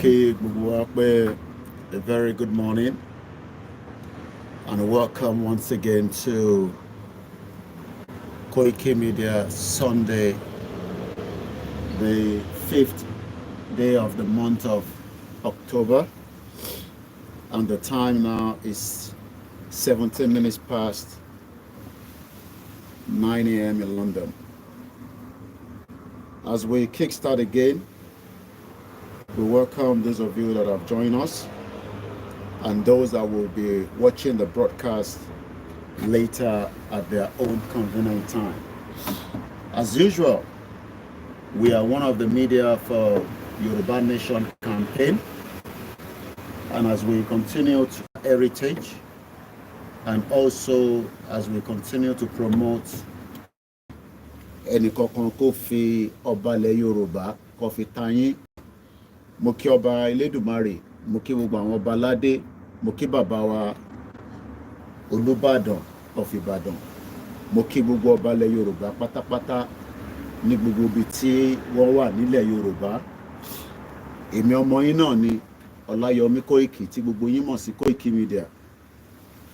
Okay, a very good morning and welcome once again to Koike Media Sunday, the 5th day of the month of October, and the time now is 17 minutes past 9 a.m. in London. As we kickstart again, we welcome those of you that have joined us and those that will be watching the broadcast later at their own convenient time. As usual, we are one of the media for Olubadan Nation campaign, and as we continue to heritage and also as we continue to promote ẹnìkọ̀ọ̀kan kó fi ọba ilẹ̀ Yorùbá kó fi tayín. Mo kí ọba Elédùmarè, mo kí gbogbo àwọn ọba aládé, mo kí bàbá wa Olubadan of Ibadan, mo kí gbogbo ọba ilẹ̀ Yorùbá pátápátá ní gbogbo ibi tí wọ́n wà nílẹ̀ Yorùbá. Èmi ọmọ yín náà ni Ọláyọmí Kóìkì tí gbogbo yín mọ̀ sí Koiki Media.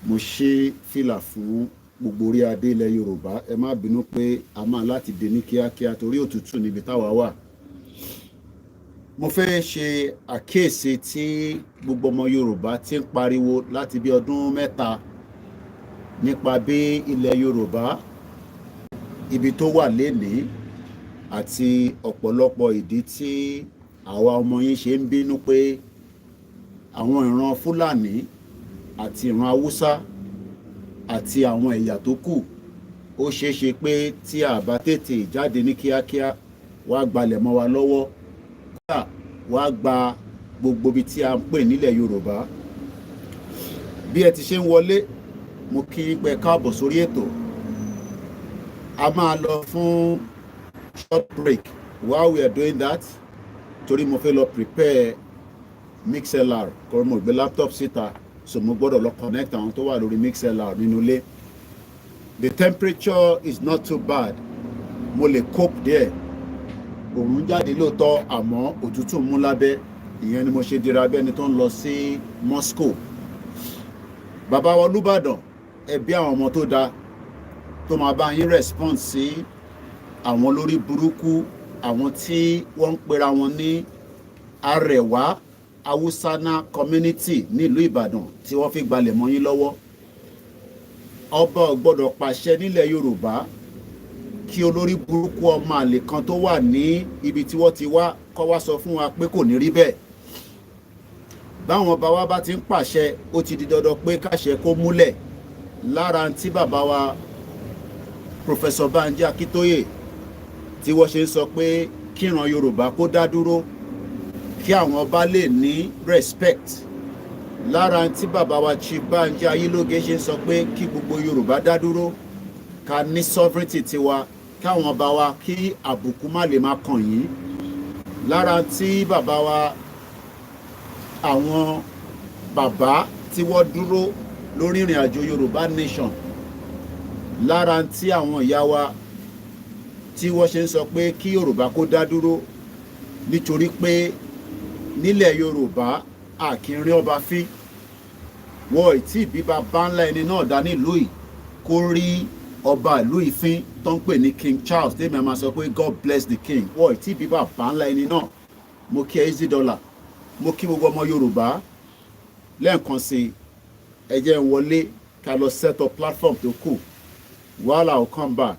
Mo ṣí fìlà fún gbogbo orí adé ilẹ̀ Yorùbá. Ẹ má bínú pé a máa láti dé ní kíákíá torí òtútù níbi táwa wà. Mo fẹ́ ṣe àkíyèsí tí gbogbo ọmọ Yorùbá ti ń pariwo láti bí ọdún mẹ́ta nípa bí ilẹ̀ Yorùbá ibi tó wà lénìí àti ọ̀pọ̀lọpọ̀ ìdí tí àwa ọmọ yín ṣe ń bínú pé àwọn ìran Fúlàní àti ìran Haúsá àti àwọn ẹ̀yà tó kù ó ṣeé ṣe pé tí a bá tètè jáde ní kíákíá wá gbalẹ̀ mọ́ wa lọ́wọ́, wá gba gbogbo ibi tí a ń pè nílẹ̀ Yorùbá. Bí ẹ ti ṣe ń wọlé, mo kí pé káàbọ̀ sórí ètò. A máa lọ fún short break. While we are doing that, torí mo fẹ́ lọ prepare MixLR kọ́ mo gbé laptop síta, so mo gbọ́dọ̀ lọ connect àwọn tó wà lórí MixLR nínú ilé. The temperature is not too bad. Mo lè cope there. Òun jáde lóòótọ́ àmọ́ òtútù mú lábẹ́. Ìyẹn ni mo ṣe dira bẹ́ni tó ń lọ sí Moscow. Bàbá wa Olubadan, ẹbí àwọn ọmọ tó dáa tó máa bá yín response sí àwọn lórí burúkú, àwọn tí wọ́n ń pera wọn ní Arewa Hausana community nílùú Ìbàdàn tí wọ́n fi gbalẹ̀ mọ́ yín lọ́wọ́. Ọba ò gbọ́dọ̀ pàṣẹ nílẹ̀ Yorùbá kí olórí burúkú ọmọ àlè kan tó wà ní ibi tí wọ́n ti wá kó wá sọ fún wa pé kò ní rí bẹ́ẹ̀. Báwọn ọba wa bá ti ń pàṣẹ, ó ti di dandan pé káṣẹ kó múlẹ̀. Lára tí bàbá wa Professor Banji Akíntóyè tí wọ́n ṣe ń sọ pé kíran Yorùbá kó dá dúró kí àwọn ọba lè ní respect. Lára tí bàbá wa Chief Banji Ayélóge ṣe ń sọ pé kí gbogbo Yorùbá dá dúró ká ní sovereignty tiwa, káwọn ọba wa kí àbùkù má lè máa kàn yín. Lára tí bàbá wa àwọn bàbá tí wọ́n dúró lórí ìrìn àjò Yorùbá Nation, lára tí àwọn ìyá wa tí wọ́n ṣe ń sọ pé kí Yorùbá kó dá dúró nítorí pé nílẹ̀ Yorùbá a kì í rí ọba fín. Wọ́n ì tí bí bàbá ńlá ẹni náà dá nílùú yìí kó rí ọba ìlú ìfín tó ń pè ní King Charles tèmi a máa sọ pé God bless the king. Wọ́n ì tí bí bàbá ńlá ẹni náà. Mo kí $80, mo kí gbogbo ọmọ Yorùbá lẹ́ẹ̀kan sí ẹ jẹ́ n wọlé ká lọ set up platform tó kù. While I will come back,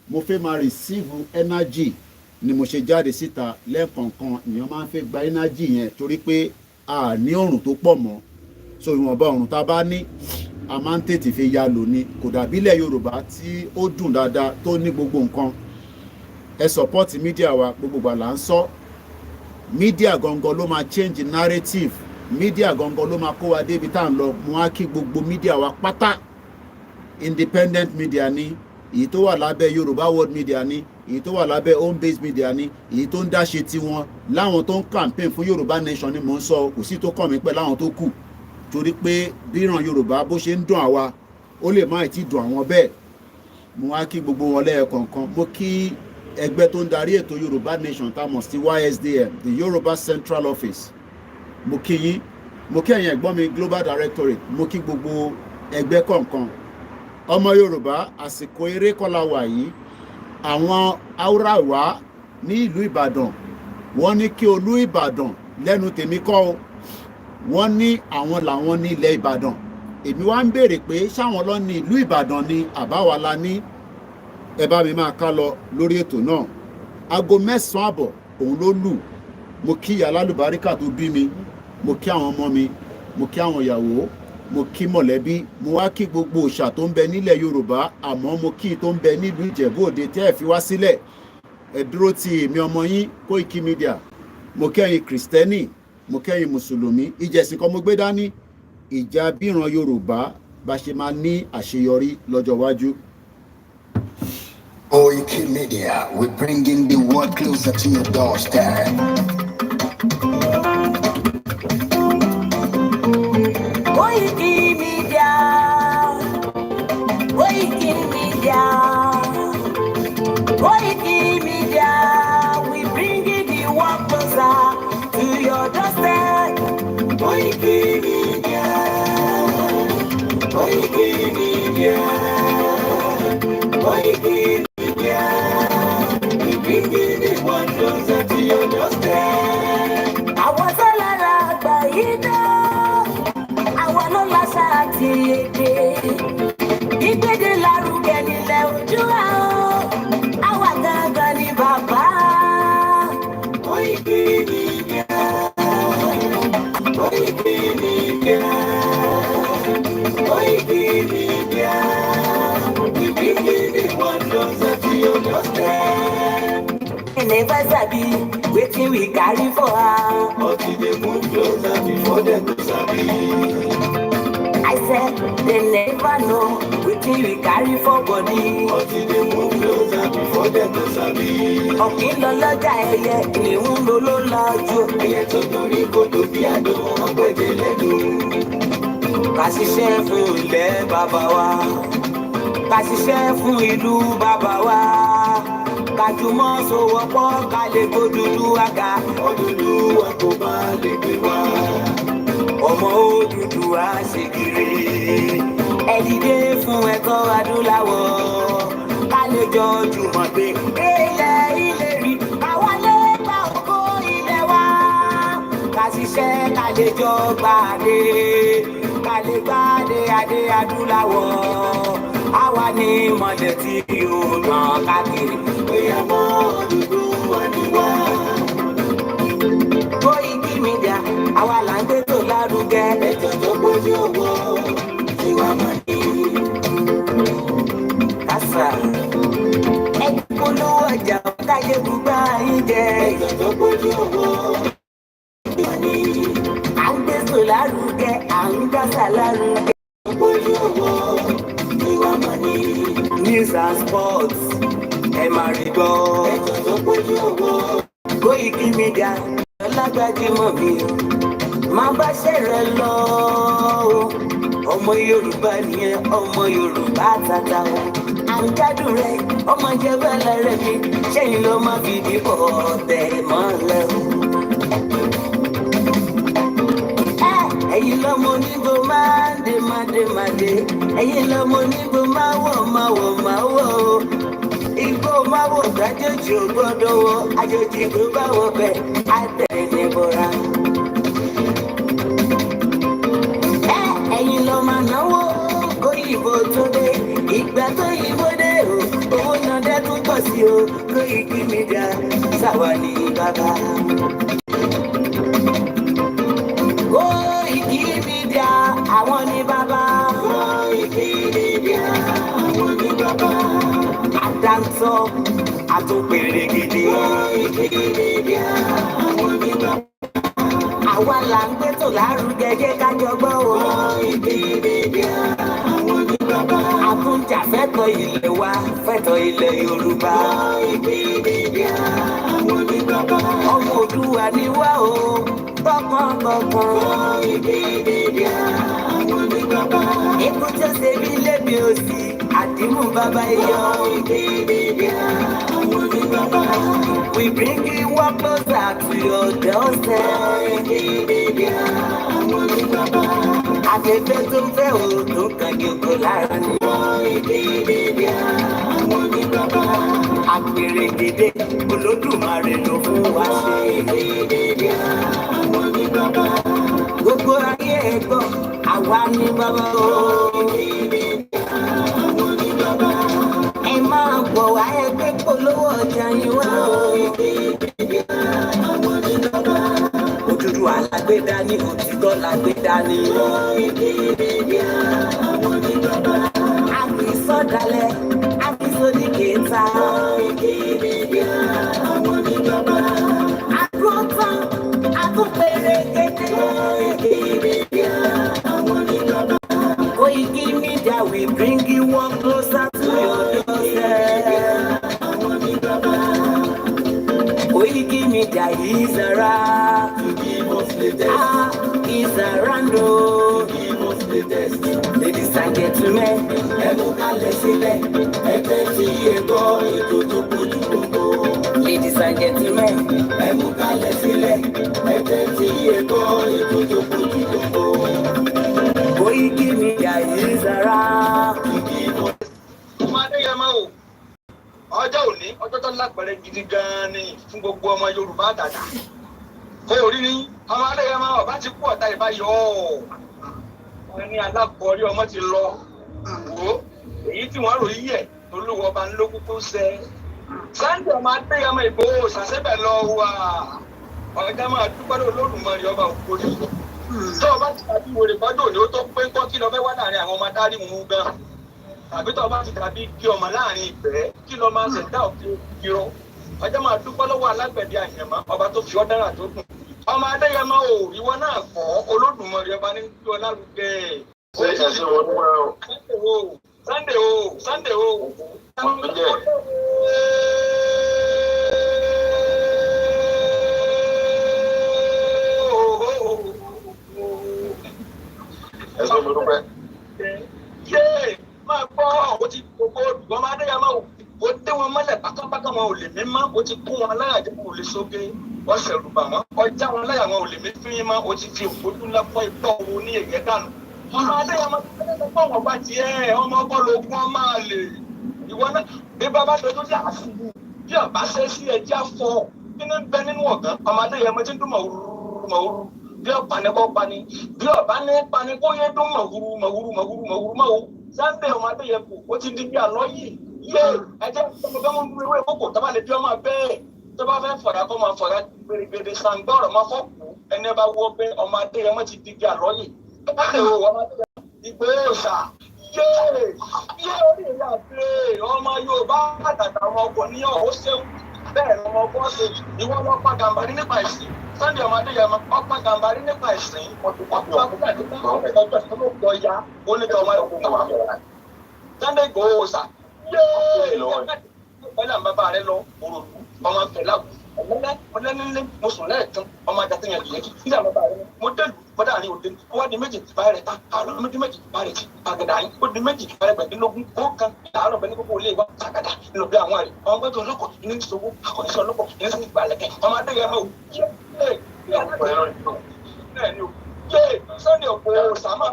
mo fẹ́ máa receive energy ni mo ṣe jáde síta lẹ́ẹ̀kọ̀ọ̀kan. Èèyàn máa ń fẹ́ gba energy yẹn torí pé a ní oòrùn tó pọ̀ mọ́, so ìwọ̀nba oòrùn tá a bá ní a máa ń tètè fi ya lò ní. Kò dàbí ilẹ̀ Yorùbá tí ó dùn dáadáa tó ní gbogbo nǹkan. Ẹ support media wa, gbogbo gbà là ń sọ. Media gangan ló máa change narrative. Media gangan ló máa kó wa débi tá à ń lọ. Mo á kí gbogbo media wa pátá. Independent media ni, èyí tó wà lábẹ́ Yorùbá World Media ni, èyí tó wà lábẹ́ home based media ni, èyí tó ń dáṣe tiwọn, láwọn tó ń campaign fún Yorùbá Nation ni mò ń sọ. Kò sí tó kàn mí pẹ́ láwọn tó kù torí pé bíran Yorùbá bó ṣe ń dùn àwa ó lè má ti dùn àwọn bẹ́ẹ̀. Mo wá kí gbogbo wọn lẹ́ẹ̀kọ̀ọ̀kan. Mo kí ẹgbẹ́ tó ń darí ètò Yorùbá Nation tá a mọ̀ sí YSDM, the Yoruba Central Office. mo kí yín, mo kí ẹ̀yin ẹ̀gbọ́n mi Global Directorate, mo kí gbogbo ẹgbẹ́ kọ̀ọ̀kan. Ọmọ Yorùbá, àsìkò eré kọ́lá wà yìí. Àwọn Arewa ní ìlú Ìbàdàn, wọ́n ní kí Olú Ìbàdàn lẹ́nu tèmi kọ́ o, wọ́n ní àwọn làwọn ní ilẹ̀ Ìbàdàn. Èmi wá ń béèrè pé ṣáwọn lọ ní ìlú Ìbàdàn ni àbáwa la ní. Ẹ bá mi máa ká lọ lórí ètò náà. Aago 9 àbọ̀ òun ló lù. Mo kí ìyá alálùbáríkà tó bí mi, mo kí àwọn ọmọ mi, mo kí àwọn ìyàwó, mo kí mọ̀lẹ́bí, mo wá kí gbogbo òòṣà tó ń bẹ nílẹ̀ Yorùbá, àmọ́ mo kí tó ń bẹ nílùú Ìjẹ̀bú Òde tẹ́ ẹ̀ fi wá sílẹ̀. Ẹ dúró ti èmi ọmọ yín Koiki Media. Mo kẹ́yin Kristẹni, mo kẹ́yin Mùsùlùmí. Ìjẹ̀sìn kan mo gbé dání, ìjà bíran Yorùbá bá ṣe máa ní àṣeyọrí lọ́jọ́ iwájú. Koiki Media, we're bringing the world closer to your doorstep. Koiki Media, Koiki Media, Koiki Media, we bringing the world closer to your doorstep. Koiki Media, Koiki Media, Koiki Media, we bringing the world closer to your doorstep. Àwọn sọ́lára àgbà yìí dá, àwọn ló láṣà àti èdè. Ìgbéde lárugẹ nílẹ̀ Oòduà o, àwa gangan ni bàbá. Koiki Media, Koiki Media, Koiki Media, we bringing the world closer to your doorstep. They never sabi wetin we carry for am, but we dey move closer before dem go sabi. I said they never know wetin we carry for body, but we dey move closer before dem go sabi. Ọ̀kìn lọ lọ́jà ẹyẹ, ìníhùn ló ló lọ́jọ́. Ẹyẹ tó dorí kodò bí àdó, ọgbẹ́dẹ lẹ́nu. Ká ṣiṣẹ́ fún ilẹ̀ bàbá wa, ká ṣiṣẹ́ fún ìlú bàbá wa. Kájùmọ̀ sowọ́pọ̀ ká lè gbódùdú àga. Odùduwà kò bá lè gbé wá. Ọmọ Odùduwà ṣe kiri. Ẹ dìde fún ẹ̀tọ́ adúláwọ̀. Ká lè jọ jùmọ̀ gbé ilẹ̀ ìlérí. Káwa lè gba ògo ilẹ̀ wa. Ká ṣiṣẹ́ ká lè jọ gbàdé. Ká lè gbàdé adé adúláwọ̀. Àwa ni mọ̀lẹ́ tí yóò tàn káàkiri. Ìyàmọ́ Odùduwà ni wá. Koiki Media, àwa là ń gbé tó lárugẹ. Ètò tó gbójú owó tí wàá mọ̀ ní. Kásá ẹgbẹ́ polówó ọjà káyé gbúgbà yín jẹ. Ètò tó gbójú owó tí wàá ní. À ń gbé tó lárugẹ, à ń gbàsà lárugẹ. Gbójú owó tí wàá mọ̀ ní. News and sports. Ẹ máa rí gbọ́. Ètò tó gbójú owó. Koiki Media, ọlágbájúmọ̀ mi, máa bá ṣẹ̀rẹ̀ lọ. Ọmọ Yorùbá nìyẹn, ọmọ Yorùbá tata o. À ń gbádùn rẹ, ọmọ jẹ́bẹ́ lẹ́rẹ̀ mi, ṣẹ́yìn ló máa fi dìbò tẹ̀ mọ́lẹ̀ o. Ẹ̀yin lọ́mọ onígbò máa ń dé máa dé máa dé. Ẹ̀yin lọ́mọ onígbò máa wọ̀ máa wọ̀ máa wọ̀ o. Igbó máa wò gbàjọ́jì ò gbọ́dọ̀ wọ, àjòjì tó bá wọ bẹ̀ á tẹ̀lé bọ́ra. Ẹ̀yin lọ máa náwó kóyìnbó tó dé, ìgbà tó yìnbó dé o, owó náà dẹ́ tún pọ̀ sí o. Koiki Media, sáwa ní bàbá. Koiki Media, àwọn ní bàbá. Koiki Media, àwọn ní bàbá. Àdáńtọ́ àtúnpèrè gidi. Koiki Media, àwọn ní bàbá. Àwa là ń gbé tó lárugẹ jẹ́ ká jọ gbọ́ o. Koiki Media, àwọn ní bàbá. Àtúnjà fẹ́tọ̀ ilẹ̀ wa, fẹ́tọ̀ ilẹ̀ Yorùbá. Koiki Media, àwọn ní bàbá. Ọmọ Oòduà ni wá o, tọkàntọkàn. Koiki Media, àwọn ní bàbá. Ikú tó ṣe bí lébi òsì, Imu Baba we bring you one closer to your doorstep. Afẹ́fẹ́ tó ń fẹ́ òòtún kan yòókù lára ni. Àpèrègèdè Olódùmarè ló fún wa ṣe. Gbogbo ayé ẹ̀gbọ́n àwa ní bàbá o. Ẹ máa bọ̀ wá ẹgbẹ́ polówó ọjà yín wá o. Òdúdú alágbèdá ní òtítọ́ lágbèdá ní. Àfisọ́dalẹ̀ àfisódìkẹta. Àgùntàn àtúnpẹ̀rẹ̀ kékeré. Koiki Media we bring you one closer to your doorstep. Koiki Media is around to give us the test. Is around to give us the test. Ladies and gentlemen, ẹ mú kalẹ̀ sílẹ̀, ẹgbẹ́ tí èkó ètò tó kojú gbogbo. Ladies and gentlemen, ẹ mú kalẹ̀ sílẹ̀, ẹgbẹ́ tí èkó ètò tó kojú gbogbo. Koiki Media is around to give us. Ọjọ́ òní ọjọ́ tó lápẹẹrẹ gidi gan-an ni fún gbogbo ọmọ Yorùbá àtàtà. Kó o rí ní ọmọ Adéyẹmọ ọba ti kú ọ̀tá ìbáyọ̀ ọ́ ní alákọ̀ọ́rí ọmọ ti lọ wò ó èyí tí wọ́n rò yíyẹ̀ olúwo ọba ńlókùkù sẹ́. Sunday ọmọ Adéyẹmọ Ìgbòho ṣàṣẹ́bẹ̀ lọ wà ọ̀gá máa dúpẹ́ Olódùmarè ọba òkúri. Tó o bá ti tàbí wèrè bọ́dọ̀ òní ó tó pé ń kọ́ kí lọ fẹ́ wá láàrin àwọn ọmọ adarí mú gan. Tàbí tó o bá ti tàbí kí ọmọ láàrin ìgbẹ́ kí lọ máa ṣẹ̀dá òfin ìrọ̀ ọjọ́ máa dúpẹ́ lọ́wọ́ alágbẹ̀dẹ àyẹ̀mọ́ ọba tó fi ọ́ dára tó kù. Ọmọ Adéyẹmọ o ìwọ náà kọ́ Olódùmarè ọba ní kí ọ lárugẹ. Sunday o. Máa gbọ́ ó ti gbogbo olùgbọ́n máa Adéyẹmọ o ó dé wọn mọ́lẹ̀ pátápátá wọn ò lè mí mọ́ ó ti kó wọn láyà jẹ́ kó lè sóge wọ́n ṣẹ̀rù bà wọ́n ọjà wọn láyà wọn ò lè mí fún yín mọ́ ó ti fi òkúdú ńlá fọ́ ipò owó ní èyẹ dànù. Ọmọ Adéyẹmọ ti fẹ́ẹ́ lọ́pọ̀ wọn bá tiẹ̀ ọmọ ọkọ lóògùn ọmọ àlè ìwọ náà bí bàbá dojú sí àṣìbù bí ọba ṣe sí ẹjẹ́ afọ kí ní bẹ nínú ọ̀gán Ọmọ Adéyẹmọ ti ń dún mọ̀wúrú bí ọ̀pá ní kọ́ pani bí ọ̀bá ní pani kó yé dún mọ̀wúrú. Sunday ọmọ Adéyẹmọ ó ti di bí àlọ́ yìí yé ẹjẹ́ ọmọ mú ewé kókò tó bá lè bí ọmọ bẹ́ẹ̀ tó bá fẹ́ fọ̀dà kó máa fọ̀dà gbèrègbèrè sàǹgbọ́rọ̀ máa fọ́ kù ẹni bá wọ́ bẹ́ Ọmọ Adéyẹmọ ti di bí àlọ́ yìí Ìgbòho yé orí ìyá pé ọmọ Yorùbá àtàtà ọmọ ọkùnrin ọ̀hún ṣeun bẹ́ẹ̀ ni ọmọ ọkùnrin ṣe ìwọ́n lọ́pàá gàmbàrí nípa ìsìn Sunday ọmọ Adéyẹmọ ọpá gàmbàrí nípa ìsìn ọ̀pọ̀ ọ̀ya onítọ̀ ọmọ ọkùnrin Sunday Ìgbòho yé pẹ̀lú àwọn bàbá rẹ lọ òròlù ọmọ pẹ̀lú ọlẹ́nilé mo sùn lẹ́ẹ̀kan ọmọ ajá yẹn lè kí àwọn bàbá rẹ mo dẹ́lu bọ́dà ní òde wọ́n di méjì bá rẹ̀ ta àlọ́ méjì bá rẹ̀ kí àgàdà yín ó di méjì bá rẹ̀ gbẹ̀dínlógún ó kan àárọ̀ bẹ́ẹ̀ ní gbogbo ilé wa àgàdà nínú bí àwọn rẹ̀ ọmọ gbẹ́dọ̀ ọlọ́kọ̀ ní ìṣòwò akọ̀níṣẹ́ ọlọ́kọ̀ ní ìṣòwò ìgbàlẹ̀kẹ̀ Ọmọ Adéyẹmọ Sunday Ìgbòho sàmà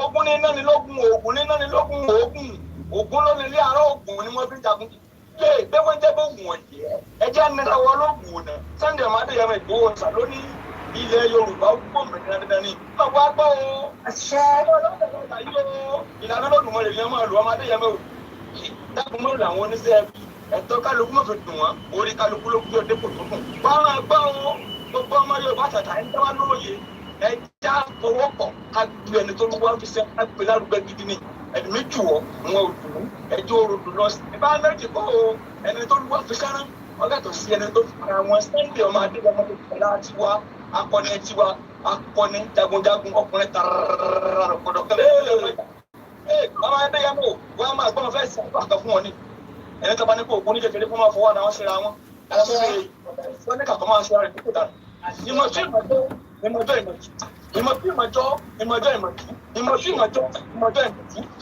ogun ní náà ní lógún ogun ló ní ilé àárọ̀ ogun ni wọ́n fi jagun bẹ́ẹ̀ wọ́n jẹ́ bóògùn ọ̀jẹ̀ ẹjẹ́ anẹ́láwọ́ lóògùn ọ̀nà Sunday ọmọ Adéyẹmọ Ìgbòho sà lónìí ilẹ̀ Yorùbá ó gbọ́ mẹ́rin dandan ni. Ọ̀pọ̀ agbọ́ o. Àṣẹ. Ìlànà Olódùmarè ni wọ́n máa lò Ọmọ Adéyẹmọ o. Dákun mọ́ làwọn oníṣẹ́ ẹ̀tọ́ kálukú mọ̀ fi dùn wọ́n orí kálukú ló gbé dépò tó kùn. Wọ́n máa gbọ́ o. Gbogbo ọmọ Yorùbá àtàtà ń dáwà lóye. Ẹja fọwọ́pọ̀ ká gbé ẹni tó ń wá fi sẹ́ ká gbé lárugẹ gidi ni. Ẹni méjì wọ̀ wọn ò dùn. Ẹjọ́ orodù lọ sí. Ìbá méjì kọ́ o. Ẹni tó ń wá fi sẹ́rán. Ọgẹ́tọ̀ sí ẹni tó fara wọn Sunday ọmọ Adéyẹmọ tó fẹ́ láti wá. Akọni tiwa akọni jagunjagun ọkùnrin tararara gbọdọkẹlẹ Ọmọ Adéyẹmọ wọn máa gbọ́n fẹ́ sí àgbà fún wọn ni ẹni tó bá ní kó òkú ní kékeré fún máa fọwọ́ àwọn ṣe ra wọn wọn ní kàkọ́ máa ṣe ara rẹ̀ dípò dànù ìmọ̀jọ́ ìmọ̀jú ìmọ̀jú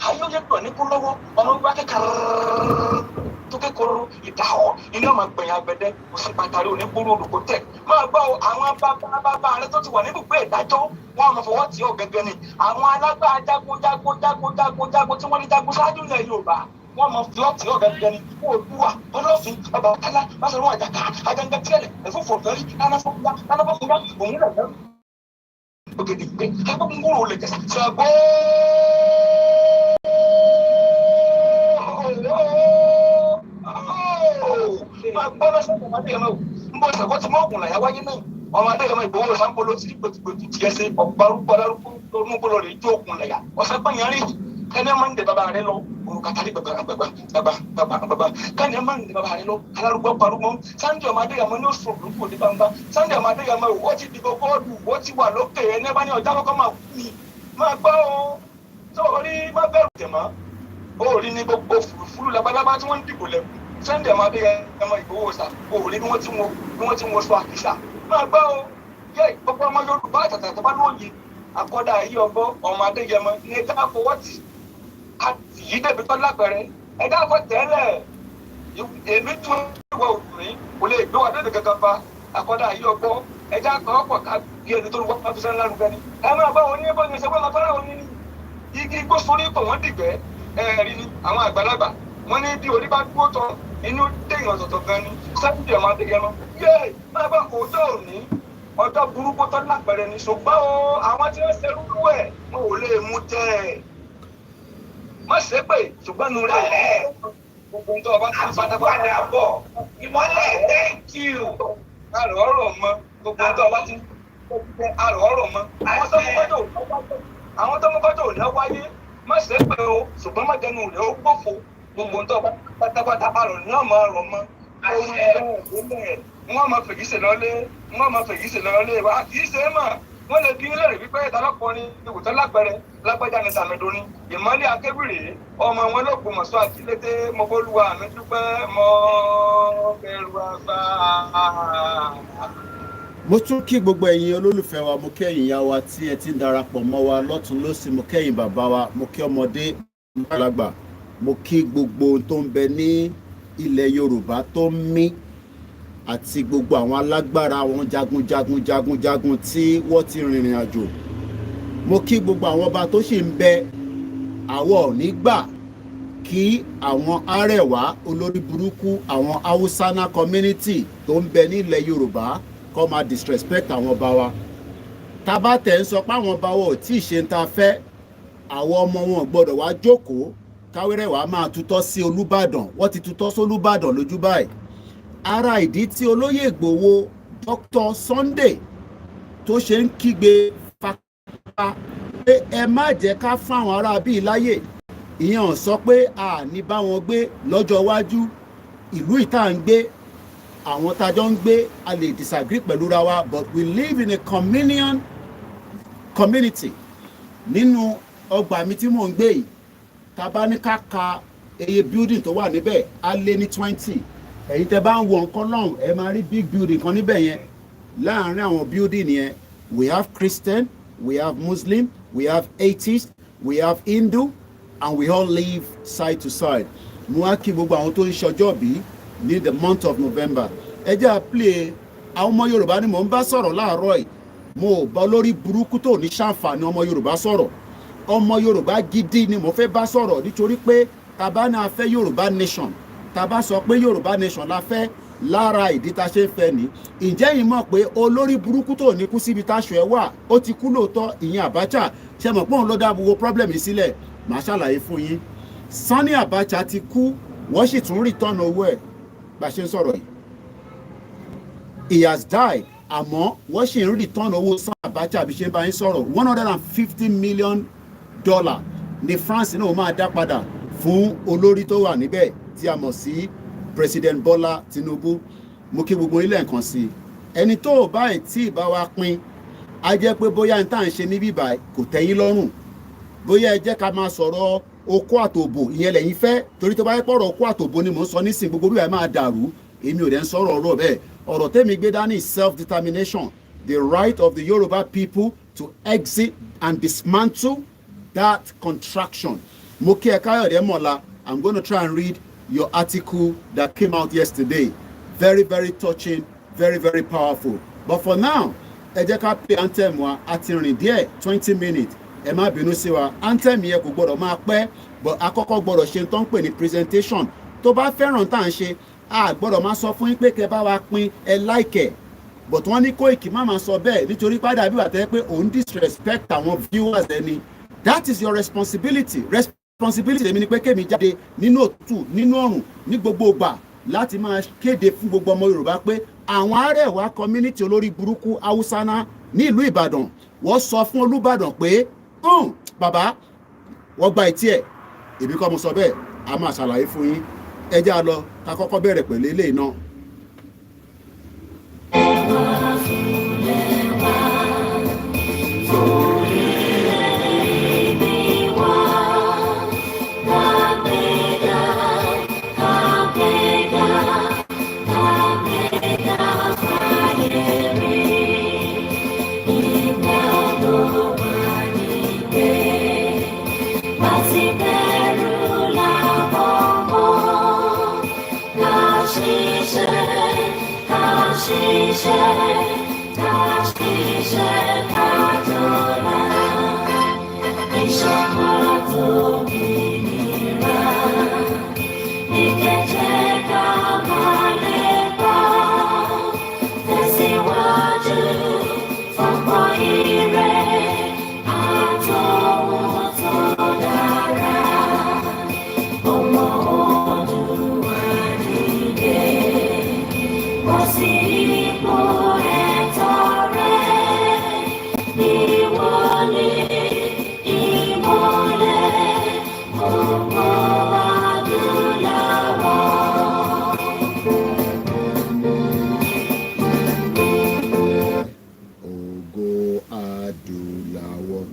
ayọ́yẹ́ pọ̀ ní kú lọ́wọ́ ọmọ gbá kékeré tó kékeré ìdáwọ́ iná máa gbẹ̀yìn agbẹ̀dẹ kò sí pàtàkì onígbóró olùkó tẹ̀ máa gbọ́ àwọn bàbá rẹ tó ti wà níbùgbé ìdájọ́ wọn máa fọwọ́ tì ọ́ gẹ́gẹ́ ni àwọn alágbára jagun tí wọ́n ní jagun ṣáájú ilẹ̀ Yorùbá wọ́n mọ flọ́ọ̀tì ọ̀gá gẹ́gẹ́ ni Oòduà Ọlọ́fin Ọbàtálá Báṣọ̀run Àjàká Àjàngà Tíẹ̀lẹ̀ ẹ̀fọ́fọ̀ fẹ́rí anáfọ́fúnlá òun rẹ̀ lẹ́rù ògèdè gbé agbóhùngbòrò lè jẹ́ ṣàgbó. máa gbọ́ lọ́sọ̀rọ̀ ọmọdé yẹn náà ń bọ́ ìṣàkó tí mọ́ọ̀gùn làyà wáyé náà ọmọdé yẹn náà Ìgbòho sáńpolo tí gbòtìgbòtì tiẹ̀ ṣe ọ̀gbárùkọ alárùkọ tó mú kó lọ rè jó òkun lẹ̀yà ọ̀sẹ̀ pẹ̀yìn rí kẹ́ni ẹ̀ máa ń dẹ bàbá rẹ lọ òrùkàtàrí bàbá kẹ́ni ẹ̀ máa ń dẹ bàbá rẹ lọ alárùgbọ́ parúgbọ́ Sunday ọmọdé yẹn máa ní oṣù òkú òde gbangba Sunday ọmọdé yẹn máa ó ti dìbò bọ́ọ̀lù ó ti wà lókè ẹni ẹ bá ní ọjà kọ́kọ́ máa kú ni máa gbọ́ o tó o rí má bẹ̀rù tẹ̀mọ́ o rí ní gbogbo fùrùfùrù labalábá tí wọ́n ń dìbò lẹ́kùn Sunday ọmọdé yẹn máa Ìgbòho sà o rí bí wọ́n ti ń wọṣọ àkísà máa gbọ́ o yẹ gbogbo ọmọ Yorùbá àtàtà tó bá lóye àkọ́dà yìí ọgbọ́ ọmọ Adéyẹmọ ní ẹ̀dá àfọwọ́tì àti yìí débi tó lápẹ̀rẹ̀ ẹ̀dá àfọ tẹ́lẹ̀ èmi tún ìwọ òkùnrin kò lè gbé wa débi kankan fa àkọ́dà yìí ọgbọ́ ẹ̀dá àkọ́kọ̀ ká bí ẹni tó lùwọ́ fún sẹ́ńlá lùgbẹ́ ni ẹ máa bá wọn ní ẹbọ ní ìṣẹ́wọ́n afárá òní ní igi igbó sórí ipò wọ́n dìgbẹ́ ẹ̀rí ni àwọn àgbàlagbà wọ́n ní bí orí bá dúró tán inú déyìn ọ̀tọ̀ọ̀tọ̀ gan ni Sunday ọmọ Adéyẹmọ yé máa bá kò tó òní ọjọ́ burúkú tó lápẹ̀rẹ̀ ní ṣùgbọ́n o àwọn tí wọ́n ṣe rúrú ẹ̀ wọn ò lè mú tẹ́ ẹ̀ má ṣe pé ṣùgbọ́n nu rẹ̀ gbogbo ń tọ́ ọba tí wọ́n pátápátá bọ̀ ìmọ̀lẹ̀ thank you àrò ọ̀rọ̀ mọ́ gbogbo ń tọ́ ọba tí wọ́n àrò ọ̀rọ̀ mọ́ àwọn tó mú kọ́jọ́ ò ní wáyé má ṣe pé o ṣùgbọ́n má jẹnu rẹ̀ ó gbófo gbogbo ń tọ́ ọba pátápátá àrò ní ọmọ ọ̀rọ̀ mọ́ wọ́n máa fèyí ṣe lọ́lé wa kì í ṣe é mọ̀ wọ́n lè bí nílẹ̀ rẹ̀ wípé ìtàlọ́pọ̀ ni ìwòtọ́ lápẹ̀rẹ̀ lágbájá ní sàmẹ́dọ́ ni ìmọ̀lẹ́ akébìrì ọmọ wọn ló gbọmọ̀ sọ àkílété mọ́bólúwa mi dúpẹ́ mọ́ bẹ̀rù àgbà. mo tún kí gbogbo ẹ̀yin olólùfẹ́ wa mo kẹ́yìn ìyá wa tí ẹ ti ń darapọ̀ mọ́ wa lọ́tún lósì mo kẹ́yìn bàbá wa mo kí ọmọdé àgbàlagbà mo kí gbogbo tó ń bẹ ní ilẹ̀ Yorùbá tó ń mí àti gbogbo àwọn alágbára àwọn jagunjagun tí wọ́n ti rìnrìn àjò mo kí gbogbo àwọn ọba tó sì ń bẹ àwọn ò ní gbà kí àwọn Arewa olórí burúkú àwọn Hausana community tó ń bẹ nílẹ̀ Yorùbá kó máa disrespect àwọn ọba wa tabatẹ̀ ń sọ pé àwọn ọba wa ò tí ì ṣe ń ta fẹ́ àwọn ọmọ wọn gbọ́dọ̀ wá jókòó káwérẹ̀wá máa tutọ́ sí Olúbàdàn wọ́n ti tutọ́ sí Olúbàdàn lójú báyìí ara ìdí tí olóyè Ìgbòho Dr. Sunday tó ṣe ń kígbe fapá pé ẹ má jẹ́ ká fáwọn ará bíi láyè ìyẹn ò sọ pé a ní bá wọn gbé lọ́jọ́ iwájú ìlú ìta ń gbé àwọn tájọ́ ń gbé a lè disagree pẹ̀lú ra wa but we live in a community nínú ọgbà mi tí mò ń gbé yìí tá bá ní ká ka eye building tó wà níbẹ̀ á lé ní 20 ẹ̀yin tẹ́ bá ń wo nǹkan lọ́hùn ẹ máa rí big building kan níbẹ̀ yẹn láàárín àwọn building yẹn we have Christian we have Muslim we have atheist we have Hindu and we all live side to side mo wá kí gbogbo àwọn tó ń ṣọjọ́ bí ní the month of November ẹ jẹ́ à play àwọn ọmọ Yorùbá ni mò ń bá sọ̀rọ̀ láàárọ̀ yìí mo ò bá lórí burúkú tó ní ṣàǹfààní ọmọ Yorùbá sọ̀rọ̀ ọmọ Yorùbá gidi ni mo fẹ́ bá sọ̀rọ̀ nítorí pé tàbá náà fẹ́ Yorùbá nation tàbá sọ pé Yorùbá nation la fẹ́ lára ìdí tá ṣe ń fẹ́ ni ǹjẹ́ yìí mọ̀ pé olórí burúkú tó ní kú síbi táṣọ ẹ wà ó ti kú lóòótọ́ ìyẹn Abacha ṣe mọ̀ pé òun ló dá gbogbo problem yìí sílẹ̀ màá ṣàlàyé fún yín Sani Abacha ti kú wọ́n sì tún return owó ẹ̀ bá ṣe ń sọ̀rọ̀ yìí he has died àmọ́ wọ́n sì ń return owó Sani Abacha bí ṣe ń bá yín sọ̀rọ̀ $150 million ní France náà máa dá padà fún olórí tó wà níbẹ̀ tí a mọ̀ sí President Bola Tinubu mo kí gbogbo ilé nǹkan sí ẹni tó ò báyìí tí ìbá wa pín a jẹ́ pé bóyá n tá à ń ṣe níbí báyìí kò tẹ́yìn lọ́rùn bóyá ẹ jẹ́ ká máa sọ̀rọ̀ okó àtòbò ìyẹn lẹ́yìn fẹ́ torí tó bá yẹ pọ̀rọ̀ okó àtòbò ni mò ń sọ nísìn gbogbo bí wàá máa dàrú èmi ò dẹ̀ ń sọ̀rọ̀ ọ̀rọ̀ bẹ́ẹ̀ ọ̀rọ̀ tẹ́mi gbé dání self-determination the right of the Yoruba people to exit and dismantle that contraction. Moke Kayode Mola, I'm going to try and read your article that came out yesterday. Very, very touching, very, very powerful. But for now, ẹ jẹ́ ká play anthem wa àti rìn díẹ̀ 20 minutes. Ẹ má bínú sí wa. Anthem yẹn kò gbọ́dọ̀ máa pẹ́, but àkọ́kọ́ gbọ́dọ̀ ṣe tó ń pè ní presentation. Tó bá fẹ́ràn tá à ń ṣe, a gbọ́dọ̀ máa sọ fún yín pé kẹ́ bá wa pín ẹ like. But wọ́n ní Koiki má máa sọ bẹ́ẹ̀ nítorí padà bí wà tẹ́ pé òun disrespect àwọn viewers ẹni. That is your responsibility. Responsibility èmi ni pé kémi jáde nínú òtútù nínú ọ̀rùn ní gbogbo ìgbà láti máa kéde fún gbogbo ọmọ Yorùbá pé àwọn Arewa community olórí burúkú Haúsá náà ní ìlú Ìbàdàn wọ́n sọ fún Olúbàdàn pé bàbá wọ́n gba etí ẹ̀ èmi kọ́ mo sọ bẹ́ẹ̀ a máa ṣàlàyé fún yín ẹ jẹ́ a lọ ká kọ́kọ́ bẹ̀rẹ̀ pẹ̀lú eléyìí náà.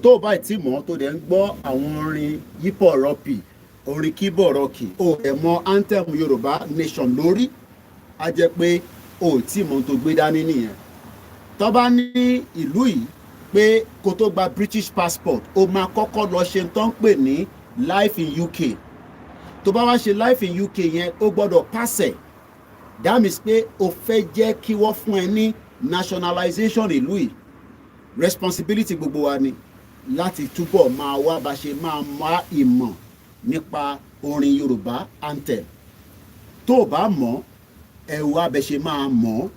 Tó bá tí mọ̀ tó dẹ̀ ń gbọ́ àwọn orin yípọ̀ rọ́pì orin kíbọ̀ rọ́kì o ẹ̀ mọ anthem Yorùbá nation lórí a jẹ́ pé o tí mọ̀ tó gbé dání nìyẹn. Tó bá ní ìlú yìí pé kó tó gba British passport o máa kọ́kọ́ lọ ṣe tó ń pè ní life in UK. Tó bá wá ṣe life in UK yẹn o gbọ́dọ̀ pàṣẹ that means pé o fẹ́ jẹ́ kí wọ́n fún ẹ ní nationalization ìlú yìí. Responsibility gbogbo wa ni láti túbọ̀ máa wá bá ṣe máa mọ ìmọ̀ nípa orin Yorùbá anthem. Tó o bá mọ̀ ẹ wá bẹ ṣe máa mọ̀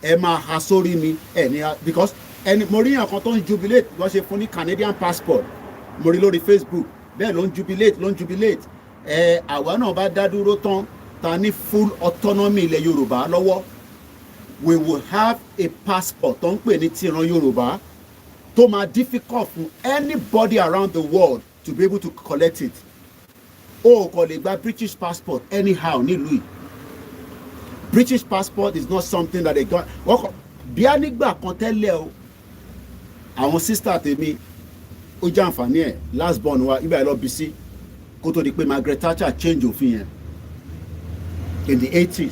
ẹ máa ha sórí ni ẹ ní because ẹni mo rí yàn kan tó ń jubilate wọ́n ṣe fún ní Canadian passport mo rí lórí Facebook bẹ́ẹ̀ ló ń jubilate àwa náà bá dá dúró tán ta ní full autonomy ilẹ̀ Yorùbá lọ́wọ́ we will have a passport tó ń pè ní tìran Yorùbá tó máa difficult for anybody around the world to be able to collect it. O kò lè gba British passport anyhow nílùú yìí. British passport is not something that they got. Bí a nígbà kan tẹ́lẹ̀ o, àwọn sister tèmi ó jẹ́ àǹfààní ẹ̀ last born wa ibà ẹ̀ lọ bí sí kó tó di pé Margaret Thatcher change òfin yẹn in the 80s.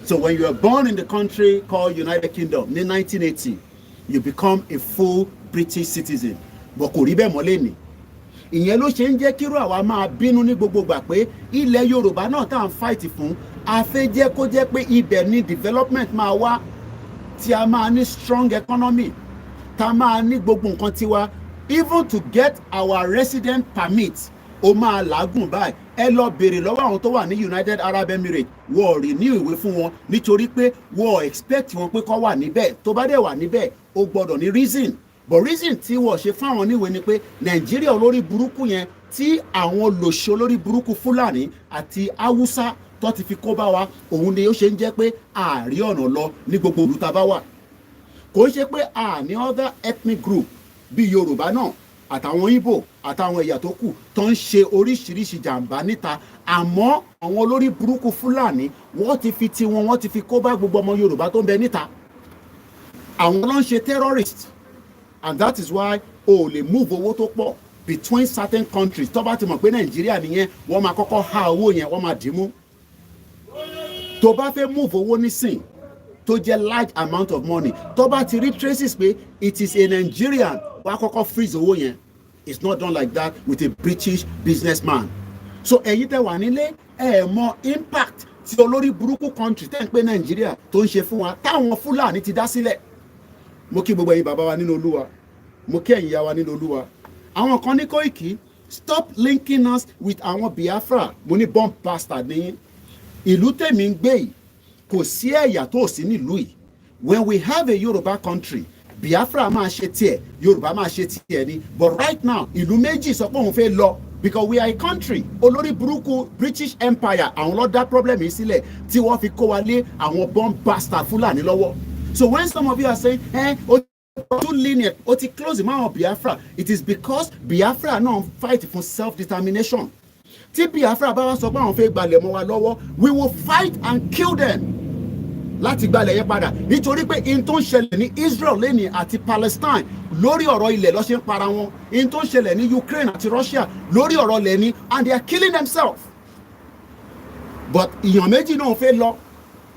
So when you were born in the country called United Kingdom ní 1980, you become a full British citizen. But kò rí bẹ́ẹ̀ mọ́ lẹ́nìí. Ìyẹn ló ṣe ń jẹ́ kíró àwa máa bínú ní gbogbo gbà pé ilẹ̀ Yorùbá náà tá à ń fight fún a fẹ́ jẹ́ kó jẹ́ pé ibẹ̀ ni development máa wá tí a máa ní strong economy tá a máa ní gbogbo nǹkan tiwa even to get our resident permit ó máa làágùn báyìí ẹ lọ béèrè lọ́wọ́ àwọn tó wà ní United Arab Emirates wọ́n rí ní ìwé fún wọn nítorí pé wọ́n expect wọn pé kó wà níbẹ̀ tó bá dẹ̀ wà níbẹ̀ ó gbọ́dọ̀ ní reason but reason tí wọ́n ṣe fáwọn níwèé ni pé Nàìjíríà olórí burúkú yẹn tí àwọn lòṣì olórí burúkú Fúlàní àti Haúsá tó ti fi kó bá wa òun ni ó ṣe ń jẹ́ pé àárí ọ̀nà lọ ní gbogbo ìlú tá a bá wà kò ń ṣe pé àní other ethnic group bíi Yorùbá náà àtàwọn Ìgbò àtàwọn ẹ̀yà tó kù tó ń ṣe oríṣiríṣi jàǹbá níta àmọ́ àwọn olórí burúkú Fúlàní wọ́n ti fi tiwọn wọ́n ti fi kó bá gbogbo ọmọ Yorùbá tó ń bẹ níta àwọn ló ń ṣe terrorist and that is why o lè move owó tó pọ̀ between certain countries tó bá ti mọ̀ pé Nàìjíríà nìyẹn wọ́n máa kọ́kọ́ há owó yẹn wọ́n máa dì í mú tó bá fẹ́ move owó nísìn tó jẹ́ large amount of money tó bá ti rí traces pé it is a Nigerian wọ́n á kọ́kọ́ freeze owó yẹn It's not done like that with a British businessman. So ẹ̀yin tẹ́ wà nílé mọ impact tí olórí burúkú country tẹ́ ń pè Nàìjíríà tó ń ṣe fún wa táwọn Fúlàní ti dá sílẹ̀. Mo kí gbogbo ẹ̀yin bàbá wa nínú Olúwa, mo kí ẹ̀yin ìyá wa nínú Olúwa. Àwọn kan ní Koiki, stop linking us with àwọn Biafra. Mo ní bomb bastard ní ìlú tèmi ń gbé yìí kò sí ẹ̀yà tó sí nílùú yìí. When we have a Yoruba country, Biafra máa ṣe tiẹ̀, Yorùbá máa ṣe tiẹ̀ ni. But right now, ìlú méjì sọ pé òun fẹ́ lọ because we are a country. Olórí burúkú British Empire àwọn ló dá problem yìí sílẹ̀ tí wọ́n fi kó wa lé àwọn bomb bastard Fúlàní lọ́wọ́. So when some of you are saying, too lenient, o ti close mọ́ àwọn Biafra, it is because Biafra náà fight for self-determination. Tí Biafra bá wá sọ pé àwọn fẹ́ gbalẹ̀ mọ́ wa lọ́wọ́, we will fight and kill them láti gbalẹ̀ yẹn padà nítorí pé in tó ń ṣẹlẹ̀ ní Israel lẹ́ni àti Palestine lórí ọ̀rọ̀ ilẹ̀ ló ṣe ń para wọn, in tó ń ṣẹlẹ̀ ní Ukraine àti Russia lórí ọ̀rọ̀ ilẹ̀ ni, and they are killing themselves. But ìyàn méjì náà fẹ́ lọ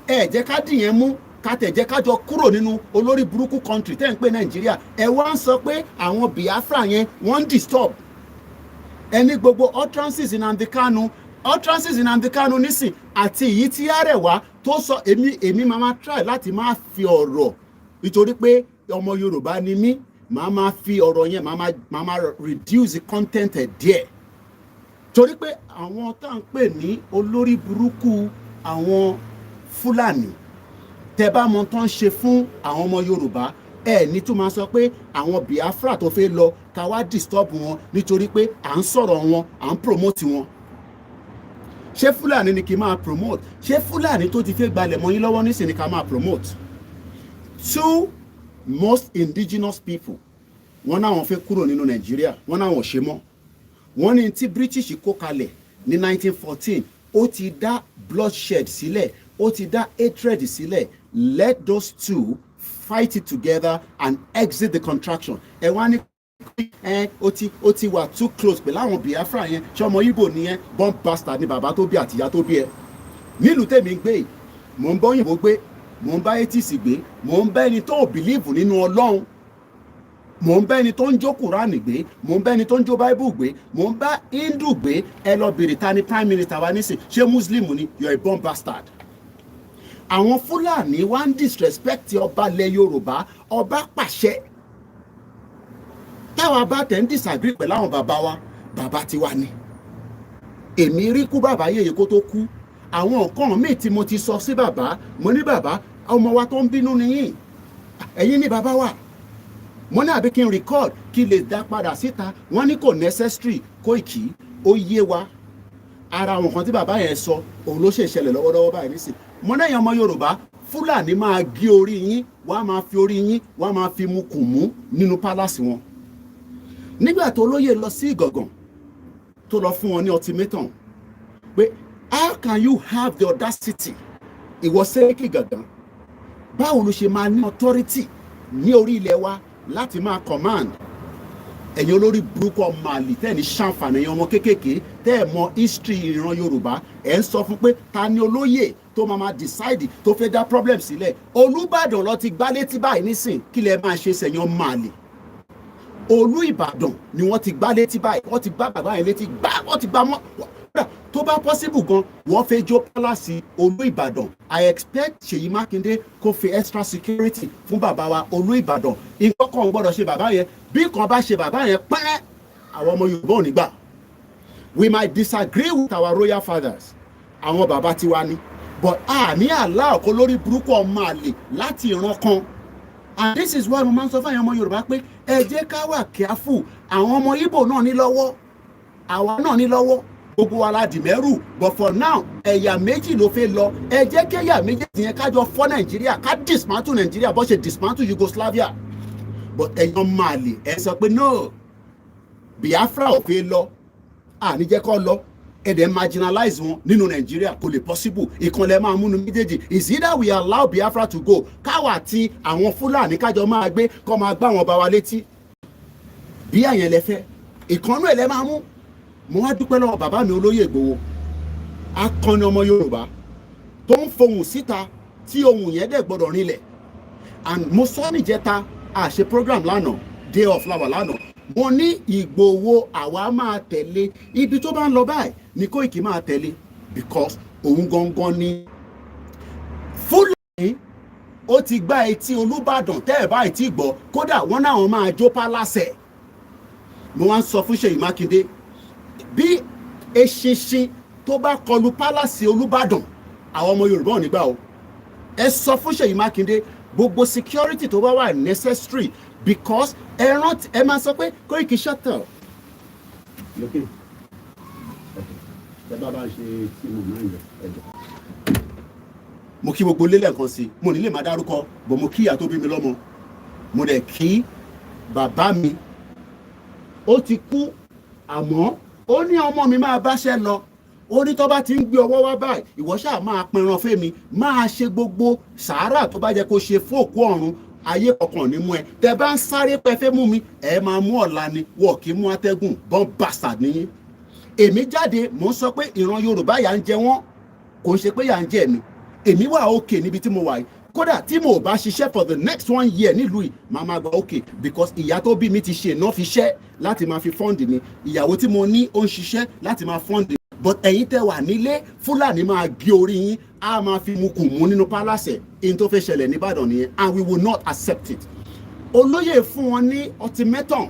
jẹ́ ká dìyẹn mú ká tẹ̀ jẹ́ ká jọ kúrò nínú olórí burúkú country tẹ́ ń pè Nàìjíríà. Wá ń sọ pé àwọn Biafra yẹn wọ́n ń disturb ẹni gbogbo utterances in Nnamdi Kanu nísìn àti èyí tí Arewa tó sọ èmi máa try láti máa fi ọ̀rọ̀ nítorí pé ọmọ Yorùbá ni mí máa fi ọ̀rọ̀ yẹn máa reduce the content díẹ̀ torí pé àwọn tá à ń pè ní olórí burúkú àwọn Fúlàní tẹ́ bá mọ tán ṣe fún àwọn ọmọ Yorùbá ní tó máa sọ pé àwọn Biafra tó fẹ́ lọ ká wá disturb wọn nítorí pé à ń sọ̀rọ̀ wọn à ń promote wọn. Ṣé Fúlàní ni kí n máa promote? Ṣé Fúlàní tó ti fẹ́ gbalẹ̀ mọ́ yín lọ́wọ́ nísìnyí ni ká máa promote? Two most indigenous people wọ́n náà wọ́n fẹ́ kúrò nínú Nàìjíríà wọ́n náà wọ́n ṣe mọ́. Wọ́n ní tí British kó kalẹ̀ ní 1914 ó ti dá bloodshed sílẹ̀ ó ti dá hatred sílẹ̀. Let those two fight it together and exit the contraction. Ẹ wá ní ó ti wà too close pẹ̀lú àwọn Biafra yẹn ṣé ọmọ Igbo nìyẹn bomb bastard ni bàbá tó bí àtìyá tó bí ẹ. Nílùú tèmi ń gbé yìí mò ń bá òyìnbó gbé mò ń bá atheist gbé mò ń bá ẹni tó ò believe nínú Ọlọ́run mò ń bá ẹni tó ń jó Kùránì gbé mò ń bá ẹni tó ń jó Bible gbé mò ń bá Hindu gbé. Ẹ lọ bèrè ta ni prime minister wa nísìn ṣé Muslim ni? You are a bomb bastard. Àwọn Fúlàní wá ń disrespect ọba ilẹ̀ Yorùbá ọba pàṣẹ táwa bá tẹ̀ ń disagree pẹ̀lú àwọn bàbá wa bàbá tiwa ni. Èmi rí kú bàbá yèyé kó tó kú àwọn nǹkan míì tí mo ti sọ sí bàbá mo ní bàbá ọmọ wa tó ń bínú nìyí ẹ̀yin ní bàbá wa mo ní àbí kí n record kí lè dá padà síta wọ́n ní kò necessary Koiki ó yé wa ara àwọn nǹkan tí bàbá yẹn sọ òun ló ṣe ìṣẹ̀lẹ̀ lọ́wọ́lọ́wọ́ báyìí nísìn. Mo náà yan ọmọ Yorùbá Fúlàní máa gé orí yín wọ́n á máa fi orí yín wọ́n á máa fi mu kùn mú nínú pálásì wọn. Nígbà tó lóye lọ sí Ìgàngàn tó lọ fún wọn ní ultimatum pé how can you have the audacity ìwọ Sẹ́ríkì Ìgàngàn báwo ló ṣe máa ní authority ní orí ilẹ̀ wa láti máa command ẹ̀yin olórí burúkú ọmọ àlè tẹ́ ẹ̀ ní ṣàǹfààní ẹ̀yin ọmọ kéékèèké tẹ́ ẹ̀ mọ history ìran Yorùbá ẹ̀ ń sọ fún pé ta ni olóyè tó máa decide tó fẹ́ dá problem sílẹ̀. Olúbàdàn ló ti gbá létí báyìí nísìn kí lẹ máa ṣe sẹ̀yìn ọmọ àlè. Olú Ìbàdàn ni wọ́n ti gbá létí báyìí wọ́n ti gbá bàbá yẹn létí wọ́n ti gbá mọ́ tó bá possible gan wọ́n fẹ́ jó pálásì Olú Ìbàdàn. I expect Ṣèyí Mákindé kó fi extra security fún bàbá wa Olú Ìbàdàn. Nǹkan kan gbọ́dọ̀ ṣe bàbá yẹn bí kan bá ṣe bàbá yẹn pẹ́ àwọn ọmọ Yorùbá ò ní gbà. We might disagree with our royal fathers àwọn bàbá tiwa ni but ní àlá ọkọ lórí burúkú ọmọ àlè láti ìran kan. And this is why mo máa ń sọ fún àwọn ọmọ Yorùbá pé ẹ jẹ́ ká wà careful. Àwọn ọmọ Igbo náà ní lọ́wọ́ àwa náà ní lọ́wọ́ gbogbo wa la dì mẹ́rù but for now ẹ̀yà méjì ló fẹ́ lọ ẹ jẹ́ kí ẹ̀yà méjì yẹn kájọ fọ́ Nàìjíríà ká dismantle Nàìjíríà bó ṣe dismantle Yugoslavia. But ẹ̀yàn ọmọ àlè ẹ sọ pé no Biafra ò fẹ́ lọ ní jẹ́ kó lọ ẹ̀dẹ̀ marginalize wọn nínú Nàìjíríà kò lè possible ìkànlẹ̀ máa múnú méjèèjì. Is either we allow Biafra to go káwa àti àwọn Fúlàní kájọ máa gbé kọ́ máa gbá wọn bá wa létí bí àyẹn lẹ́fẹ́ ìkànnú ẹ̀ lẹ́ máa mú. Mo wá dúpẹ́ lọ́wọ́ bàbá mi olóyè Ìgbòho akọni ọmọ Yorùbá tó ń fohùn síta tí ohùn yẹn dẹ̀ gbọ́dọ̀ rinlẹ̀. And mo sọ níjẹta àṣe program lánàá day off láwà lánàá mo ní Ìgbòho àwa máa tẹ̀lé ibi tó bá ń lọ báyìí ni Kóìkì máa tẹ̀lé because òun gangan ni Fúlàní ó ti gbá etí Olúbàdàn tẹ́ ẹ̀ báyìí tí gbọ́ kódà wọ́n náà máa jó pálásẹ̀ mo wá ń sọ fún Ṣèyí Mákindé bí eṣinṣin tó bá kọlu pálásì Olúbàdàn àwọn ọmọ Yorùbá ò ní gbà o ẹ sọ fún Ṣèyí Mákindé gbogbo security tó bá wà necessary because ẹ máa sọ pé Kóìkì shut up. ẹ bá bá ṣe tí mo máa ń yọ ẹjọ. mo kí gbogbo lélẹ̀ kan sí mo nílé máa dárúkọ bọ̀ mo kí ìyá tó bí mi lọ́mọ mo dẹ̀ kí bàbá mi ó ti kú àmọ́ ó ní ọmọ mi máa báṣẹ́ lọ ó ní tó bá ti ń gbé ọwọ́ wá báyìí ìwọ ṣáà máa pinran fẹ́mi máa ṣe gbogbo sàárà tó bá jẹ́ kó ṣe fóòkú ọ̀run ayé ọkàn ní mú ẹ tẹ bá ń sáré pẹfẹ́ mú mi ẹ máa mú ọ̀la ni wọ́n kì í mú atẹ́gùn bọ́n bàṣà nìyí èmi jáde mò ń sọ pé ìran Yorùbá yà ń jẹ wọ́n kò ń ṣe pé yà ń jẹ mi èmi wà òkè níbi tí mo wà yìí kódà tí mo bá ṣiṣẹ́ for the next 1 year nílùú yìí máa máa gba òkè because ìyá tó bí mi ti ṣe iná fi ṣẹ́ láti máa fi fọ́ǹdì mi ìyàwó tí mo ní ó ń ṣiṣẹ́ láti máa fọ́ǹdì but ẹ̀yin tẹ́ wà nílé Fúlàní máa gé orí yín á máa fi mu kùn mú nínú pálásẹ̀ in tó fẹ́ ṣẹlẹ̀ ní Ìbàdàn nìyẹn and we will not accept it. olóyè fún wọn ní ultimatum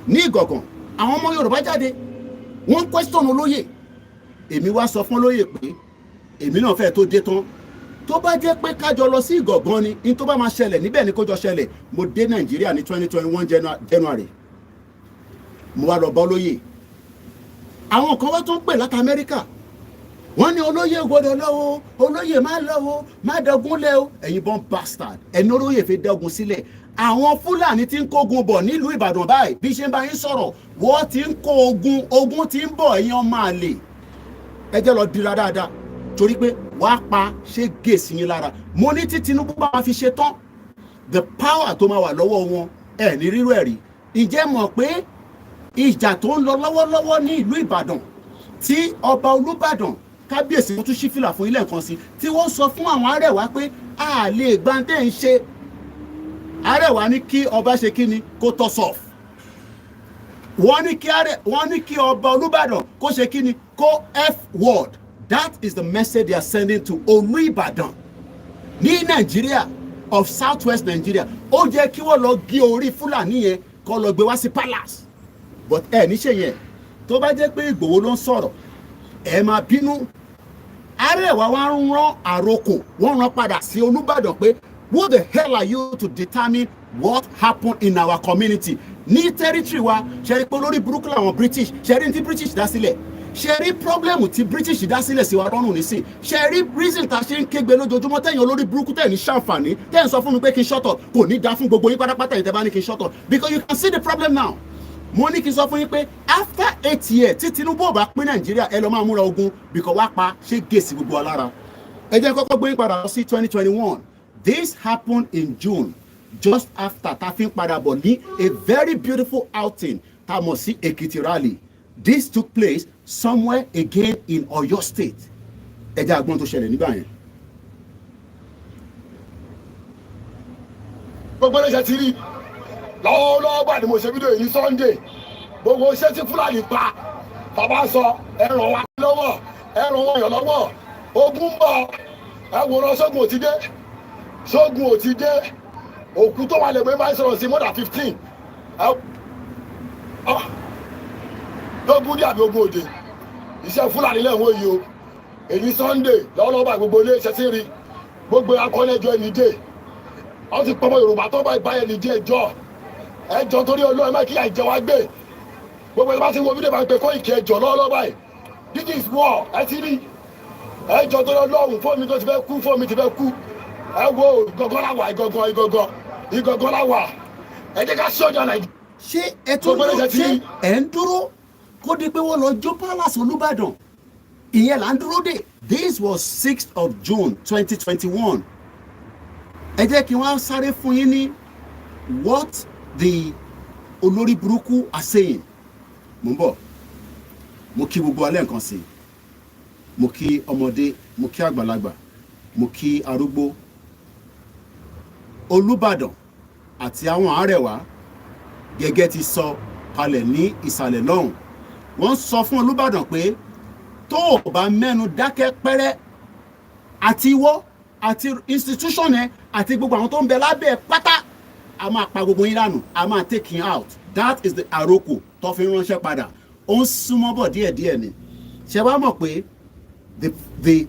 ní Ìgàngán àwọn ọmọ Yorùbá jáde wọ́n question olóyè èmi wá sọ fún olóyè pé èmi náà fẹ́ tó dé tán tó bá jẹ́ pé kájọ lọ sí Ìgàngán ni in tó bá máa ṣẹlẹ̀ níbẹ̀ ni kó jọ ṣẹlẹ̀ mo dé Nàìjíríà ní 2021 January mo wá lọ bá olóyè àwọn kan wá tún pè láti Amẹ́ríkà wọ́n ní olóyè gbọ́dọ̀ lọ́wọ́ olóyè má lọ́wọ́ má dẹ́gun lẹ́ o ẹ̀yin bọ́n bastard ẹni olóyè fi dẹ́gun sílẹ̀ àwọn Fúlàní tí ń kógun bọ̀ nílùú Ìbàdàn báyìí bí ṣe ń bá yín sọ̀rọ̀ wọ́n ti ń kó ogun tí ń bọ̀ ẹ̀yin ọmọ àlè ẹ jẹ́ lọ dira dáadáa torí pé wàá pa ṣé gèsì yín lára mo ní tí Tinubu bá máa fi ṣe tán the power tó máa wà lọ́wọ́ wọn ẹ̀ ní rírú ẹ̀ rí ǹjẹ́ mọ̀ pé ìjà tó ń lọ lọ́wọ́lọ́wọ́ ní ìlú Ìbàdàn tí ọba Olúbàdàn kábíyèsí tó tún ṣí fìlà fún ilé nǹkan sí tí wọ́n sọ fún àwọn Arẹwà pé a lè gbàǹdé ń ṣe Arẹwà ní kí ọba ṣe kí ni kó tọ́ sọ̀f wọ́n ní kí ọba Olúbàdàn kó ṣe kí ni kó f word that is the message they are sending to Olubadan ní Nàìjíríà of southwest Nigeria ó jẹ́ kí wọ́n lọ gé orí Fúlàní yẹn kó lọ gbé wá sí palace but ẹ níṣe yẹn tó bá jẹ́ pé Ìgbòho ló ń sọ̀rọ̀ ẹ máa bínú Arẹwà wa ń rán àrokò wọ́n rán padà sí Olúbàdàn pé who the hell are you to determine what happened in our community ní territory wa ṣe rí pé lórí burúkú làwọn British ṣe rí ní tí British dá sílẹ̀ ṣe rí problem tí British dá sílẹ̀ sí wa lọ́rùn nísìn ṣe rí reason tá a ṣe ń kégbe lójoojúmọ́ tẹ̀yìn olórí burúkú tẹ̀ ní ṣàǹfààní tẹ̀ ń sọ fún mi pé kí n shut up kò ní dá fún gbogbo yín pátápátá yìí tẹ́ bá ní kí n shut up because you can see the problem now mo ní kí n sọ fún yín pé after 8 years tí Tinubu ò bá pín Nàìjíríà ẹ lọ máa múra ogun because wá pa ṣé gèsì gbogbo wa lára ẹ jẹ́ kọ́kọ́ gbé yín padà lọ sí 2021 this happened in June just after tá a fi ń padà bọ̀ ní a very beautiful outing tá a mọ̀ sí Èkìtì rally this took place somewhere again in Oyo State ẹ jẹ́ àgbọn tó ṣẹlẹ̀ nígbà yẹn. gbogbo ẹlẹ́sẹ̀ ti rí lọ́wọ́lọ́wọ́ bá ní mo ṣe fídíò yìí Sunday gbogbo iṣẹ́ tí Fúlàní pa bàbá sọ ẹ̀ràn wa lọ́wọ́ ẹ̀ràn wọn yàn lọ́wọ́ ogun ń bọ̀ ẹ̀wòrán sógun ò ti dé sógun ò ti dé òkú tó wà lẹ́gbẹ̀ẹ́ máa ń sọ̀rọ̀ sí more than 15 lógún ní àbí ogun òde iṣẹ́ Fúlàní lẹ́wọ̀n yìí o èyí Sunday lọ́wọ́lọ́wọ́ bá gbogbo ilé iṣẹ́ sí rí gbogbo akọ́lẹ́jọ́ ẹni dé wọ́n ti pọ́nmọ́ Yorùbá tó bá ìbáyẹ̀ ní dé ẹjọ́ torí Ọlọ́run máa kí àìjẹ wá gbé gbogbo ìbá ti wo fídíò máa ń pe Kóìkì ẹjọ́ lọ́wọ́lọ́wọ́ báyìí this is war ẹ ti rí ẹjọ́ torí Ọlọ́run fóònù tó ti fẹ́ kú fóònù ti fẹ́ kú ẹ wo ìgangan láwà ìgangan láwà ẹ jẹ́ ká sọ́jà Nàìjíríà. ṣé ẹ tó lọ ṣe ẹ ń dúró kó di pé wọ́n lọ jó palace Olúbàdàn ìyẹn là ń dúró dè. This was 6th of June 2021 ẹ jẹ́ kí wọ́n sáré fún yín ní what the olórí burúkú are saying. Mo ń bọ̀ mo kí gbogbo alẹ́ nǹkan sí mo kí ọmọdé mo kí àgbàlagbà mo kí arúgbó Olúbàdàn àti àwọn Arẹwà gẹ́gẹ́ ti sọ kalẹ̀ ní ìsàlẹ̀ lọ́hùn wọ́n sọ fún Olúbàdàn pé tó o bá mẹ́nu dákẹ́ pẹ́rẹ́ àti ìwọ àti institution ẹ àti gbogbo àwọn tó ń bẹ lábẹ́ pátá a máa pa gbogbo yín dànù a máa take him out that is the àròkò tó fi ránṣẹ́ padà ó ń súnmọ́ bọ̀ díẹ̀díẹ̀ ni ṣe wá mọ̀ pé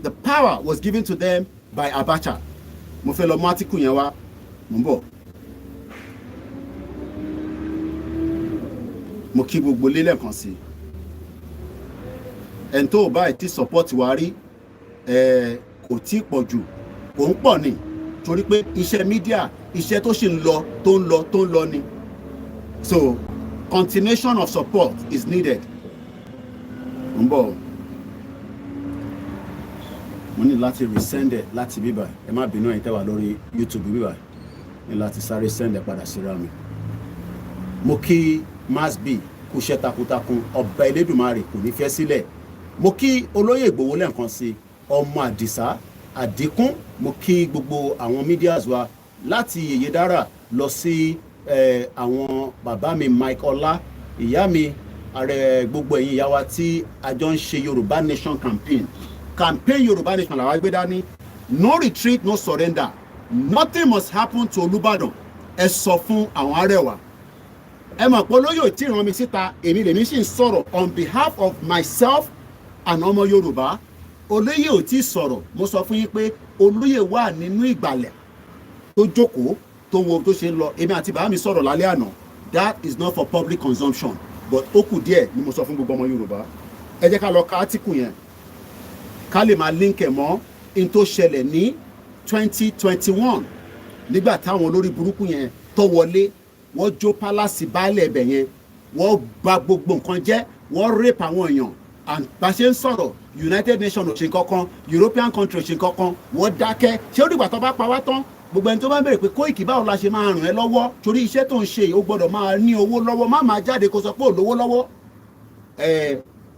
the power was given to them by Abacha mo fẹ́ lọ mú átíkù yẹn wá mo ń bọ̀ mo kí gbogbo lélẹ̀ kan sí ẹni tó bá ti support wa rí kò tí pọ̀ jù kò ń pọ̀ ni torí pé iṣẹ́ mídíà iṣẹ́ tó ṣì ń lọ tó ń lọ ni so continuation of support is needed. Mo ń bọ̀ mo ní láti resend ẹ̀ láti bíbà ẹ má bínú ẹ̀yin tẹ́ wà lórí YouTube bíbà ní láti sáré send ẹ̀ padà síra mi. Mo kí Masbi kú iṣẹ́ takuntakun ọba Elédùmarè kò ní fẹ́ sílẹ̀. Mo kí olóyè Ìgbòho lẹ́ẹ̀kan sí ọmọ Àdìsá Àdìkún. Mo kí gbogbo àwọn medias wa láti Yèyé Dára lọ sí àwọn bàbá mi Mike Ọlá ìyá mi ààrẹ gbogbo ẹ̀yin ìyá wa tí a jọ ń ṣe Yorùbá Nation campaign Yorùbá Nation làwa gbé dání no retreat no surrender nothing must happen to Olubadan ẹ sọ fún àwọn Arewa ẹ mọ̀ pé olóyè tí ràn mí síta èmi lèmi sì ń sọ̀rọ̀ on behalf of myself and ọmọ Yorùbá olóyè ò tí sọ̀rọ̀ mo sọ fún yín pé olóyè wà nínú ìgbàlẹ̀ tó jókòó tó wo tó ṣe lọ èmi àti bàbá mi sọ̀rọ̀ lálẹ́ àná that is not for public consumption but ó kù díẹ̀ ni mo sọ fún gbogbo ọmọ Yorùbá ẹ jẹ́ ká lọ ka átíkù yẹn ká lè máa link ẹ̀ mọ́ in tó ṣẹlẹ̀ ní 2021 nígbà táwọn olórí burúkú yẹn tó wọlé wọ́n jó pálásì baálẹ̀ ẹ̀bẹ̀ yẹn wọ́n bà gbogbo nǹkan jẹ́ wọ́n rape àwọn èèyàn and bá ṣe ń sọ̀rọ̀ United Nations ò ṣe kankan European country ò ṣe kankan wọ́n dákẹ́ ṣé ó dìgbà tó bá pa wá tán gbogbo ẹni tó bá ń bèrè pé Koiki báwo la ṣe máa ràn ẹ́ lọ́wọ́ torí iṣẹ́ tó ń ṣe ó gbọ́dọ̀ máa ní owó lọ́wọ́ má máa jáde kó sọ pé ò lówó lọ́wọ́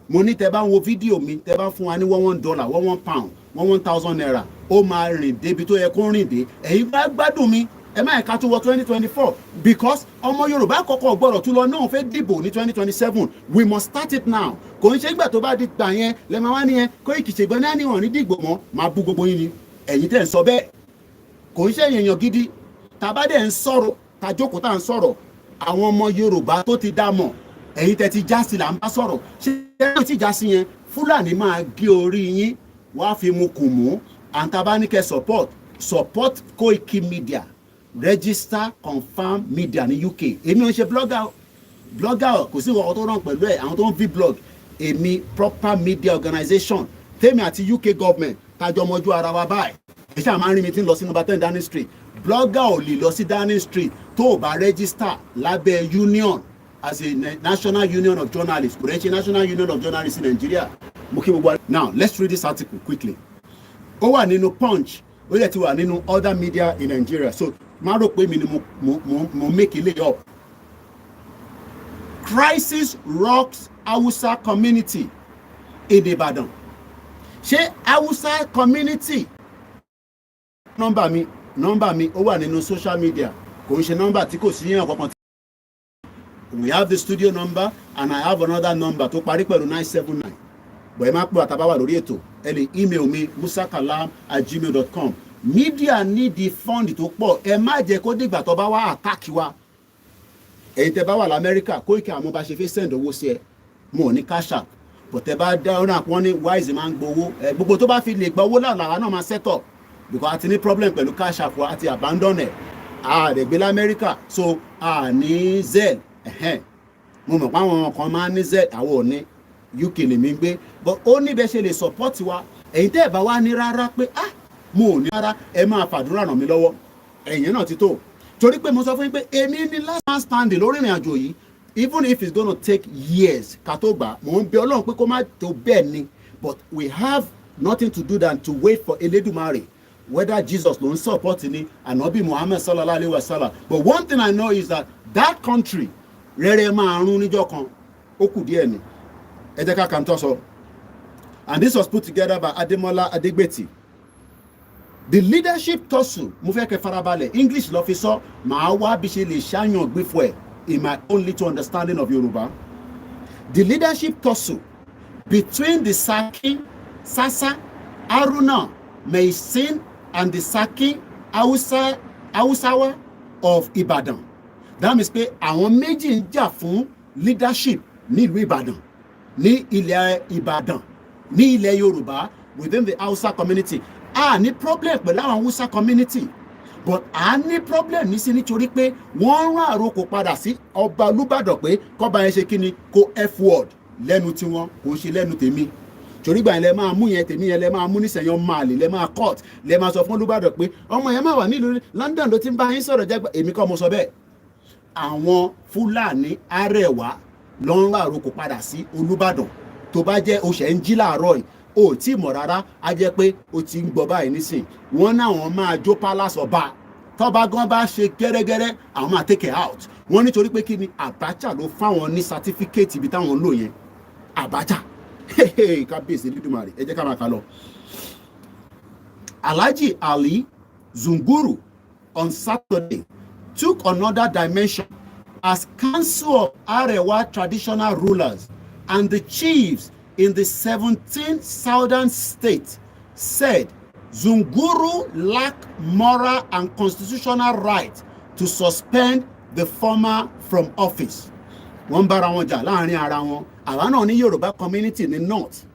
mo ní tẹ bá ń wo fídíò mi tẹ bá fún wa ní $1 £1 £1,000 naira ó máa rìn débi tó yẹ kó rìn dé ẹ̀yin bá gbádùn mi ẹ má ẹ̀ka tó wọ 2024 because ọmọ Yorùbá kọ́kọ́ gbọ́dọ̀ tún lọ náà fẹ́ dìbò ní 2027 we must start it now kò ń ṣe ìgbà tó bá di gbà yẹn lẹ́ máa wá nìyẹn Koiki ṣègbọ́n ní àníwọ̀n ní dìgbò mọ́ máa bú gbogbo yín ni ẹ̀yin tẹ̀ ń sọ bẹ́ẹ̀ kò ń ṣe èèyàn gidi tàbá dẹ̀ ń sọ̀rọ̀ tàjókòó tá à ń sọ̀rọ̀ àwọn ọmọ Yorùbá tó ti dá mọ̀ ẹ̀yin tẹ̀ ti já sí là ń bá sọ̀rọ̀ ṣé ẹ̀rọ tí já sí yẹn Fúlàní máa gé orí yín wá fi mu kù mú àǹtabánikẹ́ support Koiki Media register confirm media ní UK èmi ò ń ṣe blogger kò sí ìwọ̀n tó ràn pẹ̀lú ẹ̀ àwọn tó ń fi blog èmi proper media organization tèmi àti UK government tájọ mọ́jú ara wa báyìí ẹ̀ṣẹ́ àmà ń rí mi tí ń lọ sí number 10 Downing Street blogger ò lè lọ sí Downing Street tó o bá register lábẹ́ union as a National Union of Journalists kò rẹ́ ṣe National Union of Journalists in Nigeria mo kí gbogbo. Now let's read this article quickly ó wà nínú Punch ó yẹ ti wà nínú other media in Nigeria so má rò pé mi ni mo make ilé up. Crisis rocks Hausa community in Ibadan. Ṣé Hausa community nọ́mbà mi ó wà nínú social media kò ń ṣe nọ́mbà tí kò sí yẹn kankan. We have the studio number and I have another number tó parí pẹ̀lú 979 bọ̀ ẹ má pè àtàbá wà lórí ètò ẹ lè email mi musakalam@gmail.com. Media need the fund tó pọ̀ ẹ má jẹ́ kó dìgbà tó bá wá attack wa ẹ̀yin tẹ́ bá wà lamẹ́ríkà Koiki àwọn bá ṣe fẹ́ send owó sí ẹ mo ní cash app but tẹ́ bá dá ọ̀nà àpọ́n ní wise máa ń gbowó gbogbo tó bá fi lè gba owó làwọn náà máa set up because a ti ní problem pẹ̀lú cash app wa àti abandon ẹ̀ àdẹ̀gbẹ́ lamẹ́ríkà so a ní Zelle mo mọ̀ pé àwọn kan máa ń ní Zelle àwọn ò ní UK lèmi ń gbé but ó ní bẹ́ẹ̀ ṣe lè support wa ẹ̀yin tẹ́ ẹ̀ bá wá ní rárá pé mo ò ní rárá ẹ máa fàdúrà ràn mí lọ́wọ́ ẹ̀yin náà ti tó torí pé mo sọ fún yín pé èmi ni last man standing lórí ìrìn àjò yìí even if it's gonna take years ká tó gbà mò ń bẹ Ọlọ́run pé kó má tó bẹ́ẹ̀ ni but we have nothing to do than to wait for Elédùmarè whether Jesus ló ń support ni Ànábì Muhammad sallallahu alayhi wa sallam but one thing I know is that country rere máa rún níjọ́ kan ó kù díẹ̀ ni ẹ jẹ́ ká kàn tó sọ and this was put together by Ademola Adegbeti. The leadership tussle mo fẹ́ kẹ́ farabalẹ̀ English lọ fi sọ màá wá bí ṣe lè ṣàyàn gbé fún ẹ in my own little understanding of Yoruba. The leadership tussle between the Saki, Sasa, Haruna, Meisin, and the Saki, Hausawa of Ibadan. That means pé àwọn méjì ń jà fún leadership nílùú Ìbàdàn, ní ilẹ̀ Ìbàdàn, ní ilẹ̀ Yorùbá, within the Hausa community. Ní problem pẹ̀lú àwọn Hausa community, but ní problem ní sí nítorí pé wọ́n rán àrokò padà sí ọba Olúbàdàn pé kọ́ba yẹn ṣe kí ni kó f-word lẹ́nu tiwọn, kò ṣe lẹ́nu tèmi. Torí gbà yẹn lẹ máa mú yẹn tèmi yẹn lẹ máa mú nísẹ̀yàn máàlì lẹ máa court lẹ máa sọ fún Olúbàdàn pé ọmọ yẹn máa wà nílùú London ló ti ń bá yín sọ̀rọ̀ jẹ́gbẹ́, èmi kọ́ mo sọ bẹ́ẹ̀. Àwọn Fúlàní Arewa ló ń rán àrokò padà sí Olúbàdàn. Tó bá jẹ́ o ṣẹ̀ ń jí láàárọ̀ yìí, o tí mọ̀ rárá, á jẹ́ pé o ti ń gbọ́ báyìí nísìn. Wọ́n náà wọ́n máa jó palace ọba. Tọ́ba gan bá ṣe gẹ́rẹ́gẹ́rẹ́, àwọn máa take it out. Wọ́n nítorí pé kí ni Abacha ló fáwọn ní certificate ibi táwọn ń lò yẹn. Abacha. Kábíyèsí Elédùmarè, ẹ jẹ́ ká máa kà lọ. Alhaji Ali Zunguru on Saturday took another dimension as Council of Arewa traditional rulers and the chiefs in the 17 southern states said Zunguru lacked moral and constitutional right to suspend the former from office. Wọ́n bára wọn jà láàrin ara wọn. Àwa náà ní Yorùbá community ní north.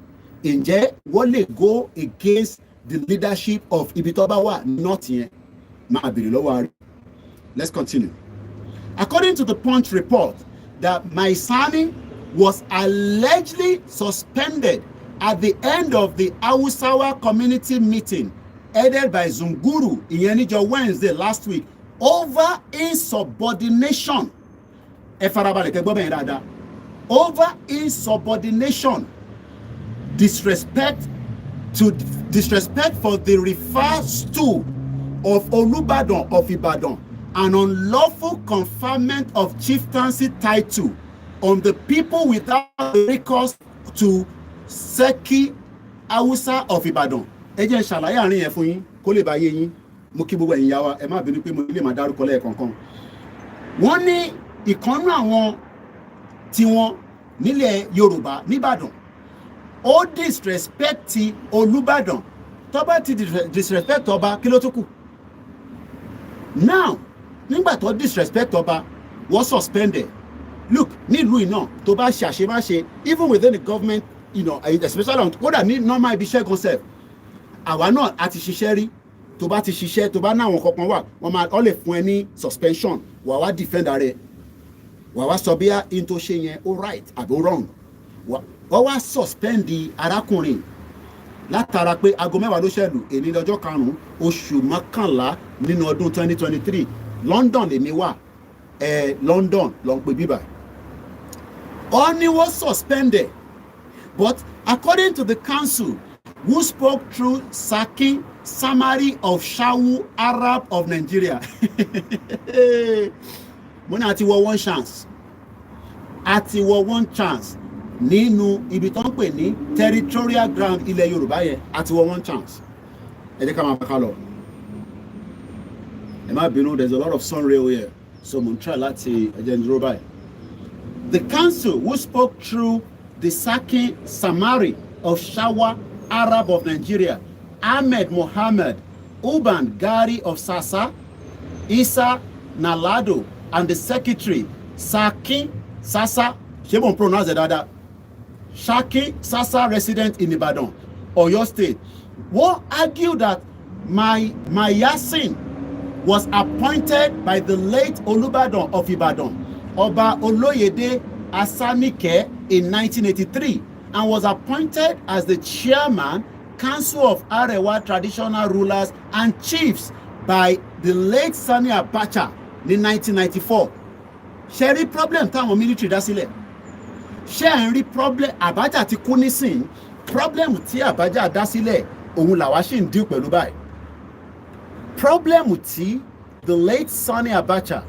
Ǹjẹ́ wọ́n lè go against the leadership of ibi tó bá wà north yẹn? Máa bèrè lọ́wọ́ àrí. Let's continue. According to the Punch report, that Maisani was allegedly suspended at the end of the Hausawa community meeting headed by Zunguru ìyẹn níjọ́ Wednesday last week over insubordination. Ẹ farabalẹ̀ kẹ́ gbọ́ bẹ́ẹ̀ dáadáa. Over insubordination, disrespect for the referred stool of Olubadan of Ibadan, an unlawful conferment of chieftaincy title on the people without recourse to Seki Hausa of Ibadan. Ẹ jẹ́ ṣàlàyé àárín yẹn fún yín kó lè bá yé yín. Mo kí gbogbo ẹ̀yin yá wa, ẹ má bínú pé mo lè máa dárúkọ lẹ́ẹ̀kọ̀ọ̀kan. Wọ́n ní ìkànnú àwọn tiwọn nílẹ̀ Yorùbá nìbàdàn ó disrespect ti Olúbàdàn. Tó bá ti disrespect ọba kí ló tó kù? Now nígbà tó disrespect ọba wọ́n suspended. Look, nílùú iná tó bá ṣe àṣemáṣe even within the government, you know, especially on kódà ní normal ibiṣẹ́ concept, àwa náà a ti ṣiṣẹ́ rí. Tó bá ti ṣiṣẹ́ tó bá náà àwọn kankan wà wọ́n lè fún ẹ ní suspension, wà wá defend rẹ̀, wà wá sọ bí in tó ṣe yẹn ó right àbí ó wrong. Wọ́n wá suspend arákùnrin látara pé aago 10 ló ṣẹlù èní lọ́jọ́ 5 oṣù mọ́kànlá nínú ọdún 2023 London lèmi wà London ló ń pè bíbà. Ó ní wọ́n suspended, but according to the council who spoke through Saki Samari of Shawu Arab of Nigeria. Mo ní àti wọ one chance nínú ibi tó ń pè ní territorial ground ilẹ̀ Yorùbá yẹn àti wọ one chance. Ẹ jẹ́ ká máa bá lọ. Ẹ má bínú, there's a lot of sun rail here, so mo ń try láti ẹ̀jẹ̀ ń dúró báyìí. The council who spoke through the Saki Samari of Shawa Arab of Nigeria, Ahmed Mohammed, Uban Gari of Sasa, Isa Nalado, and the secretary, Saki Sasa, ṣé mo pronounce it dada? Shaki Sasa, resident in Ibadan, Oyo State, wọ́n argue that Mayasin was appointed by the late Olubadan of Ibadan, Ọba Oloyede Asanike, in 1983, and was appointed as the chairman, Council of Arewa traditional rulers and chiefs by the late Sani Abacha in 1994. Ṣé rí problem táwọn military dá sílẹ̀? Ṣé ń rí problem? Abacha ti kú nísìn. Problem tí Abacha dá sílẹ̀ òun làwa ṣì ń deal pẹ̀lú báyìí. Problem tí the late Sani Abacha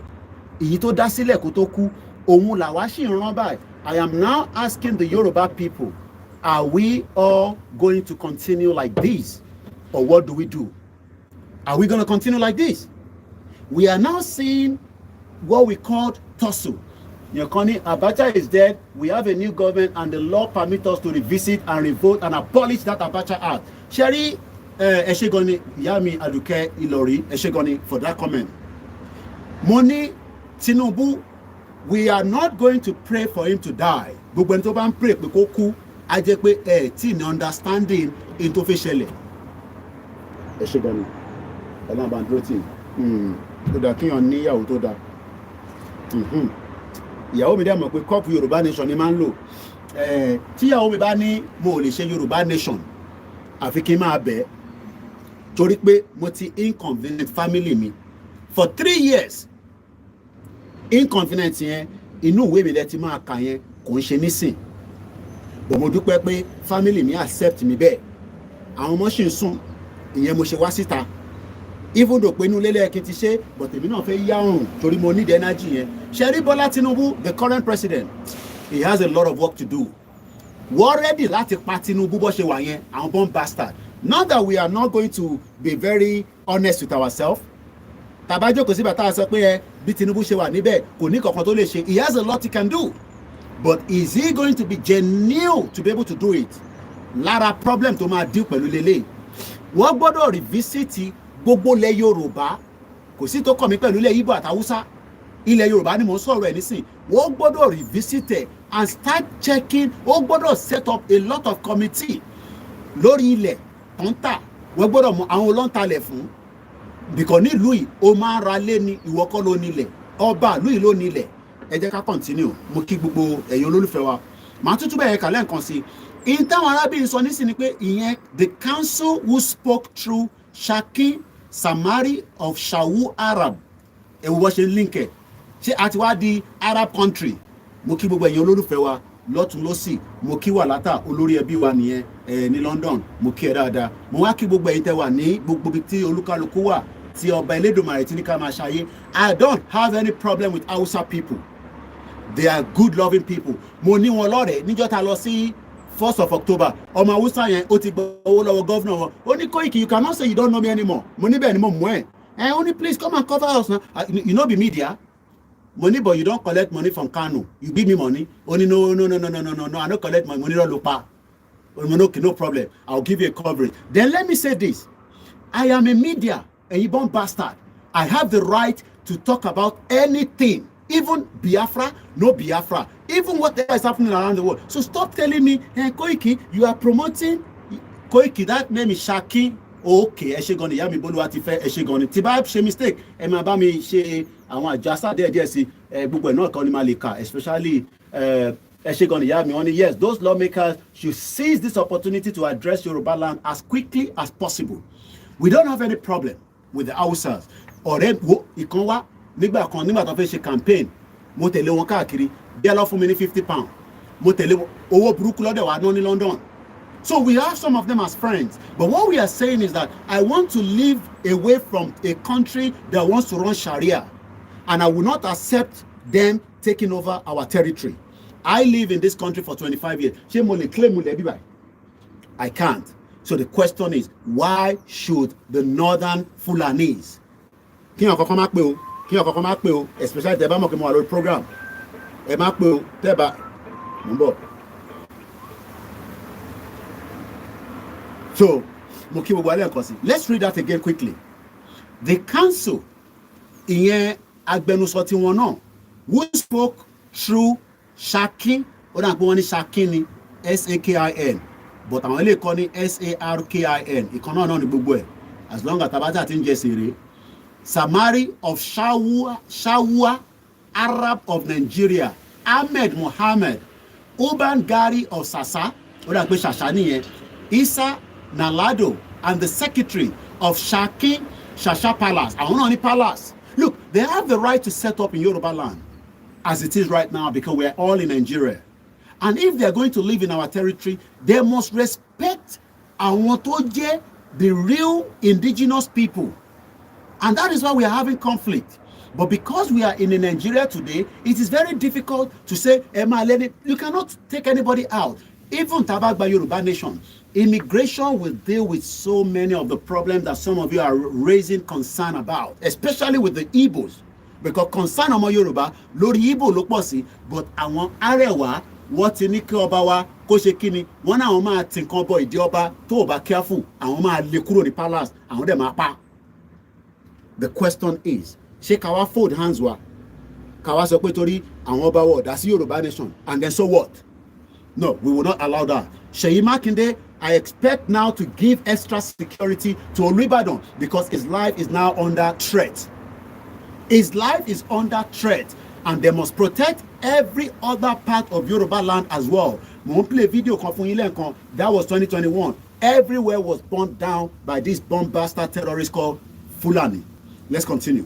èyí tó dá sílẹ̀ kó tó kú òun làwa ṣì ń rán báyìí. I am now asking the Yoruba people, are we all going to continue like this, or what do we do? Are we going to continue like this? We are now seeing what we call tussle. Your Connie, Abacha is dead. We have a new government, and the law permits us to revisit and revote and abolish that Abacha Act. Sherry Eshegoni, Yami Aduke Ilori, Eshegoni, for that comment. Money, Tinubu, we are not going to pray for him to die. But when to ban pray, because ku, I just pay understanding into facially. Eshegoni, Alabandroti. Tó dá kí yàn níyàwó tó dá. Ìyàwó mi dẹ̀ mọ̀ pé kọ́ọ̀pù Yorùbá nation ni máa ń lò. Tí ìyàwó mi bá ní mo lè ṣe Yorùbá nation, àfi kí n máa bẹ̀. Torí pé mo ti inconvenient family mi. For 3 years, inconvenient yẹn, inú ìwé mi lẹ ti máa kà yẹn kò ń ṣe nísìn. Bọ̀ mo dúpẹ́ pé family mi accept mi bẹ́ẹ̀. Àwọn ọmọ ṣì ń sùn, ìyẹn mo ṣe wá síta. Even though pé inú lélẹ̀ kí n ti ṣe, but èmi náà fẹ́ yá òrùn torí mo need energy yẹn. Ṣé rí Bọ́lá Tinubu, the current president, he has a lot of work to do. Wọ́n ready láti pa Tinubu bó ṣe wà yẹn, àwọn born bastard. Not that we are not going to be very honest with ourselves. Tàbá jókòó síbẹ̀ tá a sọ pé bí Tinubu ṣe wà níbẹ̀ kò ní kankan tó lè ṣe. He has a lot he can do. But is he going to be genuine to be able to do it? Lára problem tó máa deal pẹ̀lú lélẹ̀. Wọ́n gbọ́dọ̀ revisit gbogbo ilẹ̀ Yorùbá, kò sí tó kàn mí pẹ̀lú ilẹ̀ Igbo àtàwùsá. Ilẹ̀ Yorùbá ni mò ń sọ̀rọ̀ ẹ̀ nísìn. Wọ́n gbọ́dọ̀ revisit ẹ̀ and start checking. Wọ́n gbọ́dọ̀ set up a lot of committee lórí ilẹ̀ tó ń tà. Wọ́n gbọ́dọ̀ mọ àwọn olóńtalẹ̀ fún. Because nílùú yìí ó máa ń ra lé ní ìwọ kọ́ ló nílẹ̀, ọba ìlú yìí ló nílẹ̀. Ẹ jẹ́ ká continue. Mo kí gbogbo ẹ̀yin olólùfẹ́ wa. Màá tútù bẹ̀rẹ̀ kàlẹ́ nǹkan sí. In táwọn arábìnrin sọ nísìn ni pé ìyẹn the council who spoke through Shaki Samari of Shawu Arab. Ewu bó ṣe link ẹ̀. Ṣé a ti wá di Arab country? Mo kí gbogbo ẹ̀yin olólùfẹ́ wa lọ́tún lọ́sì. Mo kí wà látà olórí ẹbí wa nìyẹn ní London. Mo kí ẹ dáadáa. Mo wá kí gbogbo ẹ̀yin tẹ́ wà ní gbogbo ibi tí olúkálùkù wà tí ọba Elédùmarè tí ní ká máa ṣayé. I don't have any problem with Hausa people. They are good loving people. Mo ní wọn lọ́rẹ̀ẹ́ níjọ́ ta lọ sí 1st of October. Ọmọ Hausa yẹn ó ti gbọ́ owó lọ́wọ́ governor wọn. Ó ní Koiki, you cannot say you don't know me anymore. Mo ní bẹ́ẹ̀ ni mo mú ẹ̀. Only please come and cover us now. You know be media. Money, but you don't collect money from Kano. You give me money. Only no. I don't collect my money. No problem. I'll give you a coverage. Then let me say this. I am a media, a born bastard. I have the right to talk about anything. Even Biafra, no Biafra. Even whatever is happening around the world. So stop telling me, Koiki, you are promoting Koiki. That name is Shaki. Okay, Eshegoni, Yami Boluwatife, Eshegoni. Tiba ṣe mistake. Ẹ máa bá mi ṣe àwọn àjàsà díẹ̀ sí gbogbo ẹ̀ náà kan ní Malika, especially Eshegoni, Yami. Only yes, those lawmakers should seize this opportunity to address Yoruba land as quickly as possible. We don't have any problem with the Hausas. Ọ̀rẹ́ wo ìkan wá nígbà tó fẹ́ ṣe campaign, mo tẹ̀lé wọn káàkiri, bí ẹ lọ fún mi ní £50. Mo tẹ̀lé owó burúkú lọ́dẹ̀ wá náà ní London. So we have some of them as friends. But what we are saying is that I want to live away from a country that wants to run Sharia. And I will not accept them taking over our territory. I live in this country for 25 years. I can't. So the question is, why should the northern Fulanis, especially the program, so, let's read that again quickly. The council, ìyẹn agbẹnusọ tí wọn náà, who spoke through Shakin, ó dà pé wọ́n ní Shakin ni Sakin, but àwọn ilé kọ́ ní Sarkin, ìkan náà ní gbogbo ẹ̀, as long as tabata ti ń jẹ sèré. Samari of Shawua, Arab of Nigeria, Ahmed Mohammed, Uban Gari of Sasa, ó dà pé Ṣàṣà nìyẹn, Isa Nalado, and the secretary of Shaki Shasha Palace. I want any palace. Look, they have the right to set up in Yoruba land as it is right now because we are all in Nigeria. And if they are going to live in our territory, they must respect the real indigenous people. And that is why we are having conflict. But because we are in Nigeria today, it is very difficult to say, you cannot take anybody out. Even Tabagba Yoruba nation, immigration will deal with so many of the problems that some of you are raising concern about, especially with the Igbos. because concern ọmọ Yorùbá lórí Igbo ló pọ̀ sí, but àwọn Arewa wọ́n ti ní kí ọba wa kó ṣe kíni, wọ́n náà wọ́n máa ti nǹkan bọ ìdí ọba tó ò bá careful, àwọn máa lé kúrò ní palace, àwọn dẹ̀ máa pa. The question is, ṣé ká wá fold hands wa, ká wá sọ pé torí àwọn ọba wọ̀ dá sí Yorùbá nation, and then so what? No, we will not allow that. Seyi Makinde, I expect now to give extra security to Olubadan because his life is now under threat. His life is under threat, and they must protect every other part of Yoruba land as well. Mo play video kan fún yín lẹ́ẹ̀kan, that was 2021. Everywhere was burned down by this bomb bastard terrorist called Fulani. Let's continue.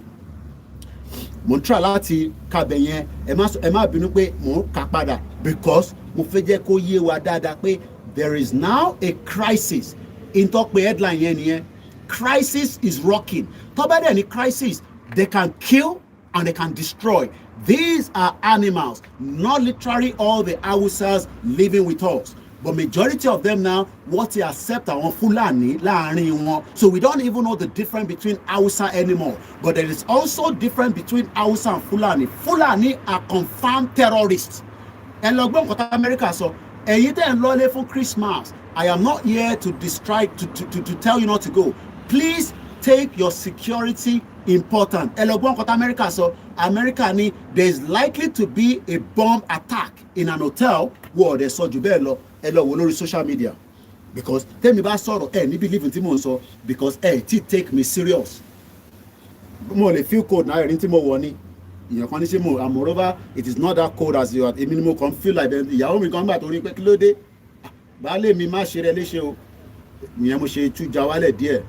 Mo try láti kabẹ̀ yẹn, ẹ má bínú pé mo kà padà because mo fẹ́ jẹ́ kó yé wa dáadáa pé there is now a crisis. In talk pe headline yẹn nìyẹn. Crisis is rocking. Tó bá dẹ̀ ní crisis, they can kill and they can destroy. These are animals, not literally all the Hausas living with us. But majority of them now, what they accept are Fulani láàrin wọn. So we don't even know the difference between Hausa anymore. But there is also difference between Hausa and Fulani. Fulani are confirmed terrorists. And lọ gbọ́ nǹkan tí America sọ, ẹ̀yin tẹ́ ń lọlé fún Christmas, I am not here to distract, to tell you not to go. Please take your security important. Ẹ lọ gbọ́ nǹkan tí America sọ, America ni there is likely to be a bomb attack in an hotel. Wọ́n ọ̀dẹ̀ sọ jù bẹ́ẹ̀ lọ, ẹ lọ wò lórí social media. Because tẹ́mi bá sọ̀rọ̀ ẹ ní believe tí mò ń sọ because ẹ ti take me serious. Mo lè feel cold náà ẹ̀rín tí mo wọ̀ ni. Ìyẹn kan ní ṣe mo, and moreover it is not that cold as you are. Èmi ni mo kàn feel like ìyàwó mi kan gbà torí pé kí ló dé? Baálé mi má ṣe rẹ léṣe o. Ìyẹn mo ṣe tú ja wálẹ̀ díẹ̀.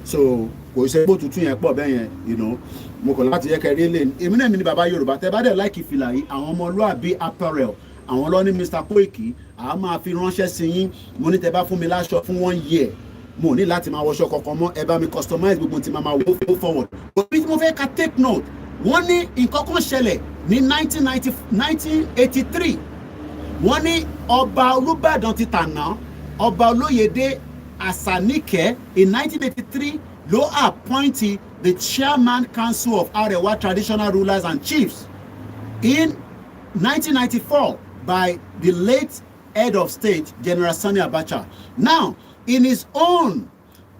So kò ṣe bó tutù yẹn pọ̀ bẹ́ẹ̀ yẹn, you know. Mo kàn láti yẹ kẹrí lé èmi náà mi ní bàbá Yorùbá tẹ bá dẹ̀ láìkì fìlà yìí àwọn ọmọlúàbí apparel àwọn lọ ní Mr. Koiki àá máa fi ránṣẹ́ sí yín. Mo ní tẹ bá fún mi láṣọ fún 1 year mo ní láti máa wọṣọ kankan mọ́, ẹ bá mi customize gbogbo tí máa wọ́ forward. But bí mo fẹ́ ka take note, wọ́n ní nǹkan kan ṣẹlẹ̀ ní 1983. Wọ́n ní ọba Olubadan ti tàná, ọba Olóyèdé Asanike in 1983 ló appoint the chairman council of Arewa traditional rulers and chiefs. In 1994 by the late head of state General Sani Abacha. Now in his own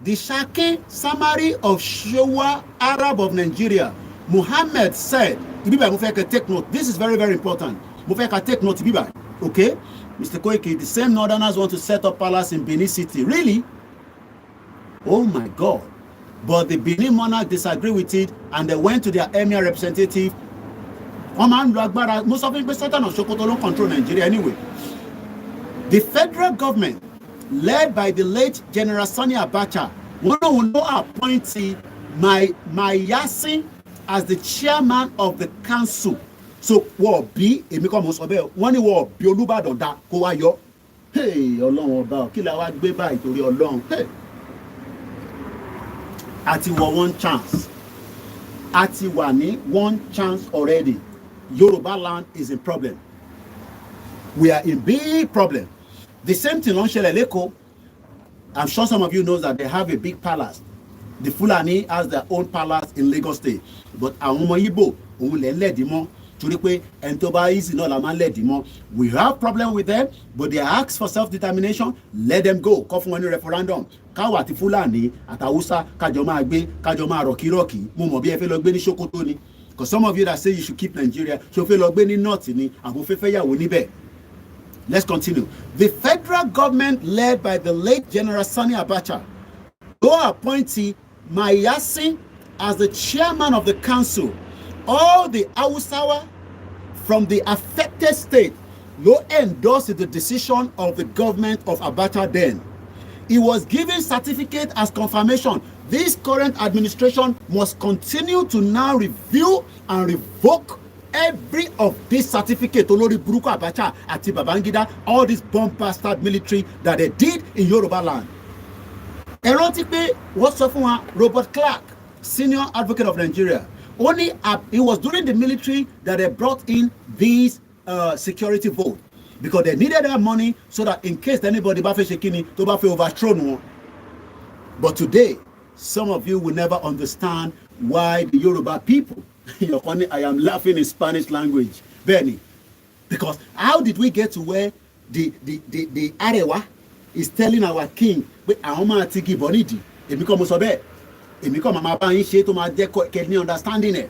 the Shaki summary of Showa Arab of Nigeria, Muhammad said, Ibiba mo fẹ́ kẹ́ take note, this is very very important. Mo fẹ́ kẹ́ take note Ibiba, okay? Mr. Koiki, the same northerners want to set up palace in Benin City. Really? Oh my God. But the Benin monarch disagreed with it and they went to their emir representative. Most of them Sultan of Sokoto don't control Nigeria anyway. The federal government, led by the late General Sani Abacha, will appoint Mayasin as the chairman of the council. So what be Emiko Mosobe, one war be Olubadan da kó wá yọ. Hey, Ọlọ́run ọba, kí la wá gbé báyìí torí Ọlọ́run. Hey. Àti wọ one chance. Àti wà ní one chance already. Yoruba land is in problem. We are in big problem. The same thing on ṣẹlẹ̀ l'Eko. I'm sure some of you know that they have a big palace. The Fulani has their own palace in Lagos State. But àwọn ọmọ Igbo òun lè lẹ́ẹ̀dì mọ́. Torí pé ẹni tó bá easy náà la máa ń lẹ́ẹ̀dì mọ́. We have problem with them, but they ask for self-determination. Let them go. Kọ́ fún wọn ní referendum. Káwa àti Fulani àti Hausa kájọ máa gbé, kájọ máa rọ̀kírọ̀kì. Mo mọ̀ bí ẹ fẹ́ lọ gbé ní Sokoto ni. Because some of you that say you should keep Nigeria, ṣo fẹ́ lọ gbé ní North ni, àbò fẹ́ fẹ́ yàwó níbẹ̀. Let's continue. The federal government led by the late General Sani Abacha go appointee Mayasin as the chairman of the council. All the Hausawa from the affected state no endorsed the decision of the government of Abacha then. He was given certificate as confirmation. This current administration must continue to now review and revoke every of this certificate Olori Buruku Abacha àti Babangida, all this bomb bastard military that they did in Yoruba land. Ẹ rántí pé wọ́n sọ fún wa Robert Clark, senior advocate of Nigeria. Only it was during the military that they brought in these security vote because they needed that money so that in case anybody bá fẹ́ ṣe kíni tó bá fẹ́ overthrow wọn. But today, some of you will never understand why the Yoruba people I am laughing in Spanish language. Benny. Because how did we get to where the Arewa is telling our king, pé àwọn máa ti gìbọn nídìí? Èmi kọ́ mo sọ bẹ́ẹ̀. Èmi kọ́ màmá bá yín ṣe tó máa jẹ́ kẹ́ ní understanding ẹ̀.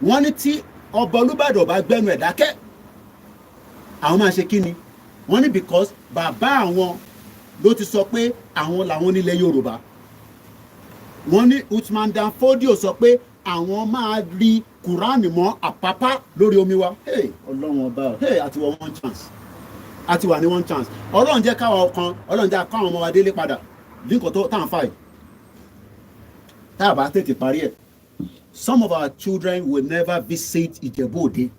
Wọ́n ní tí ọba Olúbàdàn bá gbẹ́nu ẹ̀ dákẹ́. Àwọn máa ṣe kí ni? Wọ́n ní because bàbá àwọn ló ti sọ pé àwọn làwọn nílẹ̀ Yorùbá. Wọ́n ní Usman Dan Fodio sọ pé àwọn máa rí Kùránì mọ́ àpápá lórí omi wa. Ọlọ́run ọba àti wọ one chance. Àti wà ní one chance. Ọlọ́run jẹ́ káwọn ọkàn, Ọlọ́run jẹ́ káwọn ọmọ wa délé padà. Líǹkọ̀ tó tàn fàì. Tá a bá tètè parí ẹ̀. Some of our children will never visit Ìjẹ̀bú-Òde.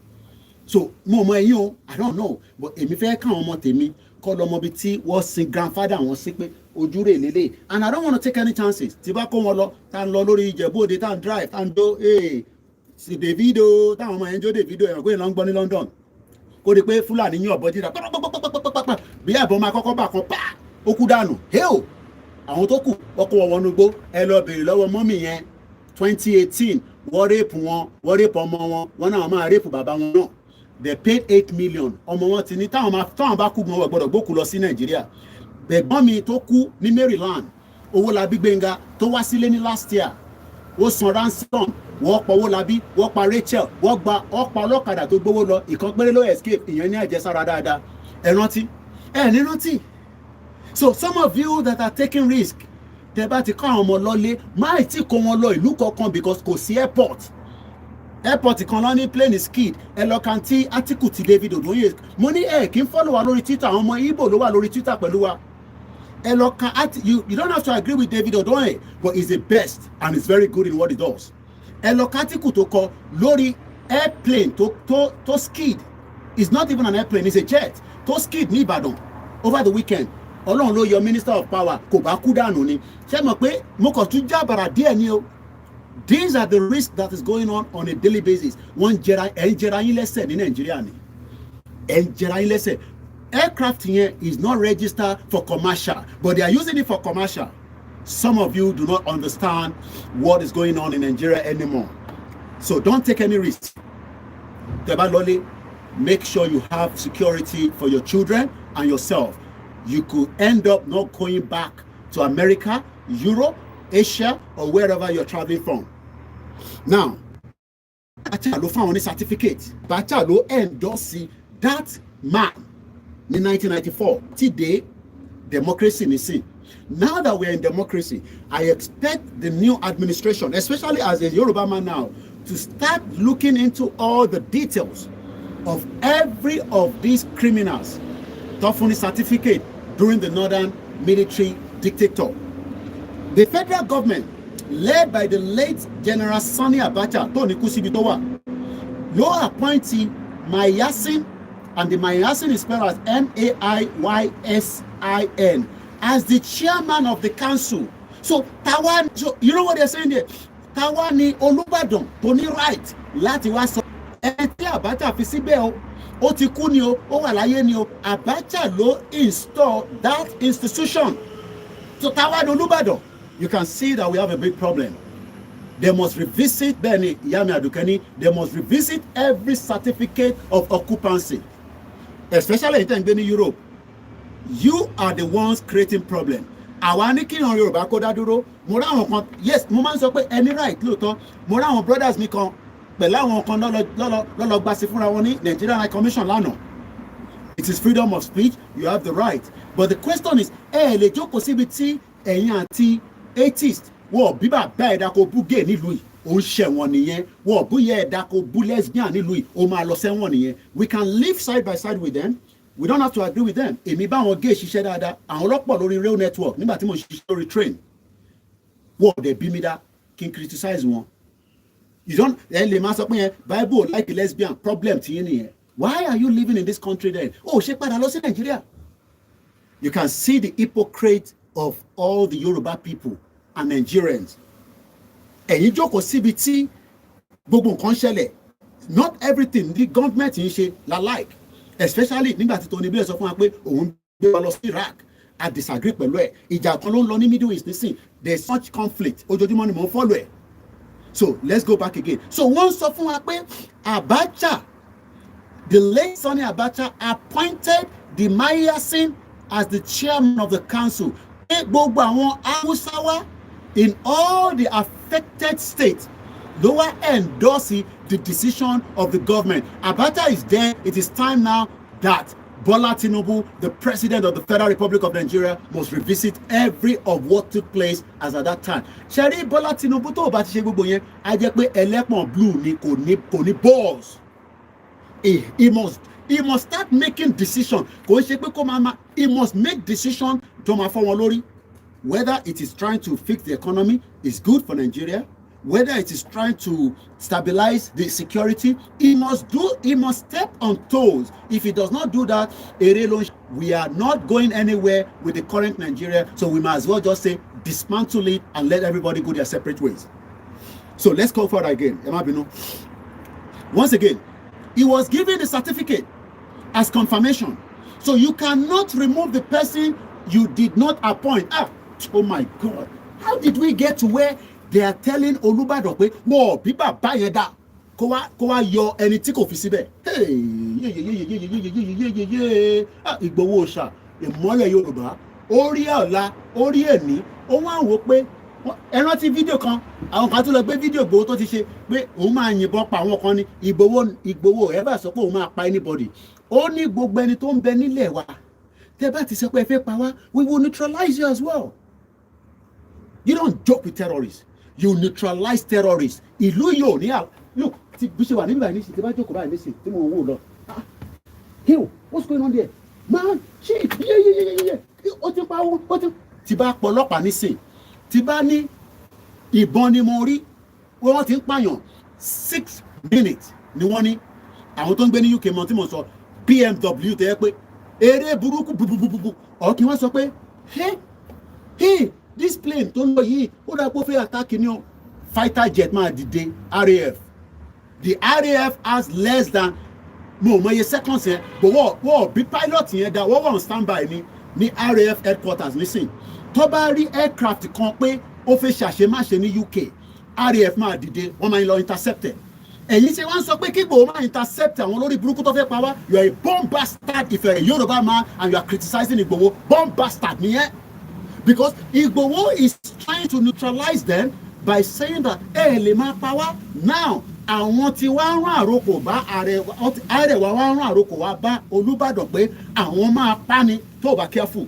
So mo mọ ẹ̀yin o, I don't know, but èmi fẹ́ káwọn ọmọ tèmi kọ́ lọ́mọ bíi tí wọ́n sin grandfather wọn sí pé ojú rè lélẹ̀. And I don't want to take any chances. Tí bá kó wọn lọ, tá ń lọ lórí Ìjẹ̀bú-Òde, tá ń drive, tá ń jó sí Davido, táwọn ọmọ yẹn jó Davido ẹ̀rọ pé ìlànà ń gbọ́ ní London. Kó di pé Fúlàní yín ọ̀bọ jíra pàpàpàpàpàpàpà bí àbọ̀ máa kọ́kọ́ bà kan pa ó kú dànù. Àwọn tó kù ọkọ̀ wọn wọnú igbó ẹ lọ bèrè lọ́wọ́ mọ́mì yẹn 2018 wọ́n rẹ́pù ọmọ wọn náà máa rẹ́pù bàbá wọn náà. They paid 8 million. Ọmọ wọn ti ní táwọn bá kú gan wọ́n gbọ́dọ̀ gbókù lọ sí Nàìjíríà. Bẹ̀gbọ́n mi tó kú ní Maryland, Owólabí Gbénga tó wá sílé ní last year. Ó san ransom, wọ́n pa Owólabí, wọ́n pa Rachel, wọ́n pa ọlọ́kadà tó gbówó lọ, ìkan péré ló escape, ìyẹn ní àjẹsára dáadáa. Ẹ rántí? Ní rántí. So some of you that are taking risk, tẹ́ bá ti kọ́ àwọn ọmọ lọ́lé, má tí kó wọn lọ ìlú kankan because kò sí airport. Airport kan lọ ní plane skid ẹ lọ kan tí article ti David Odoye mo ní kí n follow wa lórí Twitter àwọn ọmọ Igbo ló wà lórí Twitter pẹ̀lú wa ẹ lọ kan you don't have to agree with David Odoye but he's the best and he's very good in what he does ẹ lọ kan article tó kọ lórí airplane tó skid it's not even an airplane it's a jet tó skid ní Ìbàdàn over the weekend Ọlọ́run ló yọ Minister of Power kò bá kú dànù ni ṣé mọ̀ pé mo kàn tún jábàrà díẹ̀ ni o. These are the risks that is going on a daily basis. One jera yín lẹ́sẹ̀ ní Nàìjíríà ni. Jera yín lẹ́sẹ̀. Aircraft here is not registered for commercial, but they are using it for commercial. Some of you do not understand what is going on in Nigeria anymore. So don't take any risks. Tẹ́ lọ́lé, make sure you have security for your children and yourself. You could end up not going back to America, Europe, Asia, or wherever you're traveling from. Now, Bacha ló fáwọn ní certificate. Bacha ló endorse that man in 1994. Today, democracy ní sí. Now that we're in democracy, I expect the new administration, especially as a Yoruba man now, to start looking into all the details of every of these criminals tó fún ní certificate during the Northern military dictator. The federal government, led by the late General Sani Abacha, tó ní kú síbi tó wà, ló appointee Mayasin, and the Mayasin is spelled as Maysin, as the chairman of the council. So you know what they're saying there? Táwa ni Olubadan tó ní right láti wá sọ ẹni tí Abacha fi síbẹ̀ o, ó ti kú ni o, ó wà láyé ni o, Abacha ló install that institution. So táwa ni Olubadan. You can see that we have a big problem. They must revisit Benny Yami Adukeni. They must revisit every certificate of occupancy, especially in Europe. You are the ones creating problem. Àwa ní kí ìran Yorùbá kó dá dúró. Mo rá àwọn kan, yes, mo máa ń sọ pé any right lóòótọ́. Mo rá àwọn brothers mi kan pẹ̀lú àwọn kan lọ́lọ́ gbàsí fúnra wọn ní Nigerian High Commission lánàá. It is freedom of speech. You have the right. But the question is, lè jókòó síbi tí ẹ̀yin àti atheist wọ́n bí bàbá ẹ̀dá kó bú gay nílùú yìí ó ń ṣẹ̀wọ̀n nìyẹn wọ́n bú yẹ ẹ̀dá kó bú lesbian nílùú yìí ó máa lọ sẹ́wọ̀n nìyẹn. We can live side by side with them. We don't have to agree with them. Èmi bá àwọn gay ṣiṣẹ́ dáadáa àwọn ọlọ́pọ̀ lórí rail network nígbà tí mo ṣiṣẹ́ lórí train wọ́n dẹ̀ bí mi dá kí n criticize wọn. You don't lè máa sọ pé yẹn Bible like lesbian problem ti yín nìyẹn. Why are you living in this country then? Ṣé padà lọ sí Nàìjíríà. You can see the hypocrite of all the Yoruba people and Nigerians. Ẹ̀yin jókòó síbi tí gbogbo nǹkan ṣẹlẹ̀. Not everything the government ń ṣe la like. Especially nígbà tí Tony Blair sọ fún wa pé òun gbé wa lọ sí Iraq. I disagree pẹ̀lú ẹ̀. Ìjà kan ló ń lọ ní Middle East nísìn. There is such conflict. Ojoojúmọ́ ni mò ń follow ẹ̀. So let's go back again. So wọ́n sọ fún wa pé Abacha, the late Sani Abacha, appointed the Mayasin as the chairman of the council. Gbogbo àwọn Hausawa in all the affected states ló wá endorse the decision of the government. Abacha is there. It is time now that Bola Tinubu, the president of the Federal Republic of Nigeria, must revisit every of what took place as at that time. Ṣẹ̀rí Bola Tinubu tó bá ti ṣe gbogbo yẹn, á jẹ́ pé ẹlẹ́pọ̀n blue ni kò ní balls. He must start making decision. Kò ṣe pé kó máa he must make decision tó máa fọ́ wọn lórí. Whether it is trying to fix the economy, is good for Nigeria. Whether it is trying to stabilize the security, he must step on toes. If he does not do that, we are not going anywhere with the current Nigeria, so we might as well just say dismantle it and let everybody go their separate ways. So let's go further again. Once again, he was given the certificate as confirmation. So you cannot remove the person you did not appoint. Oh my God. How did we get to where they are telling Olubadan pé mo bí bàbá yẹn dá kó wá yọ ẹni tí kò fi síbẹ̀. Ìgbòho ṣá ìmọ́lẹ̀ Yorùbá orí ọ̀la orí ẹ̀ní ó wá wò pé ẹ rántí fídíò kan àwọn kan tó lọ gbé fídíò Ìgbòho tó ti ṣe pé òun máa yìnbọn pa àwọn kan ní Ìgbòho ẹ bá sọ pé òun máa pa anybody. Ó ní gbogbo ẹni tó ń bẹ nílẹ̀ wa tẹ́ bá ti sọ pé ẹ fẹ́ pa wá, we will neutralize you as well. You don't joke with terrorists. You neutralize terrorists. Ìlú yóò ní look ti bí ṣe wà níbi báyìí nísìnyí tí bá jókòó báyìí nísìnyí tí mo wò lọ. Hill, what's going on there? Man, shit, yeah. Ó ti pa owó, ó ti bá pọlọ́pàá nísìnyí. Tí bá ní ìbọn ni mo rí, wọ́n ti ń pààyàn 6 minutes ni wọ́n ní. Àwọn tó ń gbé ní UK mọ̀ tí mo sọ BMW tẹ́ pé eré burúkú bubububu. Ọ̀kí wọ́n sọ pé hey, this plane tó ń lọ yìí ó dá pé ó fẹ́ attack ní o fighter jet máa dìde RAF. The RAF has less than mo mọ iye seconds yẹn but wọ́n bí pilot yẹn dá wọ́n wọ́n stand by ní RAF headquarters nísìn tó bá rí aircraft kan pé ó fẹ́ ṣàṣemáṣe ní UK RAF máa dìde wọ́n máa ń lọ intercepted. Ẹ̀yin ṣe wọ́n sọ pé kí Ìgbòho máa intercept àwọn olórí burúkú tó fẹ́ pa wá. You are a bomb bastard if you are a Yoruba man and you are criticizing Ìgbòho. Bomb bastard nìyẹn. Because Ìgbòho is trying to neutralize them by saying that lè máa pa wá. Now àwọn tí wá ń rán àrokò bá Arewa wá ń rán àrokò wá bá Olúbàdàn pé àwọn máa pa ni tó bá careful.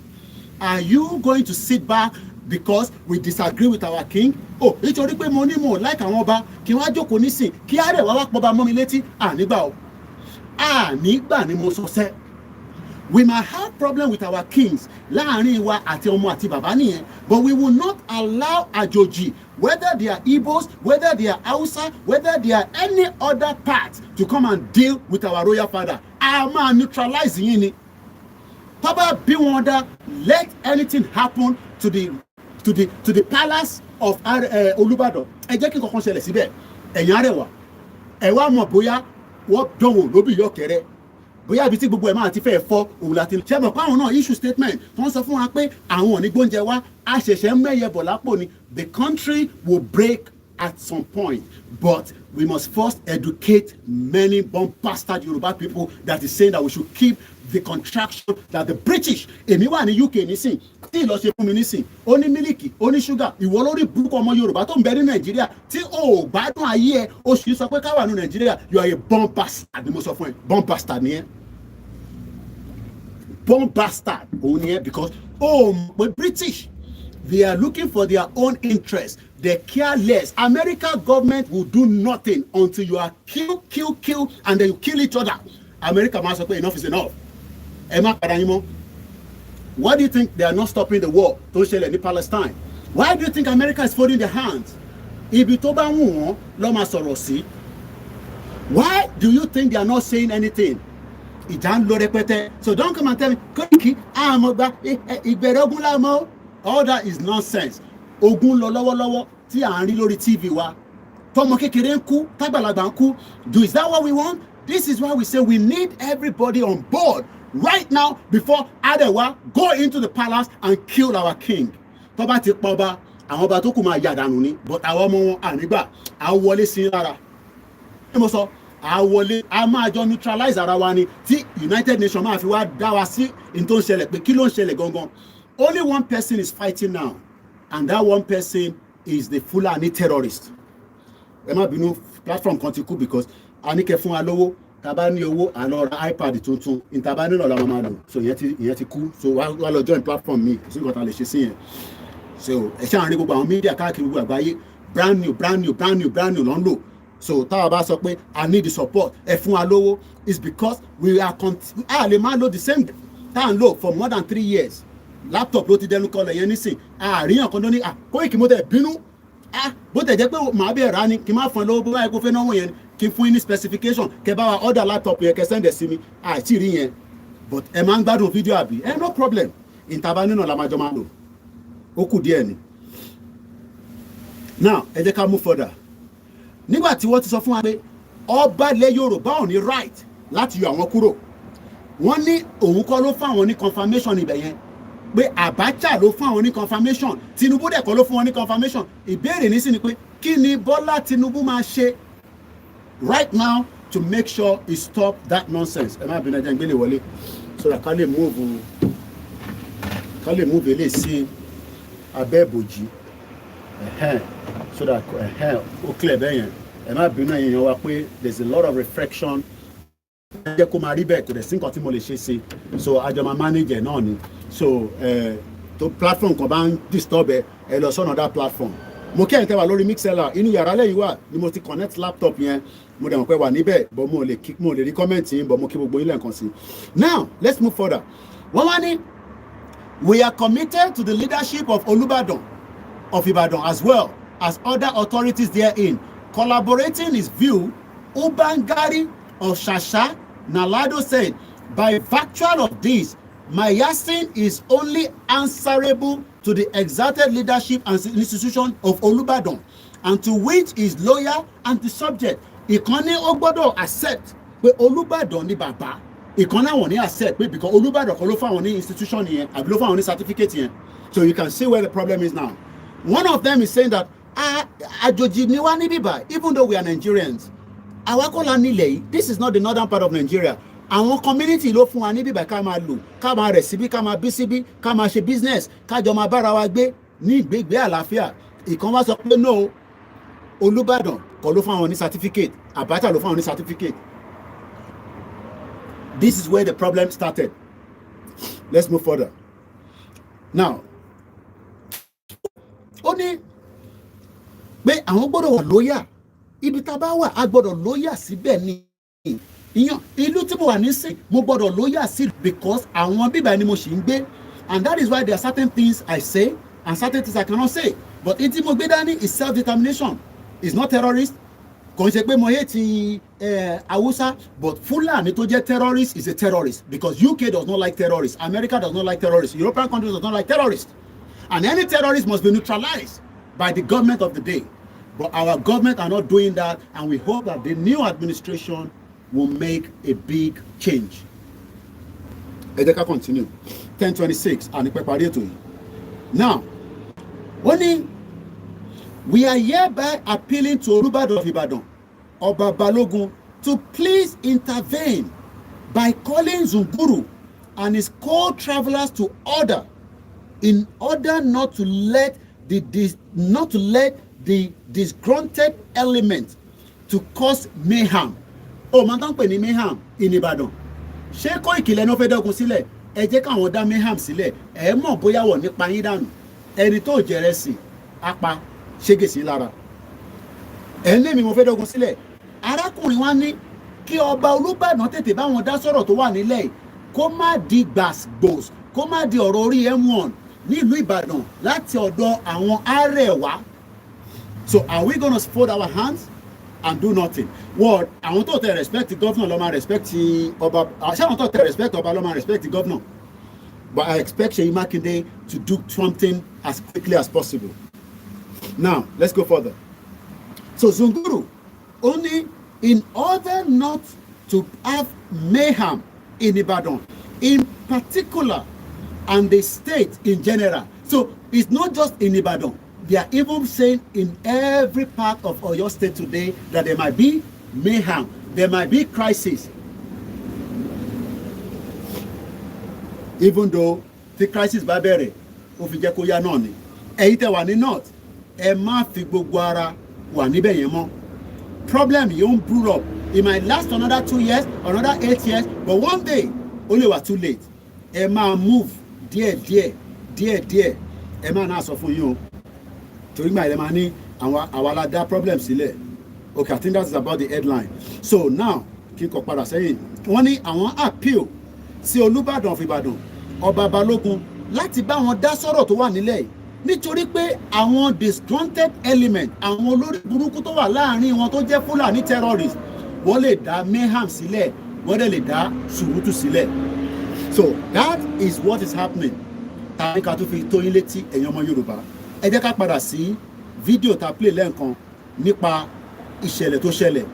Are you going to sit back because we disagree with our king? Nítorí pé mo ní mo like àwọn ọba kí wọ́n á jókòó nísìn kí Arewa wá pọba mọ́ mi létí ànígbà o. Ànígbà ni mo sọ sẹ́. We might have problem with our kings láàrin wa àti ọmọ àti bàbá nìyẹn, but we will not allow àjòjì, whether they are Igbos, whether they are Hausa, whether they are any other part, to come and deal with our royal father. A máa neutralize yín ni. Tọ́ba bí wọn dá, let anything happen to the palace of Olubadan. Ẹ jẹ́ kí nǹkan ṣẹlẹ̀ síbẹ̀. Ẹ̀yin Arewa, ẹ wá mọ̀ bóyá wọ́n dánwò lóbi yọ̀kẹ́rẹ́. Bóyá ibi tí gbogbo ẹ̀ máa ti fẹ́ fọ́ òun láti ṣe mọ̀ pé àwọn náà issue statement tó ń sọ fún wa pé àwọn ò ní gbóúnjẹ wá a ṣẹ̀ṣẹ̀ mẹ́yẹ bọ̀ lápò ni. The country will break at some point, but we must first educate many bomb bastard Yoruba people that is saying that we should keep the contraction that the British èmi wà ní UK nísìn tí ìlọ ṣe fún mi nísìn ó ní mílíkì ó ní ṣúgà ìwọ lórí burúkú ọmọ Yorùbá tó ń bẹ ní Nàìjíríà tí ò gbádùn ayé ẹ ó sì sọ pé ká wà ní Nàìjíríà you are a bomb bastard ni mo sọ fún ẹ bomb bastard ni ẹ. Bomb bastard òun ni ẹ because but British they are looking for their own interest. They care less. American government will do nothing until you are kill and then you kill each other. America máa sọ pé enough is enough. Ẹ má padà yín mọ́. Why do you think they are not stopping the war tó ń ṣẹlẹ̀ ní Palestine? Why do you think America is folding their hands? Ibi tó bá wù wọ́n ló máa sọ̀rọ̀ sí. Why do you think they are not saying anything? Ìjà ń lọ rẹpẹtẹ. So don't come and tell me Koiki àmọ̀gbà ìbẹ̀rẹ̀ ogun láàmọ́. All that is nonsense. Ogun lọ lọ́wọ́lọ́wọ́ tí à ń rí lórí TV wa. Tọmọ kékeré ń kú, tágbàlagbà ń kú. Is that what we want? This is why we say we need everybody on board right now before Arewa go into the palace and kill our king. Tó bá ti pa ọba, àwọn ọba tó kù máa yà dànù ni but àwọn ọmọ wọn ànígbà á wọlé sí lára ẹ mo sọ á wọlé á máa jọ neutralize ara wa ni tí United Nations máa fi wá dá wa sí in tó ń ṣẹlẹ̀ pé kí ló ń ṣẹlẹ̀ gangan. Only one person is fighting now and that one person is the Fulani terrorist. Ẹ má bínú platform kan ti kú because a ní kẹ́ fún wa lówó tá bá ní owó à lọ ra iPad tuntun ìta bá nílò la máa lò so ìyẹn ti kú so wá lọ join platform mi kò sí nǹkan tá lè ṣe sí yẹn so ẹ ṣáà rí gbogbo àwọn media káàkiri gbogbo àgbáyé brand new ló ń lò so táwa bá sọ pé I need the support ẹ fún wa lówó is because we are lè máa lo the same tá à ń lò for more than 3 years laptop ló ti dẹnu kọlẹ̀ yẹn nísìn àríyàn kan tó ní Koiki mo tẹ̀ bínú bó tẹ̀ jẹ́ pé màá bẹ̀ rà ni kí n má fún ẹ lówó bó báyìí kó fẹ́ náwó yẹn kí n fún yín ní specification kẹ bá wa order laptop yẹn kẹ send ẹ̀ sí mi àìtí rí yẹn but ẹ máa ń gbádùn fídíò àbí no problem ìtaba nínú la máa jọ máa lò ó kù díẹ̀ ni. Now ẹ jẹ́ ká move further nígbà tí wọ́n ti sọ fún wa pé ọba ilẹ̀ Yorùbá ò ní right láti yọ àwọn kúrò wọ́n ní òun kọ́ ló fún àwọn ní confirmation ibẹ̀ yẹn pé Abacha ló fún àwọn ní confirmation Tinubu dẹ̀ kọ́ ló fún wọn ní confirmation ìbéèrè ní sí ni pé kí ni Bọ́lá Tinubu máa ṣe right now to make sure he stop that nonsense ẹ má bínú ẹjẹ ń gbélé wọlé so that ká lè move eléyìí sí abẹ́ ìbòjì so that ó clear bẹ́ẹ̀ yẹn ẹ má bínú ẹ̀yin wa pé there's a lot of reflection ẹ jẹ́ kó máa rí bẹ́ẹ̀ kò dẹ̀ sí nǹkan tí mo lè ṣe sí so àjọ máa manage ẹ̀ náà ni so tó platform kan bá ń disturb ẹ lọ sọ́nà that platform mo kí ẹ̀yin tẹ́ wà lórí mixella inú yàrá lẹ́yìn wà ni mo ti connect laptop yẹn mo dẹ̀ mọ̀ pé wà níbẹ̀ but mo lè rí comment yín but mo kí gbogbo yín lẹ́ẹ̀kan sí. Now let's move further. Wọ́n wá ní we are committed to the leadership of Olubadan of Ibadan as well as other authorities therein collaborating his view. Ubangari of Shasha Nalado said, by virtue of this, my Yasin is only answerable to the exalted leadership and institution of Olubadan, and to which is loyal and the subject. Ìkànnì ó gbọ́dọ̀ accept pé Olubadan ni bàbá. Ìkànnì àwọn ní accept pé because Olubadan kọ́ ló fáwọn ní institution yẹn àbí ló fáwọn ní certificate yẹn. So you can see where the problem is now. One of them is saying that àjòjì ni wá níbí báyìí even though we are Nigerians. Àwa kọ́ la nílẹ̀ yìí. This is not the northern part of Nigeria. Àwọn community ló fún wa níbí báyìí ká máa lò ká máa rẹ̀ síbí ká máa bí síbí ká máa ṣe business ká jọ máa bára wa gbé ní ìgbégbé àlàáfíà. Ìkan wá sọ pé no Olúbàdàn kọ́ ló fún àwọn ní certificate Abacha ló fún àwọn ní certificate. This is where the problem started. Let's move further. Now ó ní pé àwọn gbọ́dọ̀ wà lóyà ibi tá a bá wà a gbọ́dọ̀ lóyà síbẹ̀ ni ìyàn ìlú tí mo wà nísìn mo gbọ́dọ̀ lóyà sí because àwọn bíbá ni mo ṣì ń gbé and that is why there are certain things I say and certain things I cannot say but etí mo gbé dání is self-determination is not terrorist kò ń ṣe pé mo hate Hausa but Fulani tó jẹ́ terrorist is a terrorist because UK does not like terrorists, America does not like terrorists, European countries does not like terrorists, and any terrorist must be neutralized by the government of the day. But our government are not doing that, and we hope that the new administration will make a big change. Ẹ jẹ́ ká continue 10:26 and ìpẹ́ parí ètò yìí. Now wọ́n ní we are hereby appealing to Olubadan of Ibadan Ọba Balogun to please intervene by calling Zunguru and his co-travelers to order in order not to let the disgruntled element to cause mayhem. Oh, man tán pè ní mayhem in Ibadan. Ṣé Koiki lẹ́nu fẹ́ dẹ́kun sílẹ̀? Ẹ jẹ́ káwọn dá mayhem sílẹ̀. Ẹ mọ̀ bóyá wọ̀ nípa yín dànù. Ẹni tó jẹrẹ sí apá ṣégèsí lára. Ẹ ní mi mo fẹ́ dẹ́kun sílẹ̀. Arákùnrin wa ní kí ọba Olúbàdàn tètè bá wọn dá sọ̀rọ̀ tó wà nílẹ̀ yìí kó má di gbàgbòs kó má di ọ̀rọ̀ orí M1 nílùú Ìbàdàn láti ọ̀dọ̀ àwọn Arewa. So are we gonna fold our hands and do nothing? Well, àwọn tó tẹ respect the governor ló máa respect ọba. Ṣé àwọn tó tẹ respect ọba ló máa respect the governor? But I expect Seyi Makinde to do something as quickly as possible. Now let's go further. So Zunguru, only in order not to have mayhem in Ibadan, in particular, and the state in general. So it's not just in Ibadan. They are even saying in every part of Oyo State today that there might be mayhem, there might be crisis. Even though the crisis bá bẹ̀rẹ̀, ó fi jẹ́ kó yá náà ni. Ẹ̀yin tẹ́ wà ní north, ẹ má fi gbogbo ara wà níbẹ̀ yẹn mọ́. Problem yóò ń brew up. It might last another 2 years, another 8 years, but one day, only were too late. Ẹ máa move díẹ̀. Ẹ máa náà sọ fún yín o. Torí gbà ẹ máa ní àwa la dá problem sílẹ̀. Okay, I think that's about the headline. So now, kí n kọ padà sẹ́yìn. Wọ́n ní àwọn appeal sí Olubadan of Ibadan, Ọba Balógun, láti bá wọn dá sọ̀rọ̀ tó wà nílẹ̀ yìí. Nítorí pé àwọn disgruntled element, àwọn olórí burúkú tó wà láàrin wọn tó jẹ́ Fúlàní terrorist, wọ́n lè dá mayhem sílẹ̀, wọ́n dẹ̀ lè dá ṣùrùtù sílẹ̀. So that is what is happening. Tàbí ká tó fi tó yín létí ẹ̀yin ọmọ Yorùbá. Ẹ jẹ́ ká padà sí fídíò tá a play lẹ́ẹ̀kan nípa ìṣẹ̀lẹ̀ tó ṣẹlẹ̀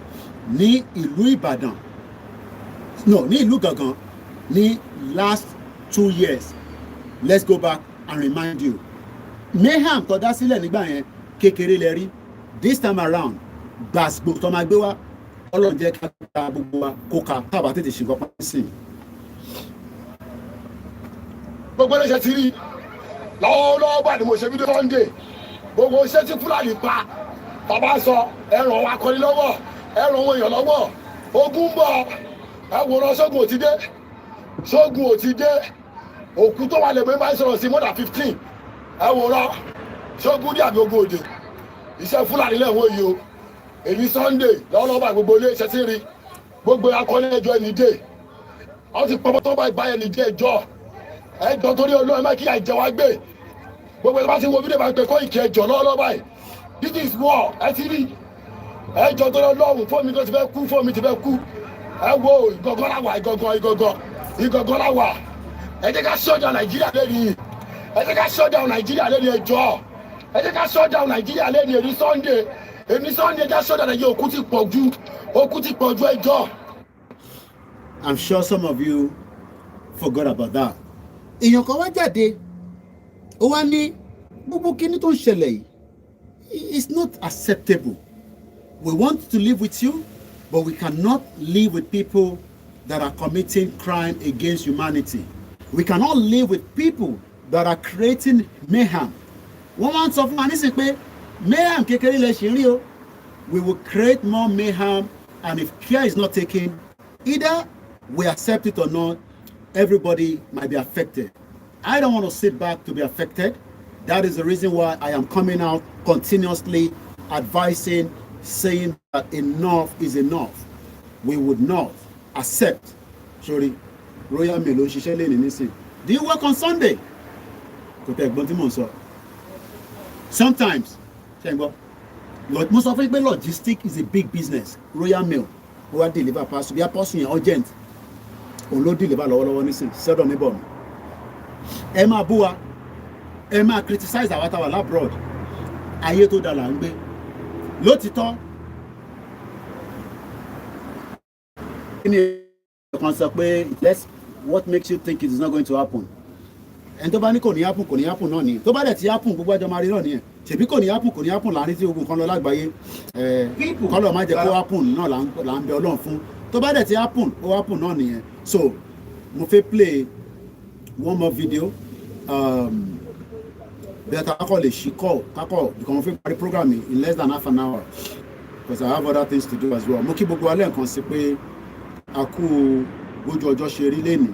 ní ìlú Ìbàdàn. No, ní ìlú Gangan ní last 2 years. Let's go back and remind you. Mayhem tó dá sílẹ̀ nígbà yẹn kékeré lẹ rí. This time around, gbàsgbò tó máa gbé wá, Ọlọ́run jẹ́ ká gba gbogbo wa kó ka tábà tètè ṣe nǹkan pàṣẹ sí i. Gbogbo ẹlẹ́sẹ̀ ti rí lọ́wọ́lọ́wọ́ bá ni mo ṣe fídíò Sunday. Gbogbo iṣẹ́ tí Fúlàní pa, bàbá sọ, ẹ̀ràn wa kọ́ni lọ́wọ́, ẹ̀ràn wọn èèyàn lọ́wọ́. Ogun bọ̀, ẹ̀wòrán Ṣógun ò ti dé. Ṣógun ò ti dé. Òkú tó wà lẹ́gbẹ̀ẹ́ máa ń sọ̀rọ̀ sí more than 15. Ẹ̀wòrán Ṣógun dí àbí ogun òde. Iṣẹ́ Fúlàní lẹ́wọ̀n yìí o. Èyí Sunday lọ́wọ́lọ́wọ́ bá gbogbo ilé iṣẹ́ tí rí. Gbogbo akọ́ni ẹjọ́ ẹni dé. Wọ́n ti pọ́pọ́ tó bá ìgbà ẹni dé ẹjọ́. Ẹjọ́ torí Ọlọ́run má kí àìjẹ wa gbé. Gbogbo ẹ̀ bá ti wo fídíò bá ń pẹ́ kó ìkẹ́ ẹjọ́ lọ́wọ́lọ́wọ́ báyìí. This is war, ẹ ti rí. Ẹjọ́ torí Ọlọ́run fóònù tó ti fẹ́ kú, fóònù ti fẹ́ kú. Ẹ wo ìgangan láwà, ìgangan láwà. Ẹ jẹ́ ká ṣọ́jà Nàìjíríà lẹ́ni. Ẹ jẹ́ ká ṣọ́jà Nàìjíríà lẹ́ni ẹjọ́. Ẹ jẹ́ ká ṣọ́jà Nàìjíríà lẹ́ni èrí Sunday. Èmi Sunday já ṣọ́jà Nàìjíríà òkú ti pọ̀ ju ẹjọ́. I'm sure some of you forgot about that. Èèyàn kan wá jáde, ó wá ní gbogbo kíní tó ń ṣẹlẹ̀ yìí, it's not acceptable. We want to live with you, but we cannot live with people that are committing crime against humanity. We cannot live with people that are creating mayhem. Wọ́n máa ń sọ fún wa nísìnyí pé mayhem kékeré lè ṣe rí o. We will create more mayhem, and if care is not taken, either we accept it or not, everybody might be affected. I don't want to sit back to be affected. That is the reason why I am coming out continuously advising, saying that enough is enough. We would not accept. Sorry, Royal Mail ló ń ṣiṣẹ́ lẹ́nu nísìn. Do you work on Sunday? Kò tẹ̀ ẹ̀gbọ́n tí mò ń sọ. Sometimes, ṣe ń gbọ́. Mo sọ fún yín pé logistics is a big business. Royal Mail ó wá deliver parcel bí a parcel yẹn urgent. Òun ló deliver lọ́wọ́lọ́wọ́ nísìn. Sẹ́dọ̀ mi bọ̀ mi. Ẹ máa bú wa. Ẹ máa criticize àwa táwa labroad. Ayé tó dára ń gbé. Lótìtọ́. Kan sọ pé what makes you think it is not going to happen? Ẹni tó bá ní kò ní happen náà ni. Tó bá dẹ̀ ti happen gbogbo àjọ máa rí náà nìyẹn. Ṣèbí kò ní happen láàrin tí ogun kan lọ lágbàáyé. Kọ́lọ̀ má jẹ́ kó happen náà là ń bẹ Ọlọ́run fún. Tó bá dẹ̀ ti happen, ó happen náà nìyẹn. So mo fẹ́ play one more video. Bẹ́ẹ̀ ta kakọ̀ lè ṣí kakọ̀ because mo fẹ́ parí program in less than half an hour because I have other things to do as well. Mo kí gbogbo alẹ́ nǹkan sí pé a kú gbójú ọjọ́ ṣe rí lẹ́nu.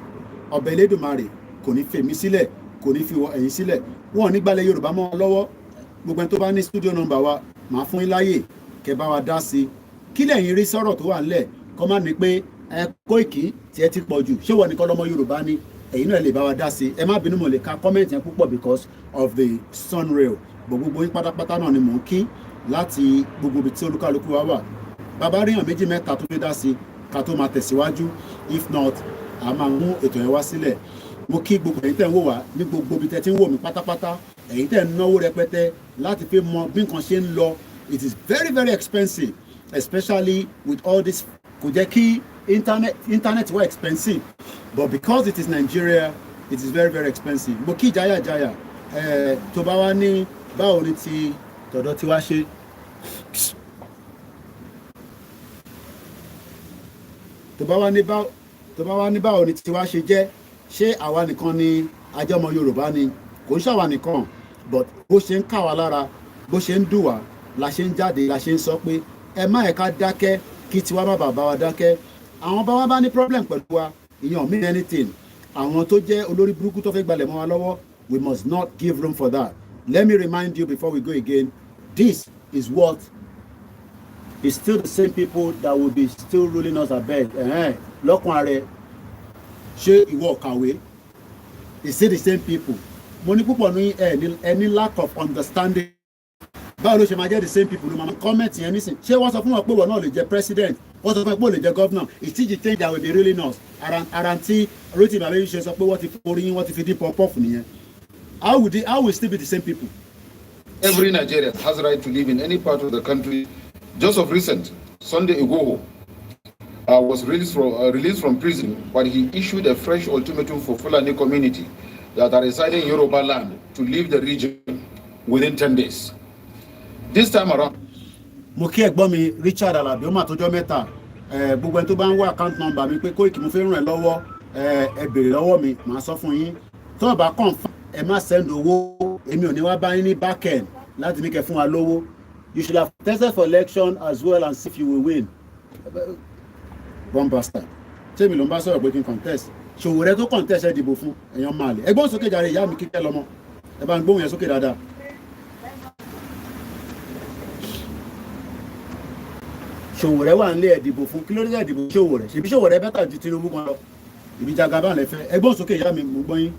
Ọba Elédùmarè kò ní fèmí sílẹ̀, kò ní fi ẹ̀yìn sílẹ̀. Wọ́n ò ní gbalẹ̀ Yorùbá mọ́ lọ́wọ́. Gbogbo ẹni tó bá ní studio number wa màá fún yín láyè kẹ́ bá wa dá sí i. Kí lẹ̀yin rí sọ̀rọ̀ tó wà ńlẹ̀ kọ́ má ní pé ẹ Koiki tí ẹ ti pọ̀ jù. Ṣé wọ́n nìkan lọ́mọ Yorùbá ni? Ẹ̀yin náà lè bá wa dá sí i. Ẹ má bínú mo lè ka comment yẹn púpọ̀ because of the sun rail. Gbogbo yín pátápátá náà ni mò ń kí láti gbogbo ibi tí olúkálukú wa wà. Bàbá ríyàn méjì mẹ́ta tó lè dá sí i ká tó máa tẹ̀síwájú. If not, a máa mú ètò yẹn wá sílẹ̀. Mo kí gbogbo ẹ̀yin tẹ́ ń wò wá ní gbogbo ibi tẹ́ ti ń wò mí pátápátá. Ẹ̀yin tẹ́ ń náwó rẹpẹtẹ láti fi mọ bí nǹkan ṣe ń lọ. It is very very expensive, especially with all this. Kò jẹ́ kí internet were expensive, but because it is Nigeria, it is very very expensive. Mo kí jaya tó bá wá ní báwo ni ti tọ̀dọ̀ tiwa ṣe. tó bá wá ní báwo ni tiwa ṣe jẹ́, ṣé àwa nìkan ni ajọ́mọ Yorùbá ni? Kò ń ṣàwa nìkan, but bó ṣe ń kà wá lára, bó ṣe ń dùn wá, la ṣe ń jáde, la ṣe ń sọ pé ẹ má ẹ̀ka dákẹ́ kí tiwa má bàbá wa dákẹ́. Àwọn bá wá bá ní problem pẹ̀lú wa, ìyẹn mean anything. Àwọn tó jẹ́ olórí burúkú tó fẹ́ gbalẹ̀ mọ́ wa lọ́wọ́, we must not give room for that. Let me remind you before we go again, this is what is still the same people that will be still ruling us abeg. Lọ́kàn ààrẹ, ṣé ìwọ kàwé? It's still the same people. Mo ní púpọ̀ ní any lack of understanding. Báwo ló ṣe máa jẹ́ the same people ló máa comment yẹn nísìn? Ṣé wọ́n sọ fún wọn pé wọ́n náà lè jẹ́ president? Wọ́n sọ fún wọn pé wọ́n lè jẹ́ governor? It's still the thing that will be ruling us. Àrántí Rotimi Amechi ṣe sọ pé wọ́n ti forí yín, wọ́n ti fi dín pọ́pọ́ọ̀fù nìyẹn. How will it still be the same people? Every Nigerian has a right to live in any part of the country. Just of recent, Sunday Igboho was released from prison, but he issued a fresh ultimatum for Fulani community that are residing in Yoruba land to leave the region within 10 days. This time around. Mo kí ẹ̀gbọ́n mi Richard Alabi, ó mà tọ́jọ́ mẹ́ta. Gbogbo ẹni tó bá ń wá account number mi pé Koiki mo fẹ́ ràn ẹ́ lọ́wọ́, ẹ béèrè lọ́wọ́ mi, màá sọ fún yín. Tó bá confirm, ẹ má send owó, èmi ò ní wá bá yín ní back end láti ní kẹ́ fún wa lówó. You should have tested for election as well and see if you will win. Bomb bastard. Ṣé mi ló ń bá sọ̀rọ̀ pé kí n contest? Ṣòwòrẹ́ tó contest ẹ dìbò fún èèyàn máa lè. Ẹgbọ́n sókè jàre, ìyá mi kíkẹ́ lọ́mọ. Ẹ bá ń gbóhùn yẹn sókè dáadáa. Ṣòwòrẹ́ wà nílé ẹ dìbò fún, kí ló dé ẹ dìbò Ṣòwòrẹ́? Ṣèbí Ṣòwòrẹ́ bẹ́tà ju Tinubu kan lọ. Ìbí Jagaban lẹ fẹ́. Ẹgbọ́n sókè ìyá mi, mo gbọ́ yín.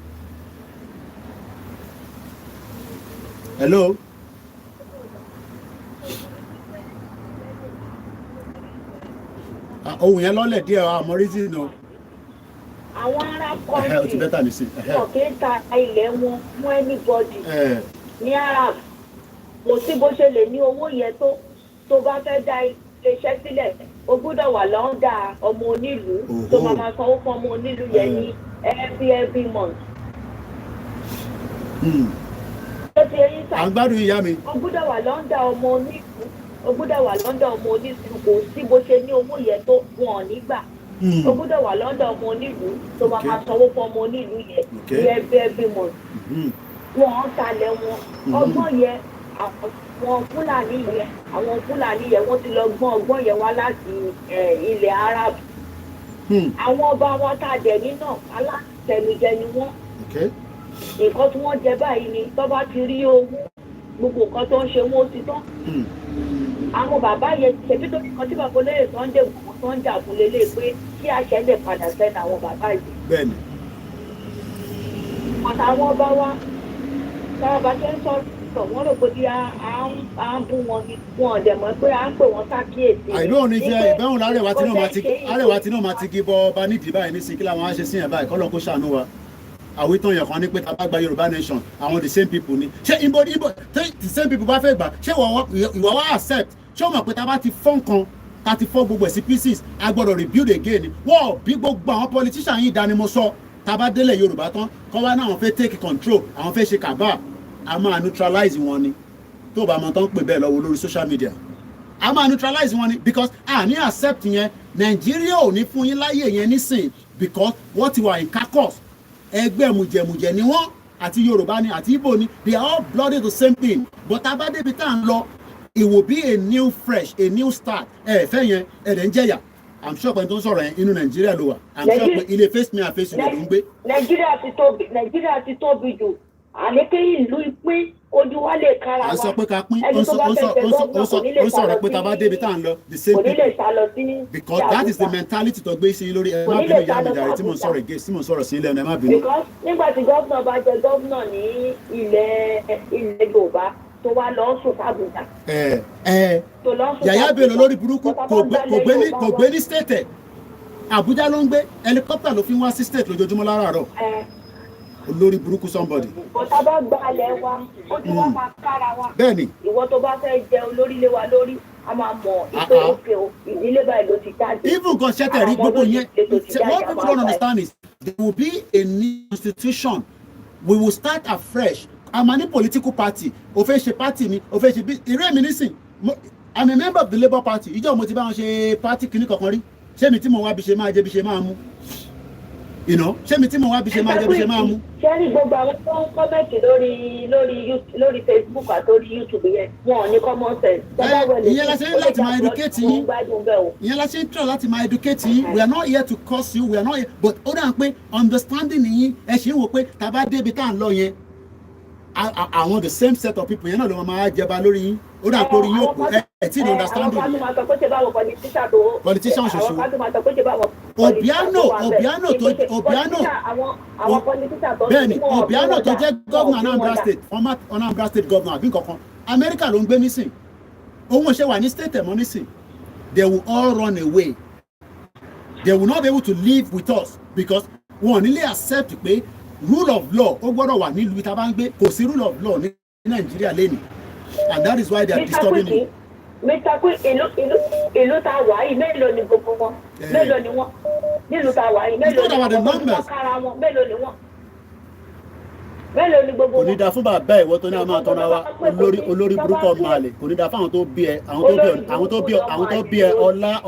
Hello. Ohun yẹn lọ́lẹ̀ díẹ̀ àmọ́ reason o. Àwọn ará kọ́ńtì ó ti bẹ́tà ní sí. wọn kì í ta ilẹ̀ wọn fún anybody ní Arab. Kò sí bó ṣe lè ní owó yẹn tó bá fẹ́ dá iléeṣẹ́ sílẹ̀, o gbọ́dọ̀ wà lọ́ndà ọmọ onílùú tó máa sanwó fún ọmọ onílùú yẹn ní every month. Ó ti ẹyin sá. À ń gbádùn ìyá mi. O gbọ́dọ̀ wà lọ́ndà ọmọ onílùú. O gbọ́dọ̀ wà lọ́ndà ọmọ onílùú, kò sí bó ṣe ní owó yẹn tó wọn nígbà. O gbọ́dọ̀ wà lọ́ndà ọmọ onílùú tó máa sanwó fún ọmọ onílùú yẹn ní every month. Wọ́n talẹ̀ wọn. Ọgbọ́n yẹn àwọn Fúlàní yẹn wọ́n ti lọ gbọ́n ọgbọ́n yẹn wá láti ilẹ̀ Arab. Àwọn ọba wọn tá a dẹ̀ ní náà alátẹnujẹ ni wọ́n. Nǹkan tí wọ́n jẹ báyìí ni tó bá ti rí owó gbogbo nǹkan tó ń ṣe wọ́n ti tán. Àwọn bàbá yẹn ṣèbí tó nǹkan tí bàbá olóyè Sunday gbogbo tó ń jà fún lélẹ̀ pé kí àṣẹ lè padà sẹ́nu àwọn bàbá yìí. Bẹ́ẹ̀ni. Àtàwọn ọba wa táwọn bá ṣe ń sọ̀rọ̀ wọ́n rò pé bí à ń bú wọn ni wọn ọ̀dẹ̀ mọ̀ pé à ń pè wọ́n sákìyèsí. Àìlóò ní jẹ́ ìbẹ́hùn lárẹ̀wá tí náà máa ti gí bọ́ ọba nídìí báyìí ní sí kí làwọn á ṣe sí ẹ̀ báyìí kọ́lọ́ kó ṣàánú wa. Àwítán yẹn kan ní pé tá a bá gba Yorùbá nation àwọn the same people ni. Ṣé ibo the same people bá fẹ́ gbà ṣé ìwọ wá accept ṣé o mọ̀ pé tá a bá ti fọ́ nǹkan tá a ti fọ́ gbogbo ẹ̀ sí pieces a gbọ́dọ̀ rebuild again ni. Wọ́n bí gbogbo àwọn politician yìí dánimọ̀ sọ tá a bá délẹ̀ Yorùbá tán kọ́ wá náà àwọn fẹ́ take control àwọn fẹ́ ṣe kàbá a máa neutralize wọn ni tó bá máa tán pè bẹ́ẹ̀ lọ́wọ́ lórí social media a máa neutralize wọn ni because a ní accept yẹn Nàìjíríà ò ní fún yín láyè yẹn nísìn because wọ́n ti wà in caucus ẹgbẹ́ mùjẹ̀mùjẹ̀ ni wọ́n àti Yorùbá ni àti Igbo ni they are all bloody the same thing but tá a bá débi tá à ń lọ it will be a new fresh a new start fẹ́ yẹn ẹ̀rẹ̀ ń jẹ̀yà I'm sure pé tó ń sọ̀rọ̀ yẹn inú Nàìjíríà ló wà I'm sure pé ilé face me and face you ló ń gbé. Nàìjíríà ti tóbi jù àlékè ìlú ìpín ojú wa lè kára wa a sọ pé ká pín ó sọ̀rọ̀ pé tá a bá débi tá à ń lọ the same people because that is the mentality tó gbé sí lórí ẹ má bínú ìyá mi jàre tí mo ń sọ̀rọ̀ again tí mo ń sọ̀rọ̀ sí ilé ẹ má bínú. because nígbà tí gómìnà bá jẹ gómìnà ní ilẹ̀ Yorùbá tó wá lọ sùn fàbùdà. Yàyà Bello lórí burúkú kò gbé ní state ẹ̀ Àbújá ló ń gbé helicopter ló fi wá sí state lójoojúmọ́ láràárọ̀ olórí burúkú somebody. Bọ́tà bá gba alẹ́ wa ó ti wá máa kára wa. Bẹ́ẹ̀ni. Ìwọ tó bá fẹ́ jẹ olórí lé wa lórí a máa mọ̀ ìpè òkè o ìdílé báyìí ló ti jáde. Even gan ṣẹ́tẹ̀ rí gbogbo yẹn what people don't understand is there will be a new institution we will start afresh a máa ní political party o fẹ́ ṣe party ni o fẹ́ ṣe bí irú èmi nísìn I'm a member of the Labour Party ìjọ mo ti bá wọn ṣe party kìíní kankan rí ṣé mi tí mo wá bí ṣe máa jẹ bí ṣe máa mú ṣé mi tí mo wá bí ṣe máa jẹ bí ṣe máa mú. ṣé ní gbogbo àwọn tó ń kọ́mẹ̀tì lórí Facebook àti lórí YouTube yẹn wọn ò ní common sense. ìyẹn la ṣe ń láti máa educate yín ìyẹn la ṣe ń try láti máa educate yín we are not here to curse you we are not here but ó dà pé understanding yín ẹ ṣe ń wò pé tá a bá débi tá à ń lọ yẹn àwọn the same set of people yẹn náà ló máa jẹba lórí yín ó dà pé orí yín ò kú ẹ tí ní understanding. àwọn kan tó máa sọ pé ṣe báwọn politician ṣoṣo àwọn kan tó máa sọ pé ṣe báwọn bẹ́ẹ̀ni Obiano tó jẹ́ governor Anambra state governor àbí nǹkankan America ló ń gbé nísìn òun ṣe wà ní state ẹ̀mọ́ nísìn they will all run away they will not be able to live with us because wọn ò ní lè accept pé rule of law ó gbọ́dọ̀ wà nílùú tá a bá ń gbé kò sí rule of law ní Nàìjíríà lẹ́nu and that is why they are disturbing you. Mr. Quick ìlú tá a wà yìí mélòó ni gbogbo wọn mélòó ni wọn nílùú tá a wà yìí mélòó ni wọn kára wọn mélòó ni wọn mélòó ni gbogbo wọn. kò ní da fún bàbá ìwọ tó ní a máa tọ́ra wa olórí burúkú ọmọ àlè kò ní da fún àwọn tó bí ẹ àwọn tó bí ẹ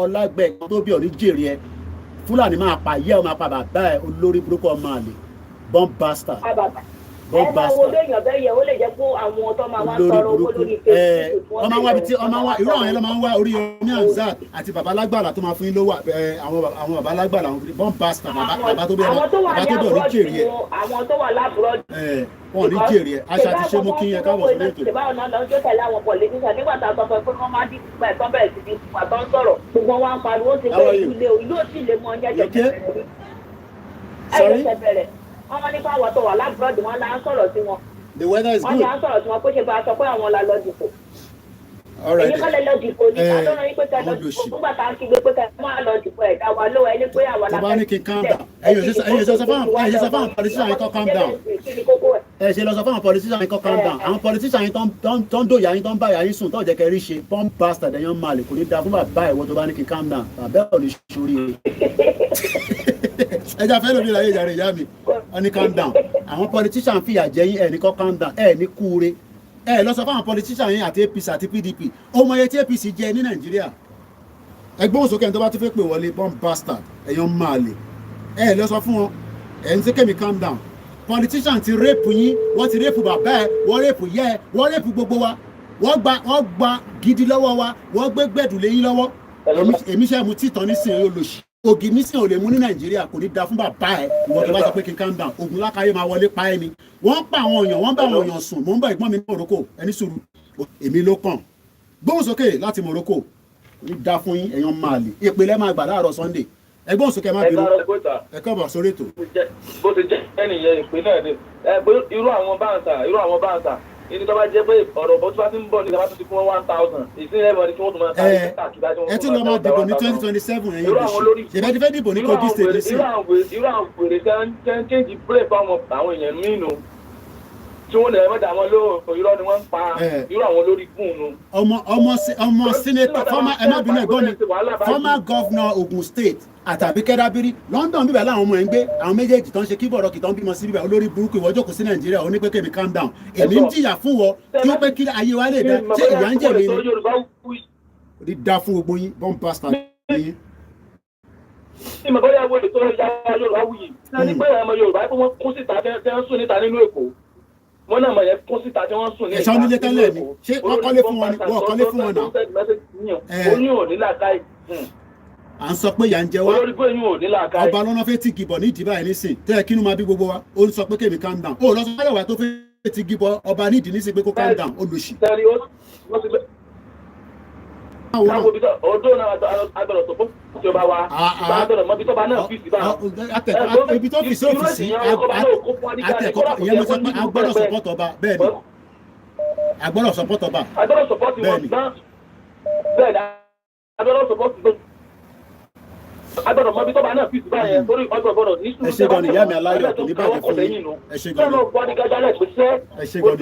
ọlágbẹ àwọn tó bí ọ ní jèrè ẹ Fúlàní máa pa yẹ ọ máa pa bàbá ẹ olórí burúkú ọmọ àlè bomb bastard. ẹ máa wo béèyàn bẹ́ẹ̀ yẹ ó lè jẹ́ pé àwọn tó máa wá tọrọ owó lórí Facebook. ọmọ wa bíi ọmọ wa irú àwọn yẹn ló máa ń wá orí Yomi Hamzat àti bàbá alágbàlà tó máa fún yín lówó àwọn bàbá alágbàlà àwọn kiri bomb bastard bàbá tó bẹ̀rẹ̀ ní jèrè ẹ. àwọn tó wà lábúrò. wọn ò ní jèrè ẹ aṣọ àti ṣé mú kí yẹn káwọ sí lẹ́tọ̀ọ́. ìbáwọn náà lọ́jọ́ tẹ̀lé àwọn politician nígbà tá a sọ pé kọ́ máa dìbò pẹ̀ tán bẹ̀rẹ̀ sí ní ìfúnpá tó ń sọ̀rọ̀ gbogbo wọn pariwo ti pé ìlú ò sì lè mọ ẹ̀jẹ̀ bẹ̀rẹ̀ wọ́n ní fáwọn tó wà lábúrọ̀dì wọn là ń sọ̀rọ̀ sí wọn. The weather is good. wọ́n là ń sọ̀rọ̀ sí wọn pé ṣe bá a sọ pé àwọn la lọ dìbò. èyí kọ́ lè lọ dìbò ní àtọ́nà yín pé ká lọ dìbò nígbà tá a kígbe pé ká máa lọ dìbò ẹ̀dá wa lówó ẹni pé àwa la fẹ́ sílẹ̀. ẹ̀yin sọ fáwọn politician yín kọ́ calm down. ẹ ṣe lọ sọ fáwọn politician yín kọ́ calm down. àwọn politician yín tó ń dòyà yín tó ń bá yà yín sùn tó jẹ́ kẹrí ṣe bomb bastard ẹ̀yàn máa lè kò ní da fún bàbá ìwọ tó bá ní kí calm down bàbá ò ní sórí ẹja fẹ́ lómi ìlàyé ìyá rẹ̀ ìyá mi wọ́n ní calm down àwọn politician fìyà jẹ yín ẹ̀ ní kọ́ calm down ẹ̀ ní kúure ẹ̀ lọ sọ fáwọn politician yín àti APC àti PDP ọmọ yẹn tí APC jẹ ní Nàìjíríà ẹgbẹ́ òsókè ẹni tó bá ti fẹ́ pè wọlé bomb bastard ẹ̀yàn máa lè ẹ̀ lọ sọ fún wọn ẹ̀ ń tí kẹ́mi calm down politician ti rape yín wọ́n ti rape bàbá ẹ̀ wọ́n rape yẹ́ ẹ̀ wọ́n rape gbogbo wa wọ́n gba gidi lọ́wọ́ wa wọ́n gbé gbẹ̀dù lé yín lọ́wọ́ èmi ṣe mu títàn nísìnyí olóṣì ògì nísìn ò lè mú ní Nàìjíríà kò ní da fún bàbá ẹ ìwọ tó bá sọ pé kí n calm down ogun lákàáyé máa wọlé pa ẹni wọ́n pa àwọn èèyàn wọ́n bá àwọn èèyàn sùn mò ń bá ìgbọ́n mi ní Morocco ẹni sùúrù èmi ló kàn gbóhùn sókè láti Morocco kò ní da fún yín èèyàn máa lè ìpìlẹ̀ máa gbà láàárọ̀ Sunday ẹgbọ́n sókè má bínú ẹ káàbọ̀ sórí ètò. bó ti jẹ́ ẹnìyẹn ìpínlẹ̀ ni irú àwọn báńsà ìní tó bá jẹ́ pé ọ̀rọ̀ bó tí wá ti ń bọ̀ ní ìjọba tó ti fún 1,000 ìsínlẹ̀ mọ̀ ní kí wọ́n tún máa ta ìkàkiri. ẹ tún lọ máa dìbò ní 2027 ẹ̀yin lóṣù ṣèbẹ́ ti fẹ́ dìbò ní Kogi state sí. irú àwọn wèrè tẹ́ ń kéjì pray fáwọn àwọn èèyàn mínú tí wọ́n lè mẹ́ta àwọn olóòrò irọ́ ni wọ́n ń pa irú àwọn olórí gùn nu. ọmọ senator former ẹ má bínú ẹ̀gbọ́n mi former governor Ogun state àtàbí kẹ́dábírí London bíbẹ̀ láwọn ọmọ ẹ̀ ń gbé àwọn méjèèjì tó ń ṣe kíbọ̀rọ̀ kì tó ń bímọ sí bíbẹ̀ olórí burúkú ìwọ jókòó sí Nàìjíríà ó ní pé kèmí calm down èmi ń jìyà fún wọ kí ó pé kí ayé wa lè dá ṣé ìyá ń jẹ mí ni ó ní dá fún gbogbo yín bomb pasta yín. ìmọ̀ bóyá wo ètò ìyá Yorùbá wuyì ní pé ọmọ Yorùbá pé wọ́n kún síta tẹ́ ń sùn níta nínú Èkó wọ́n náà mọ̀ yẹn kún síta tí wọ́n sùn ní ìta. ẹ̀sán nílé tẹ́lẹ̀ ni ṣé wọ́n kọ́lé fún wọn ni wọ́n kọ́lé fún wọn náà. oyún ò ní làákàyè. à ń sọ pé ìyà ń jẹ wá ọba lọ́nà fẹ́ ti gìbọ̀ ní ìdìbà ẹ̀ nísìn tẹ́ ẹ kínú máa bí gbogbo wa ó ń sọ pé kèmí calm down ó lọ sọ fún àyẹ̀wò tó fẹ́ ti gìbọ̀ ọba ní ìdí nísìn pé kó calm down ó lòṣì. ọdún náà agbọ̀dọ̀ tó fún ìjọba wa agbọ̀dọ̀ mọ ibi tó bá náà fi sí bá. ibi tó fi sí òfìsí àtẹ̀kọ́ ìyẹn ló sọ pé agbọ́dọ̀ support ọba bẹ́ẹ̀ ni agbọ́dọ̀ support ọba bẹ́ẹ̀ ni agbọ́dọ̀ support agbọ́dọ̀ mọ bí tọ́ba náà fi ìtura yẹn torí ọgbọ́dọ̀ ní sùúrù. ẹ ṣe gan ni ìyá mi aláyọ̀ kò ní bàjẹ́ fún yín. ẹ ṣe gan ni. ẹ ṣe gan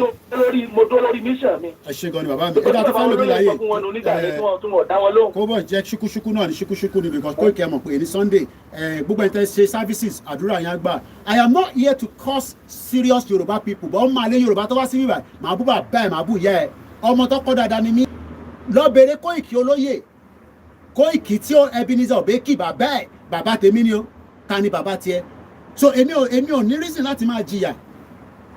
ni. mo dó lórí mission mi. ẹ ṣe gan ni bàbá mi. ẹ bá tó fẹ́ lómi láyé. kó bọ̀ jẹ́ ṣúkúṣúkú náà ní ṣúkúṣúkú ni because kó ìkẹ́ mọ̀ pé ní Sunday gbogbo ẹni tẹ́ ṣe services àdúrà yẹn gbà. I am not here to cause serious Yoruba people but ọmọ alẹ́ Yorùbá tó wá sí bíbá màá bú bàbá ẹ̀ màá bú ìyá ẹ̀ ọmọ tó kọ́ dáadáa ni mí. lọ bèrè Kóìkì olóyè Kóìkì tí ó Ebenezer Obeki bàbá tèmi ni ó ta ni bàbá tiẹ̀ so èmi ò ní reason láti máa jìyà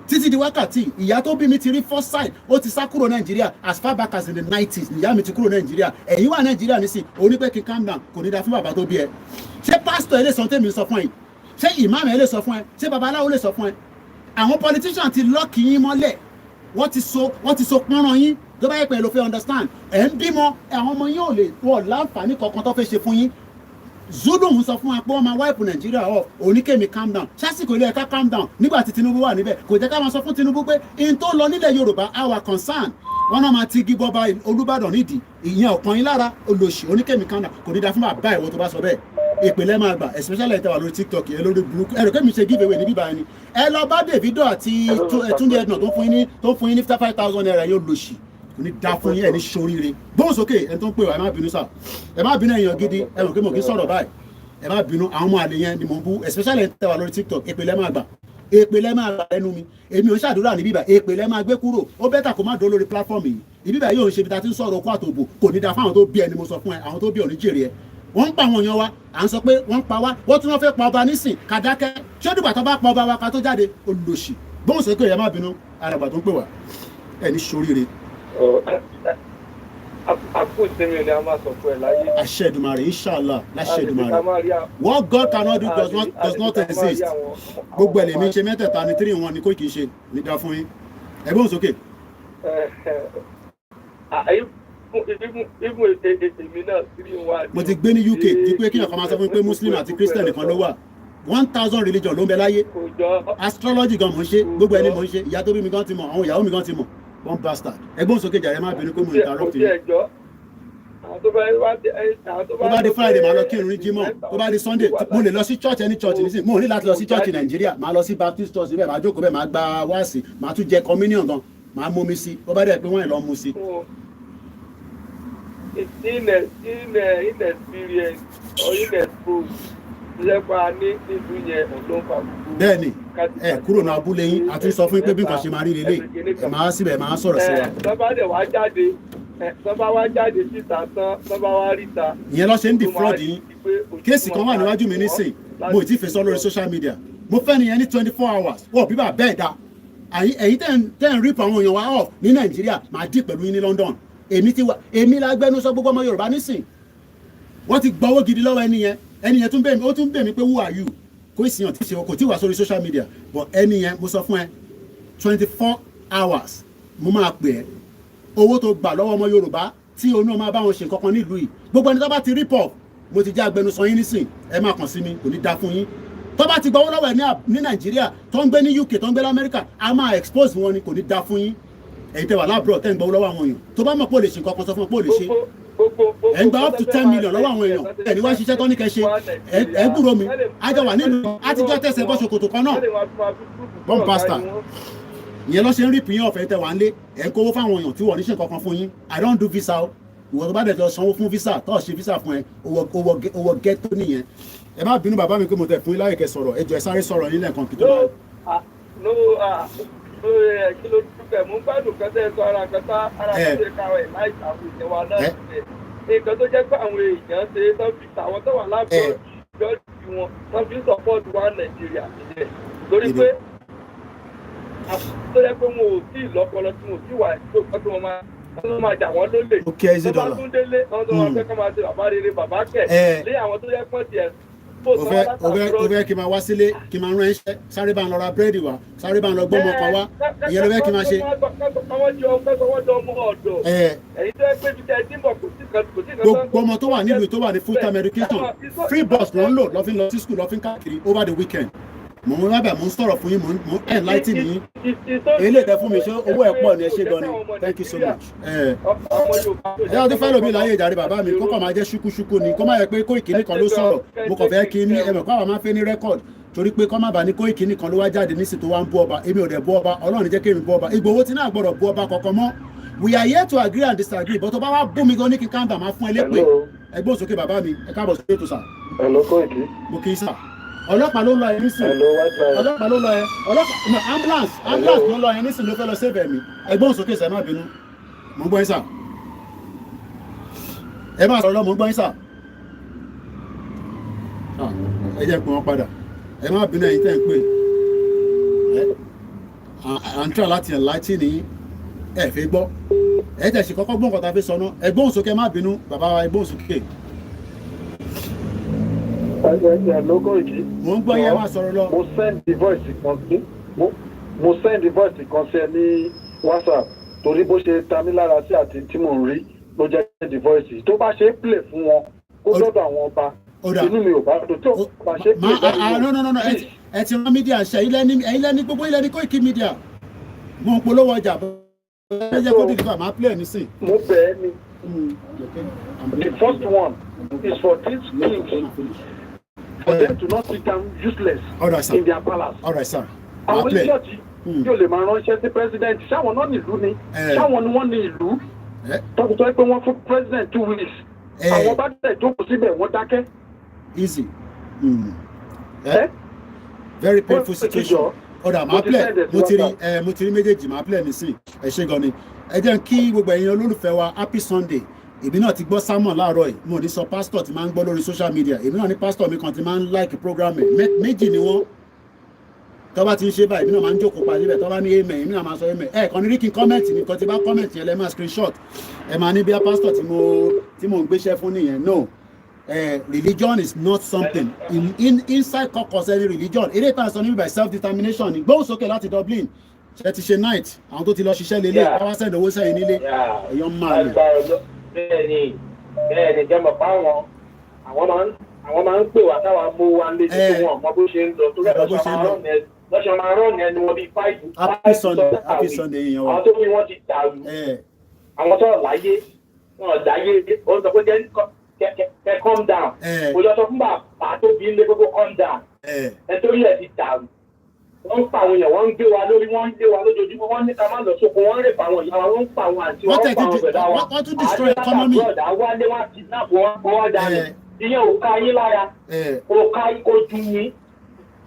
títí di wákàtí ìyá tó bí mi ti rí first sight ó ti sá kúrò Nàìjíríà as far back as in the 90s ìyá mi ti kúrò Nàìjíríà ẹ̀yin wà Nàìjíríà nísìn onípẹ́ kí calm down kò ní da fún bàbá tó bí ẹ ṣé pásítọ̀ ẹ lè sọ tèmi sọ fún ẹ ṣé ìmáàmù ẹ lè sọ fún ẹ ṣé babaláwo lè sọ fún ẹ àwọn politician ti lọ́ọ̀kì yín mọ́lẹ̀ wọ́n ti so pọ́nrán yín tó bá yẹ pé ẹ ló fẹ́ understand ẹ̀ ń bímọ àwọn ọmọ yín ò lè wọ̀ láǹfààní kankan tó fẹ́ ṣe fún yín Zulu ń sọ fún wa pé wọ́n máa wáìpù Nàìjíríà ọ̀ oníkèmí calm down sásìkò ilé ẹ̀ka calm down nígbà tí Tinubu wà níbẹ̀ kò jẹ́ ká máa sọ fún Tinubu pé in tó lọ nílẹ̀ Yorùbá our concern wọn náà máa ti igi bọba Olúbàdàn nídìí ìyẹn ọ̀kan yín lára olóṣì oníkèmí calm down kò ní da fún bàbá ìwọ tó bá sọ bẹ́ẹ̀ ìpìlẹ̀ máa gbà especially ẹ̀tẹ̀wà lórí TikTok yẹn lórí burúkú ẹ̀rọ kẹ́mi ṣe give away ní bíbá ẹni ẹ lọ bá Davido àti Túndé Edna tó fún yín ní 5,000 naira yóò lòṣì kò ní da fún yín ẹ̀ ní ṣoríire gbóhùn sókè ẹni tó ń pè wá ẹ má bínú sà ẹ má bínú èèyàn gidi ẹ mọ̀ pé mo kì í sọ̀rọ̀ báyìí ẹ má bínú àwọn ọmọ àlè yẹn ni mo ń bú especially ẹ̀tẹ̀wà lórí TikTok ìpìlẹ̀ máa gbà lẹ́nu mi èmi ò ń ṣàdúrà ní bíbá ìpìlẹ̀ máa gbé kúrò ó bẹ́tà kó má dó lórí platform yìí ìbíbá yóò ń ṣe ibi tá a ti ń sọ̀rọ̀ okó àtòbò kò ní da fún àwọn tó bí ẹni mo sọ fún ẹ àwọn tó bí òní jèrè ẹ wọ́n ń pa àwọn èèyàn wa à ń sọ pé wọ́n ń pa wá wọ́n tún wọ́n fẹ́ pa ọba nísìn kàdákẹ́ ṣé ó dìgbà tó bá pa ọba wa ká tó jáde olùlòṣì bóun ṣe pé ẹ má bínú àràgbà tó ń pè wá ẹ ní ṣoríire. àkókò ìsinmi ni a máa sọ fún ẹ láyé. àṣẹ Èdùmàrè inshallah láṣẹ Èdùmàrè what God cannot do does not exist gbogbo ẹ̀ lèmi ṣe mẹ́tẹ̀ẹ̀ta ni 3-in-1 ni Kóìkì ṣe ní dá fún yín ẹ bóun sókè. mo ti gbé ní UK di pé kíyàn kan máa sọ fún mi pé Muslim àti Christian nìkan ló wà 1000 religion ló ń bẹ láyé astrology gan mò ń ṣe gbogbo ẹni mò ń ṣe ìyá tó bí mi gan ti mọ̀ àwọn ìyàwó mi gan ti mọ̀ one bastard ẹgbọ́n sókè jàre má bínú pé mo interrupt yín. tó bá di Friday máa lọ kírun ní Jímọ̀ tó bá di Sunday mo lè lọ sí church any church nísìnyí mo ní láti lọ sí church Nàìjíríà máa lọ sí Baptist church níbẹ̀ máa jókòó bẹ́ẹ̀ máa gba wáàsì máa tún jẹ communion gan máa mú mi sí tó bá dẹ̀ pé wọ́n ẹ̀ lọ mú sí. inexperience or inexposed lẹ́pa ní ìlú yẹn ọ̀dọ́ fà. bẹ́ẹ̀ni ẹ kúrò ní abúlé yín a tún sọ fún yín pé bí nǹkan ṣe máa rí lélẹ̀ ẹ máa síbẹ̀ máa sọ̀rọ̀ sí wa. tọ́ba wá jáde síta tán tọ́ba wá ríta. ìyẹn lọ ṣe ń defraud yín kéèsì kan wà níwájú mi nísìn mo ì tí ì fẹ́ sọ lórí social media mo fẹ́ nìyẹn ní 24 hours wọ́n bíbà bẹ́ẹ̀ da ẹ̀yin tẹ́ ń rip àwọn èèyàn wa off ní Nàìjíríà máa dì pẹ̀lú yín ní London èmi la gbẹnusọ gbogbo ọmọ Yorùbá nísìn wọ́n ti gbọ́ owó gidi lọ́wọ́ ẹni yẹn tún bẹ̀ mí pé who are you kò sí yàn tí ṣe kò tí wà sórí social media but ẹni yẹn mo sọ fún ẹ 24 hours mo máa pè ẹ́ owó tó gbà lọ́wọ́ ọmọ Yorùbá tí onú ọmọ bá wọn ṣe nǹkan kan nílùú yìí gbogbo ẹni tó bá ti report mo ti jẹ́ agbẹnusọ yín nísìn ẹ máa kàn sí mi kò ní da fún yín tó bá ti gbọ́ owó lọ́wọ́ ẹ̀ ní Nàìjíríà tó ń gbé ní UK tó ń gbé ní Amẹ́ríkà a máa expose wọn ni kò ní da fún yín ẹ̀yin tẹ́ wà láàbùrọ̀ tẹ́ ń gbọ́ owó lọ́wọ́ àwọn èèyàn tó bá mọ̀ pé ó lè ṣe nǹkan kan sọ fún ọ pé ó lè ṣe ẹ ń gba up to 10 million lọ́wọ́ àwọn èèyàn ẹni wá ṣiṣẹ́ tó ní kẹ́ ṣe ẹ gbúrò mi ajá wà nílùú àtijọ́ tẹ̀sẹ̀ bọ́ ṣòkòtò kan náà bomb bastard ìyẹn lọ́ ṣe ń rí pìyàn ọ̀fẹ́ tẹ̀ wá ń lé ẹ̀ ń kówó fáwọn èèyàn tí wọ́n níṣẹ́ kankan fún yín I don't do visa o ìwọ tó bá dẹ̀ jọ sanwó fún visa tó ṣe visa fún ẹ owó ghetto nìyẹn ẹ má bínú bàbá mi pé mo tẹ̀ fún yín láyè kẹ́ sọ̀rọ̀ ẹ jọ ẹ sáré sọ̀rọ̀ yín lẹ́ẹ̀kan kí tó bá. kí ló dúpẹ́ mú gbádùn kẹsẹ̀ sọ ara kẹta ara kẹsẹ̀ káwé láì sàwọn ìjẹwà náà ṣe nǹkan tó jẹ́ pé àwọn èèyàn ṣe tán fi tàwọn tó wà lábẹ́ ìjọ́jú wọn tán fi sọ́pọ́ọ̀tù wá Nàìjíríà nìyẹn torí pé tó jẹ́ pé wọn ò tí ì lọ́pọlọ tí wọn ò tí ì wà ìjọba tí wọ́n máa jà wọ́n lólè tó bá tún délé wọ́n tó wọ́n fẹ́ kọ́ máa ṣe bàbá rere bàbá kẹ̀ lé àwọn tó jẹ́ pọ́n tiẹ̀ o fẹ́ kí n máa wá sílé kí n máa rán ẹṣẹ́ sáré bá ń lọ ra búrẹ́dì wá sáré bá ń lọ gbọ́mọ kan wá ìyẹn ló fẹ́ kí n máa ṣe. gbogbo ọmọ tó wà nílùú tó wà ní full time education free bus ló ń lò lọ́ fi ń lọ sí school lọ́ fi ń káàkiri over the weekend mo ń rábà mo ń sọ̀rọ̀ fún yín mo ń enlighten yín eléyìí tẹ fún mi ṣé owó ẹ̀ pọ̀ ni ẹ ṣe gan ni thank you so much. ẹ ọdún fẹ́ lómi láyé ìjàre bàbá mi kókò máa jẹ́ ṣúkúṣúkú ni kó má yẹ pé Koiki nìkan ló sọ̀rọ̀ mo kàn fẹ́ kí ní ẹ̀mọ̀ káwọn máa fẹ́ ní rẹ́kọ̀d torí pé kọ́ má bàa ní Koiki nìkan ló wá jáde nísì tó wá ń bú ọba èmi ò dẹ̀ bú ọba Ọlọ́run jẹ́ kémi bú ọba Ìgbòho tí náà gbọ́dọ̀ bú ọba kankan mọ́ we are here to agree and disagree but tó bá wá bú mi gan ní kí káńtà máa fún ẹ lépè ẹgbẹ́ òsókè bàbá mi ẹ káàbọ̀ sí ètò sà. Hello Koiki. mo kì í sà ọlọ́pàá ló ń lọ ẹ nísìn ọlọ́pàá ló ń lọ ẹ ọlọ́pàá no ambulance ló ń lọ ẹ nísìn ló fẹ́ lọ save ẹ̀mí ẹgbẹ́ òsókè sẹ́ má bínú mo ń gbọ́ yín sà ẹ má sọ̀rọ̀ lọ mo ń gbọ́ yín sà ẹ jẹ́ pé wọ́n padà ẹ má bínú ẹ̀yin tẹ́ ń pè à ń try láti enlighten ní ẹ fi gbọ́ ẹ tẹ̀ sí kọ́kọ́ gbọ́n kọ́ta fi sọ náà ẹ gbóhùn sókè má bínú bàbá wa ẹ gbóhùn sókè. mo ń gbọ́ yẹn wá sọ̀rọ̀ lọ. mo send the voice kan sí ẹ ní WhatsApp torí bó ṣe ta mí lára sí àti tí mò ń rí ló jẹ́ the voice tó bá ṣe é play fún wọn kó dọ́dọ̀ àwọn ọba inú mi ò bá dùn tí ò bá ṣe é play lọ́dọ̀ no ẹ ti rán mídíà ṣe ilẹ̀ ní gbogbo ilẹ̀ ní Koiki Media mo ń polówó ọjà ẹ jẹ́ kó dìgbà máa play nísìn. mo bẹ̀ ẹ́ ni the first one is for these kings for them to not sit down useless in their palace. All right, sir. Àwọn ìjọ́jì yóò lè máa ránṣẹ́ sí president ṣáwọn náà nílùú ni ṣáwọn ni wọ́n ní ìlú tọ́kù tó pé wọ́n fún president 2 weeks àwọn bá tẹ̀ jókòó síbẹ̀ wọ́n dákẹ́. Easy. Very painful situation. Ọ̀dà máa plẹ̀ mo ti rí méjèèjì máa plẹ̀ nísìn ẹ ṣé gan ni ẹ jẹ́ kí gbogbo ẹ̀yin olólùfẹ́ wa happy Sunday èmi náà ti gbọ́ sermon láàárọ̀ yìí mo ní sọ pastor ti máa ń gbọ́ lórí social media èmi náà ní pastor mi kan ti máa ń like program méjì ni wọ́n tó bá ti ń ṣe báyìí èmi náà máa ń jókòó pa síbẹ̀ tó bá ní amen èmi náà máa sọ amen kàn ní rí kí n comment nìkan tí bá comment yẹn lẹ́ máa screenshot ẹ máa ní bí a pastor tí mo ń gbéṣẹ́ fún nìyẹn no religion is not something inside caucus any religion eré tá a sọ níbi by self determination ni gbóhùn sókè láti Dublin ṣe ti ṣe night àwọn tó ti lọ ṣiṣẹ́ lélẹ̀ káwá sẹ́ndì owó sẹ́yìn nílé èèyàn máa lè. bẹ́ẹ̀ni jẹ́ mọ̀ pa àwọn máa ń pè wá táwa mú wa lé tí wọn mọ bó ṣe ń lọ tó rẹ̀ lọ́sọ̀ máa rán ẹni wọn bíi fáìlì. happy Sunday yẹn wa. àwọn tó fi wọn ti dàrú àwọn tó láyé wọn láyé ó sọ pé kẹ calm down kò lọ sọ fún bàbá tó bí ilé gbogbo calm down ẹ torí ẹ ti dàrú wọ́n ń pa àwọn èèyàn wọ́n ń gbé wa lórí wọ́n ń gbé wa lójoojúmọ́ wọ́n ní ká má lọ sóko wọ́n ń rèé pa àwọn ìyá wa wọ́n ń pa àwọn àǹtí wọn ń pa àwọn bẹ̀dá wa wọ́n tún destroy economy. àwọn ilé wa kidnap wọn pọ̀ wá dání ìyẹn ò ká yín lára kò dùn yín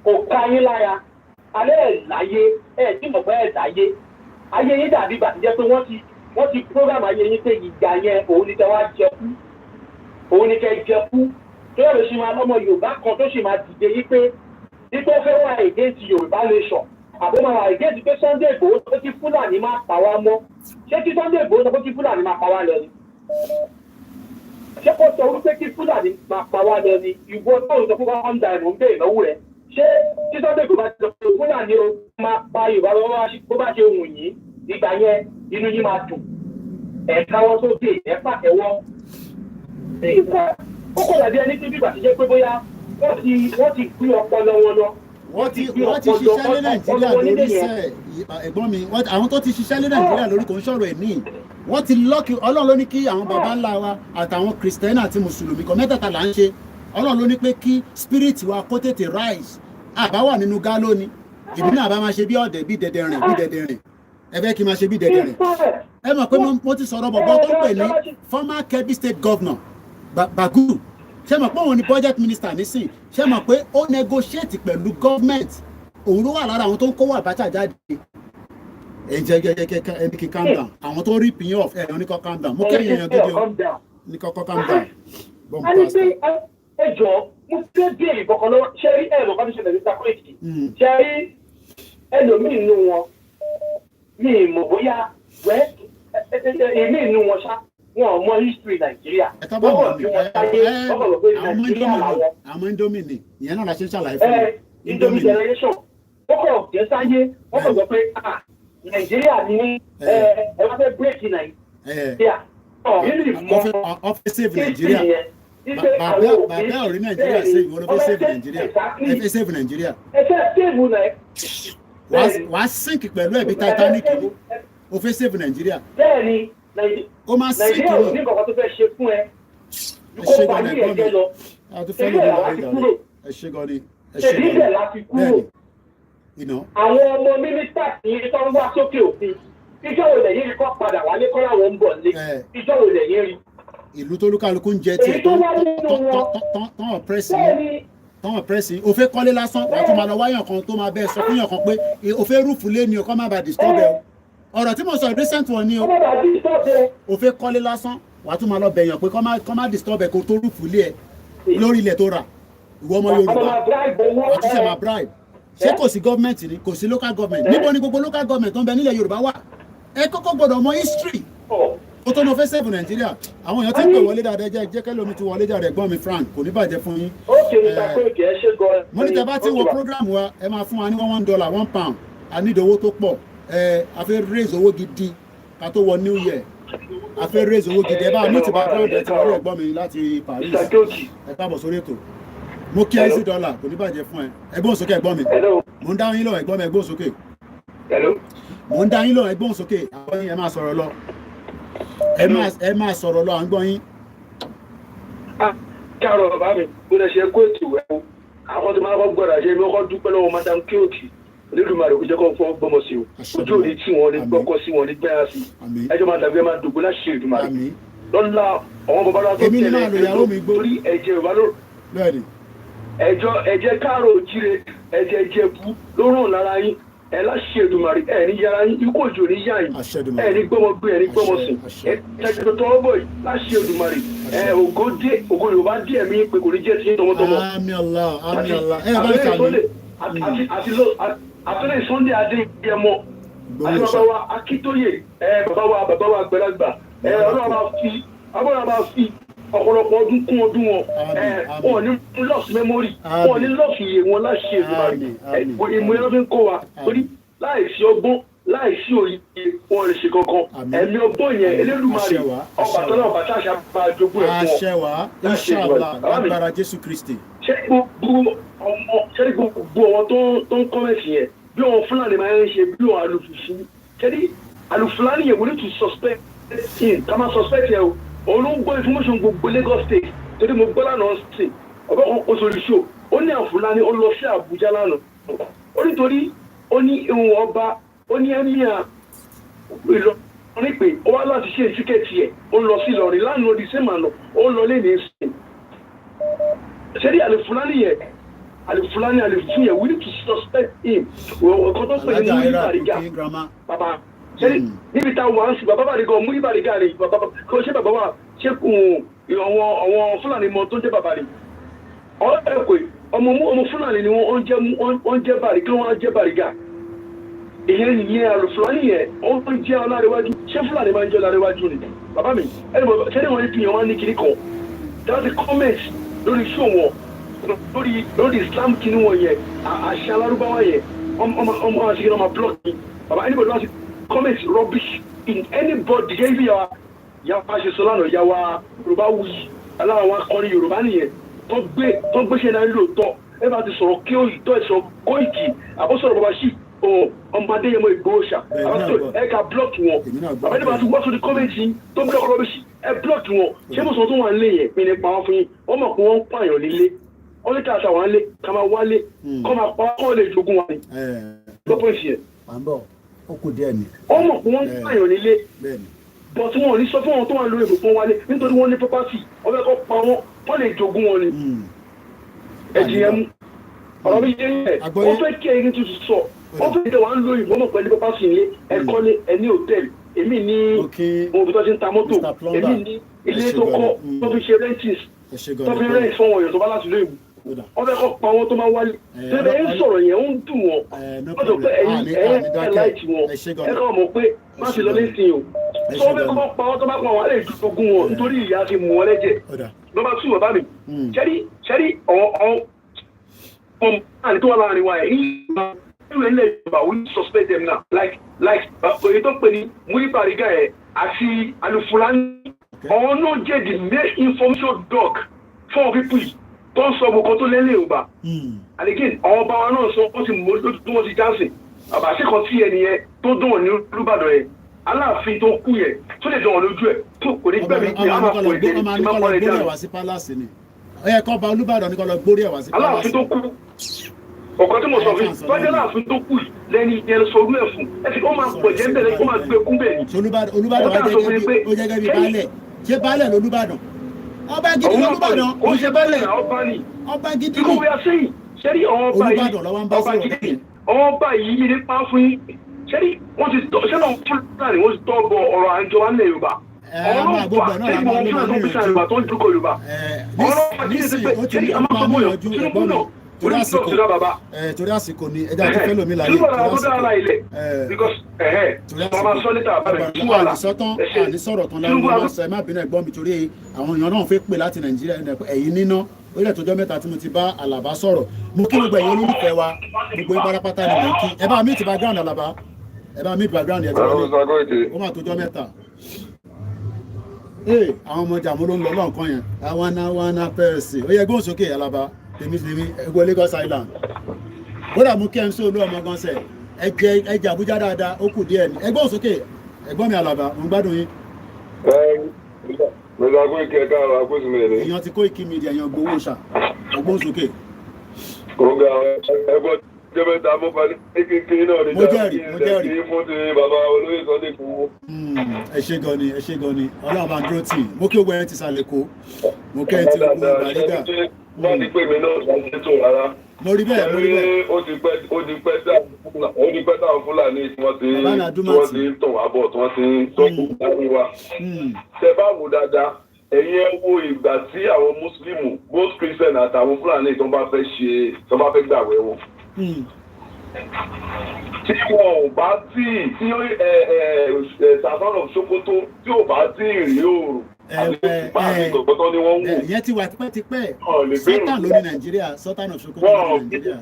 kò ká yín lára alẹ́ ẹ̀ láyé ẹ̀ tí mo fẹ́ ẹ̀ láyé ayé yín dàbí bàtí jẹ́ pé wọ́n ti program ayé yín pé ìgbà yẹn òun ni kẹ́ wá jẹ kú òun ni kẹ́ jẹ kú tó yẹ lè ṣe máa lọ́mọ Yorùbá kan tó ṣe máa dìde yí pé ipò fẹ́ wà against Yorùbá nation àbó máa wà against pé Sunday Igboho tó kí Fúlàní máa pa wá mọ́ ṣé kí Sunday Igboho tó kí Fúlàní máa pa wá lọ ni ṣé kò sọ wípé kí Fúlàní máa pa wá lọ ni ìwọ náà sọ fún wọn dà ẹ̀mọ́ ń bèèrè lọ́wọ́ rẹ̀ ṣé kí Sunday Igboho máa sọ pé Fúlàní o máa pa Yorùbá bó bá ṣe wù yín ìgbà yẹn inú yín máa dùn káwọ́ sókè pàtẹ́wọ́ ó kọ̀ dàbí ẹni tí bíbà ti jẹ́ pé bóyá wọ́n ti gbé ọpọlọ wọn lọ. wọ́n ti ṣiṣẹ́ lé Nàìjíríà lórí iṣẹ́ ẹ̀gbọ́n mi àwọn tó ti ṣiṣẹ́ lé Nàìjíríà lórí kò ń sọ̀rọ̀ ẹ̀ ní wọ́n ti lọ́ọ̀kì Ọlọ́run ló ní kí àwọn baba ńlá wa àtàwọn kìrìsìtẹ́nì àti mùsùlùmí kan mẹ́tẹ̀ẹ̀ta là ń ṣe Ọlọ́run ló ní pé kí spirit wa kó tètè rise àbá wà nínú gálọ́ ni ìbí náà bá máa ṣe bí ọ̀dẹ̀ bí dẹ̀dẹ̀rìn ẹ fẹ́ kí n máa ṣe bí dẹ̀dẹ̀rìn ẹ mọ̀ pé mo ti sọ̀rọ̀ bọ̀bọ̀ tó ń pè ní former Kebbi state governor Bagu ṣé mọ̀ pé òun ni budget minister nísìn ṣé mọ̀ pé ó negotiate pẹ̀lú government òun ló wà lára àwọn tó ń kówó Abacha jáde ẹni kí calm down àwọn tó rí pin off ẹ̀yàn ní kọ́ calm down mo kẹ́yìn èèyàn gidi o ní kọ́kọ́ calm down. a ní pé ẹ jọ mo fẹ́ béèrè kọ̀ọ̀kan lọ́wọ́ ṣé rí ẹ̀rọ kan tó ṣẹlẹ̀ ní Koiki ṣé rí ẹlòmíì nínú wọn mi ì mọ̀ bóyá èmi nínú wọn ṣá wọn ò mọ history Nàìjíríà wọn ò bí wọn sáyé wọn kò rò pé Nàìjíríà làwọn. àwọn Indomie ni ìyẹn náà la ṣe ń ṣàlàyé fún mi. Indomie generation wọn kò jẹ sáyé wọn kò sọ pé Nàìjíríà ní ẹ wá fẹ́ bírèkì Nàìjíríà ọ̀ nínú ìmọ̀ offensive Nàìjíríà bàbá orí Nàìjíríà ṣe ìwọ ló fẹ́ save Nàìjíríà ẹ fẹ́ save Nàìjíríà. ẹ fẹ́ save náà. wàá sink pẹ̀lú ẹ̀bí Titanic ni o fẹ́ save Nàìjíríà. bẹ́ẹ̀ni ó máa sink Nàìjíríà ò ní kankan tó fẹ́ ṣe fún ẹ. ẹ ṣe gan ni ẹ̀gbọ́n mi àti fẹ́lẹ̀ mi wà nígbà ẹ ṣe gan ni ẹ ṣe gan ni bẹ́ẹ̀ni. àwọn ọmọ mínísítà tí tó ń wá sókè òfin ìjọ wo lẹ́yìn rí kọ́ padà wálé kọ́ láwọn ń bọ̀ lé ìjọ wo lẹ́yìn rí. ìlú tó lúkálukú ń jẹ tiẹ̀ tán ọ̀pẹ́rẹ́sì o fẹ́ kọ́lé lásán wàá tún máa lọ wáyàn kan tó máa bẹ́ẹ̀ sọ fún yàn kan pé o fẹ́ rúfù lé ni o kọ́ má bàa disturb ẹ o ọ̀rọ̀ tí mo sọ recent one ni o fẹ́ kọ́lé lásán wàá tún máa lọ bẹ̀yàn pé kọ́ má disturb ẹ kó tó rúfù lé ẹ lórí ilẹ̀ tó rà ìwọ ọmọ Yorùbá wàá tún ṣe máa bribe ṣé kò sí gọ́ọ̀mẹ̀ntì ni kò sí local government níbo ni gbogbo local government tó ń bẹ nílẹ̀ Yorùbá wà ẹ kọ́kọ́ gbọ́dọ̀ mọ history ó tó ní o fẹ́ save Nàìjíríà àwọn èèyàn tí ń pè wọlé dáadáa jẹ́ kẹ́lómi ti wọlé jáde ẹ̀gbọ́n mi Frank kò ní bàjẹ́ fún yín. mo ní tẹ́bá tí wo program wa ẹ máa fún wa ní $1 £1 a ní ìdówó tó pọ̀ a fẹ́ raise owó gidi ká tó wọ New Year a fẹ́ raise owó gidi ẹ bá mi ti bá kọ́ ọ̀dẹ̀ tí wọ́n rí ẹ̀gbọ́n mi láti Paris ẹ káàbọ̀ sórí ètò mo kí ẹ sí dọ́là kò ní bàjẹ́ fún ẹ ẹgbọ́n sókè ẹ̀gbọ́n mi mo ń dá yín lọ ẹ̀gbọ́n mi ẹgbọ́n sókè mo ń dá yín lọ ẹ̀gbọ́n sókè àwọn yín ẹ máa sọ̀rọ̀ lọ ẹ máa sọ̀rọ̀ lọ à ń gbọ́ yín. káàrọ̀ bàbá mi bó lè ṣe kó ètò ẹ̀ àwọn tó máa kọ́ gbọ́dọ̀ ṣe mi kọ́ dúpẹ́ lọ́wọ́ madam kéòkì Olódùmarè kò jẹ́ kó fọ́ gbọ́mọ sí o ojú òní tí wọ́n ní gbọ́kọ́ sí wọn ní gbẹ́yà sí ẹjọ́ máa dàbí ẹ máa dògbò láṣẹ Olódùmarè lọ́la àwọn bàbá wa tó tẹ̀lé torí ẹ̀jẹ̀ Yorùbá ló ẹ̀jẹ̀ káàrọ̀ òjire ẹ̀jẹ̀ Ìjẹ̀bú ló rùn lára yín ẹ láṣẹ Èdùmàrè ẹ ní yàrá yín ikú òjò ní yá yín ẹ ní gbọmọ gbé ẹ ní gbọmọ sìn ẹ tẹjọ tó tọwọ́ bọ̀ yìí láṣẹ Èdùmàrè ògo Yorùbá díẹ̀ mi pé kò ní jẹ́ ti tọmọtọmọ. àmín Allah àmín Allah ẹ bá ìkàlẹ̀. àtúnlẹ̀ Sunday Adéyẹmọ àti bàbá wa Akíntóyè bàbá wa àgbàlagbà ọlọ́run máa fi ọ̀pọ̀lọpọ̀ ọdún kún ọdún wọn ní lost memory wọn ní lost iye wọn láṣẹ Èdùmàrè ìmọ̀ ẹ̀rọ fi ń kó wa torí láìsí ọgbọ́n láìsí òye wọn lè ṣe kankan ẹ̀mí ọgbọ́n yẹn Elédùmarè Ọbàtálá ọbàtá àṣà máa jogún ẹ̀ fún ọ. àṣẹ wa inshallah lágbára Jésù Kristi. ṣé gbogbo ọmọ tó ń kọ́mẹ̀tì yẹn bí wọn Fúlàní máa ń ṣe bí wọn alùfùfù ṣé alùfùlàní yẹn we need to suspect him ká máa suspect yẹn o olóńgbò information gbogbo Lagos state torí mo gbọ́ lánàá ṣe ọ̀bẹ kan kó sórí show ó ní àfúlàní ó lọ sí Àbújá lánàá ó nítorí ó ní ìwọ̀n ọba ó ní ẹ́míà Ìlọrin pé ó wá láti ṣe ìtíkẹ́ẹ̀tì ẹ̀ ó lọ sí Ìlọrin lánàá di sẹ́mà lọ ó lọ lé ní ẹ̀sìn ṣẹ́rí àlèfúlàní yẹn àlèfún yẹn we need to suspect him ọ̀kan tó pè ní múlí bàrígà bàbá ṣẹ́rí níbi táwọn à ń sìn bàbá bàrígà múlí bàrígà rè bàbá kò ṣe bàbá wa ṣé àwọn Fúlàní mọ tó ń jẹ́ bàbá rè ọ̀rọ̀ ẹ̀ pé ọmọ Fúlàní ni wọ́n jẹ́ bàrígà wọ́n jẹ́ bàrígà ìyẹn nìyẹn àlùfúlàní yẹn ó ń jẹ́ ọlárẹ̀wájú ṣé Fúlàní máa ń jẹ́ ọlárẹ̀wájú ni bàbá mi ẹni bọ̀ ṣẹ́ni wọ́n fi hàn wọ́n ní kiri kan dáàbì comment lórí show wọn lórí Islam kìíní wọn yẹn àṣà alárúbáwá yẹn ọmọ àṣìkiri ọmọ block ni bàbá anybody wá sí comment rubbish in anybody gẹ́gẹ́ bí yàwá ṣe sọ lánàá yàwá Yorùbá wuyì aláwọ̀ akọrin Yorùbá nìyẹn tó gbéṣẹ́ náà nílò tọ́ ẹ bá ti sọ̀rọ̀ kí ó yìí tó ẹ̀ sọ Kóìkì àbọ̀sọ̀rọ̀ bàbá ṣì ọmọ Adéyẹmọ Ìgbòho ṣá ẹ̀ka blọọkì wọn bàbá nígbà tí wọ́n tún di kọ́mẹ́ǹtì tó blọọkì rọ́bìṣì ẹ blọọkì wọn ṣé mo sọ tó wà nílé yẹn mi ní pa wọn fún yín wọ́n mọ̀ pé wọ́n ń pààyàn nílé wọ́n ní káàtà wà nílé ká máa wálé kọ́ máa pa kọ́ lè jogún wa ni lọ́pọ̀ ìṣe ẹ̀. wọ́n mọ̀ pé wọ́n ń pààyàn nílé bọ̀ tí wọ́n ní sọ fún wọn tó wà lórí ìbùkún wálé nítorí wọ́n ní pọ́pátì wọ́n fẹ́ kọ́ pa wọ́n lè jogún wọn ni ẹ̀jìyẹn mú ọ̀rọ̀ mi yé yẹn wọ́n fẹ́ kí ẹyin tuntun sọ wọ́n fẹ́ tẹ̀ wá ń lo ìbọn mọ̀ pẹ̀lú pọ́pátì ilé ẹ̀kọ́lé ẹni hòtẹ́ẹ̀lì èmi ní ohun tó ti ń ta mọ́tò èmi ní ilé tó kọ́ tó fi ṣe rentings tó fi rent fún wọn èèyàn tó bá láti lóyún wọ́n fẹ́ kọ́ pa wọn tó máa wálé tẹ́lẹ̀ ń sọ̀rọ̀ yẹn ń dùn wọn wọ́n tó pé ẹ̀yin ẹ̀ láìtì wọn ẹ̀ kọ́ mọ̀ pé má ti lọ lẹ́sìn o tó wọ́n fẹ́ kọ́ pa wọn tó bá pa wọn alẹ́ ìdúgbògún wọn nítorí ìyá ti mú wọn lẹ́jẹ̀ nọ́mbà 2 bàbá mi ṣẹ́rí ọ̀hún and tó wà láàrin wa yẹn ìwé ilẹ̀ Yorùbá we suspect them now like èyí tó pè ní Múrí Bàrígà yẹn àti Alùfúlàní ọ̀hún náà jẹ́ the main information dog fún ọ pípù yìí tó ń sọ gbogbo tó lé ní Yorùbá and again àwọn ọba wa náà sọ wọ́n ti mú lójú tí wọ́n ti jáǹsì àbàṣe kan tí ẹni yẹn tó dùn ọ́ ní Olúbàdàn yẹn Aláàfin tó kú yẹn tó lè dùn ọ́ lójú ẹ̀ tó kò ní gbẹ̀mí kí a máa pọ̀ èdè tí máa pọ̀ èdè àná. Ẹ kọ́ ba Olúbàdàn ní kọ́ lọ gbórí ẹ̀ wá sí pálásì. Aláàfin tó kú ọ̀kan tí mo sọ fún tọ́jú Aláàfin tó kú yìí lẹ́ni yẹn sọ̀rọ̀ ẹ̀ fún ẹ ti kó máa pọ̀ jẹ́ bẹ̀rẹ̀ kó máa gbé kún bẹ́ẹ̀ ni. Olúbàdàn ó jẹ́ gẹ́gẹ́ bí baálẹ̀ ṣé baálẹ̀ lolúbàdàn ọba gidi lolúbàdàn ó ṣe baálẹ̀ ọba ni ọba gidi ni. ìkọ̀wé asẹ́yìn ṣẹ́rí ọba yìí nípa fún yín ṣẹ́rí wọ́n ti tọ́ ṣẹ́nà fúlàní wọ́n ti tọ́ bọ ọ̀rọ̀ àjọ wa nílẹ̀ Yorùbá ọlọ́pàá ṣẹ́rí wọn fúlàní tó ń pèsè àyùbá tó ń dúkọ̀ Yorùbá ọlọ́pàá kí ni pé ṣẹ́rí a máa fọmọ yàn Tinubu náà torí àsìkò ni ẹja tó fẹ́ lómi láyé ànísọ̀rọ̀ tán láyé wọn sọ ẹ má bínú ẹ̀gbọ́n mi torí àwọn èèyàn náà fẹ́ pè láti Nàìjíríà ẹ̀yìn níná orílẹ̀ tó jọ́ mẹ́ta tí mo ti bá Àlàbá sọ̀rọ̀ mo kí gbogbo ẹ̀yin olólùfẹ́ wa gbogbo yín pátápátá ni mo kí ẹ bá meet background Àlàbá ẹ bá meet background ẹ̀ tí wọ́n ní ó má tó jọ́ mẹ́ta àwọn ọmọ jàmú ló ń lọ lọ́nkàn yẹn àwọn pẹ́ẹ́sì ó yẹ gbóhùn sókè Àlàbá tèmi ẹgbẹ́ Lagos Island kódà mú kí MC olú ọmọ gan sẹ ẹjẹ Àbújá dáadáa ó kù díẹ̀ ní ẹgbẹ́ òsókè ẹ̀gbọ́n mi Àlàbá mo ń gbádùn yín. Mẹ́ta kó ike ẹ̀ka àwọn akóso mẹ́rin. Èèyàn ti kó ìkí mi di ẹ̀yàn gbowó ṣà ẹgbẹ́ òsókè. Kòǹgà ẹgbọ́n jẹ́mẹ́ta mọ́fà ní kékeré náà ní jẹ́rìí fún ti bàbá olóyè Sunday kú. Ẹ ṣé gan ni Ọlọ́run bá ń dúró tì mo kí ogun ẹni ti sàlẹ̀ kó mo kẹ́ ẹ ti gbogbo ìgbàlégà. Wọ́n ti pè mí náà láti tó rárá. Mo rí bẹ́ẹ̀. Ó ti pẹ́ táwọn Fúlàní tí wọ́n ti ń tàn wá bọ̀ tí wọ́n ti ń tọ́kù láàrin wa. Ṣé bá wò dáadáa, ẹ̀yin ẹ wo ìgbà tí àwọn Mùsùlùmù, both Christian àtàwọn Fúlàní tó bá fẹ́ gbàwẹ̀ wọn. Tí wọn ò bá tí Sàfánà Sókótó tí ò bá tí rí òòrùn. Ìyẹn ti wà tipẹ́tipẹ́ Sultan ló ní Nàìjíríà Sultan of Sokoto ló ní Nàìjíríà.